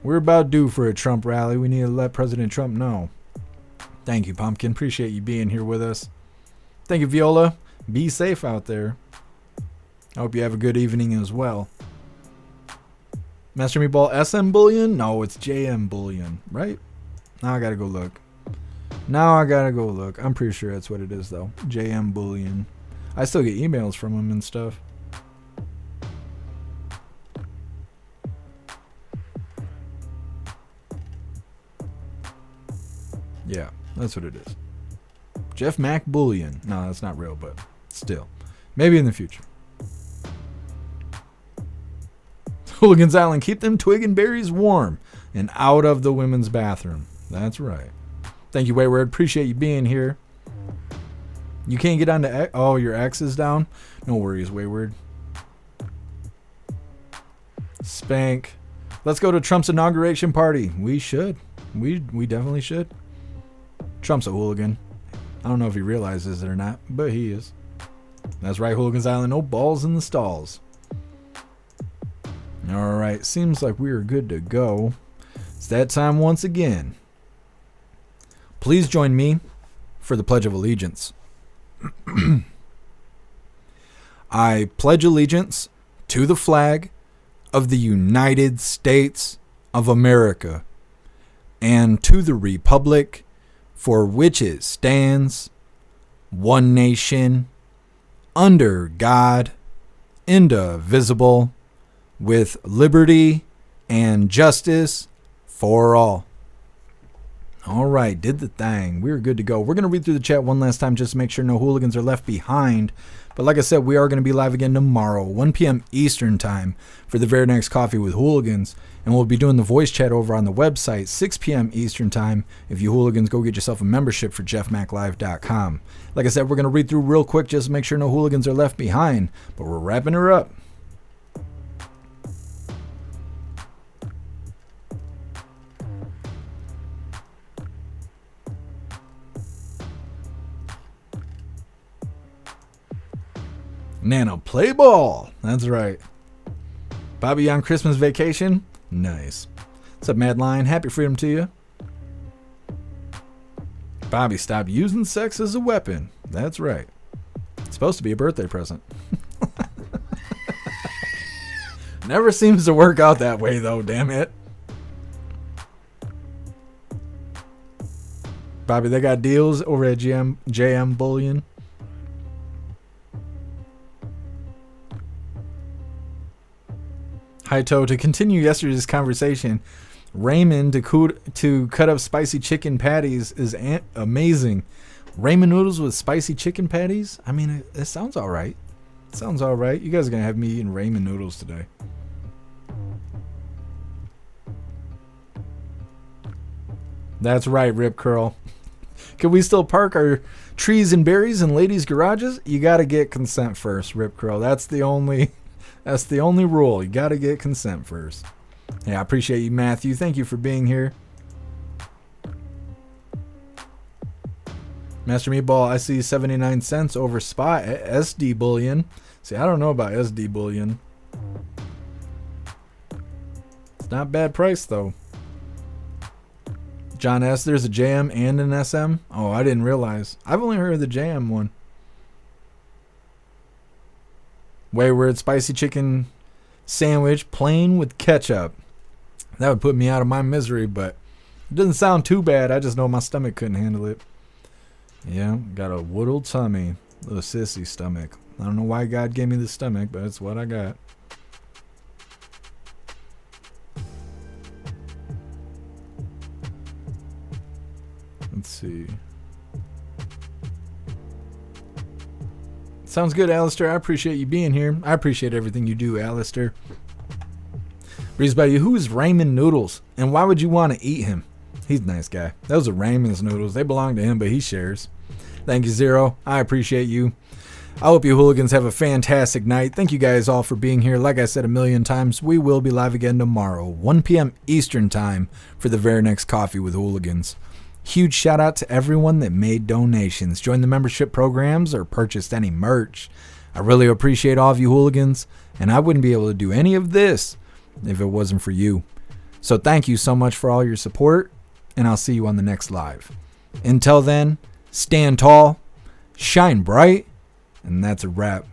We're about due for a Trump rally. We need to let President Trump know. Thank you, Pumpkin. Appreciate you being here with us. Thank you, Viola. Be safe out there. I hope you have a good evening as well. Master Meatball, SM Bullion? No, it's JM Bullion, right? Now I gotta go look. I'm pretty sure that's what it is, though. JM Bullion. I still get emails from them and stuff. Yeah, that's what it is. Jeff Mac Bullion. No, that's not real, but still. Maybe in the future. Hooligans Island, keep them twig and berries warm and out of the women's bathroom. That's right. Thank you, Wayward. Appreciate you being here. You can't get onto X. Oh, your X is down? No worries, Wayward. Spank. Let's go to Trump's inauguration party. We should. We definitely should. Trump's a hooligan. I don't know if he realizes it or not, but he is. That's right, Hooligans Island. No balls in the stalls. All right. Seems like we are good to go. It's that time once again. Please join me for the Pledge of Allegiance. I pledge allegiance to the flag of the United States of America and to the republic for which it stands, one nation, under God, indivisible, with liberty and justice for all. All right, did the thing. We're good to go. We're going to read through the chat one last time just to make sure no hooligans are left behind But like I said, we are going to be live again tomorrow, 1 p.m. Eastern time, for the very next Coffee with Hooligans. And we'll be doing the voice chat over on the website, 6 p.m. Eastern time. If you hooligans, go get yourself a membership for jeffmaclive.com. Like I said, we're going to read through real quick just to make sure no hooligans are left behind. But we're wrapping her up. Nano, play ball. That's right. Bobby on Christmas vacation? Nice. What's up, Mad Lion? Happy freedom to you. Bobby, stop using sex as a weapon. That's right. It's supposed to be a birthday present. Never seems to work out that way, though, damn it. Bobby, they got deals over at JM Bullion. Hi, Toe. To continue yesterday's conversation, ramen to cut up spicy chicken patties is amazing. Ramen noodles with spicy chicken patties? I mean, it sounds all right. It sounds all right. You guys are going to have me eating ramen noodles today. That's right, Rip Curl. Can we still park our trees and berries in ladies' garages? You got to get consent first, Rip Curl. That's the only rule. You got to get consent first. Yeah, I appreciate you, Matthew. Thank you for being here. Master Meatball, I see 79 cents over spot at SD Bullion. See, I don't know about SD Bullion. It's not a bad price, though. John S., there's a JM and an SM? Oh, I didn't realize. I've only heard of the JM one. Wayward spicy chicken sandwich, plain with ketchup. That would put me out of my misery, but it doesn't sound too bad. I just know my stomach couldn't handle it. Yeah, got a woodled tummy. Little sissy stomach. I don't know why God gave me this stomach, but it's what I got. Let's see. Sounds good, Alistair. I appreciate you being here. I appreciate everything you do, Alistair. Breeze by you, who is Raymond Noodles? And why would you want to eat him? He's a nice guy. Those are Raymond's noodles. They belong to him, but he shares. Thank you, Zero. I appreciate you. I hope you hooligans have a fantastic night. Thank you guys all for being here. Like I said a million times, we will be live again tomorrow, 1 p.m. Eastern time, for the very next Coffee with Hooligans. Huge shout out to everyone that made donations, joined the membership programs, or purchased any merch. I really appreciate all of you hooligans, and I wouldn't be able to do any of this if it wasn't for you. So thank you so much for all your support, and I'll see you on the next live. Until then, stand tall, shine bright, and that's a wrap.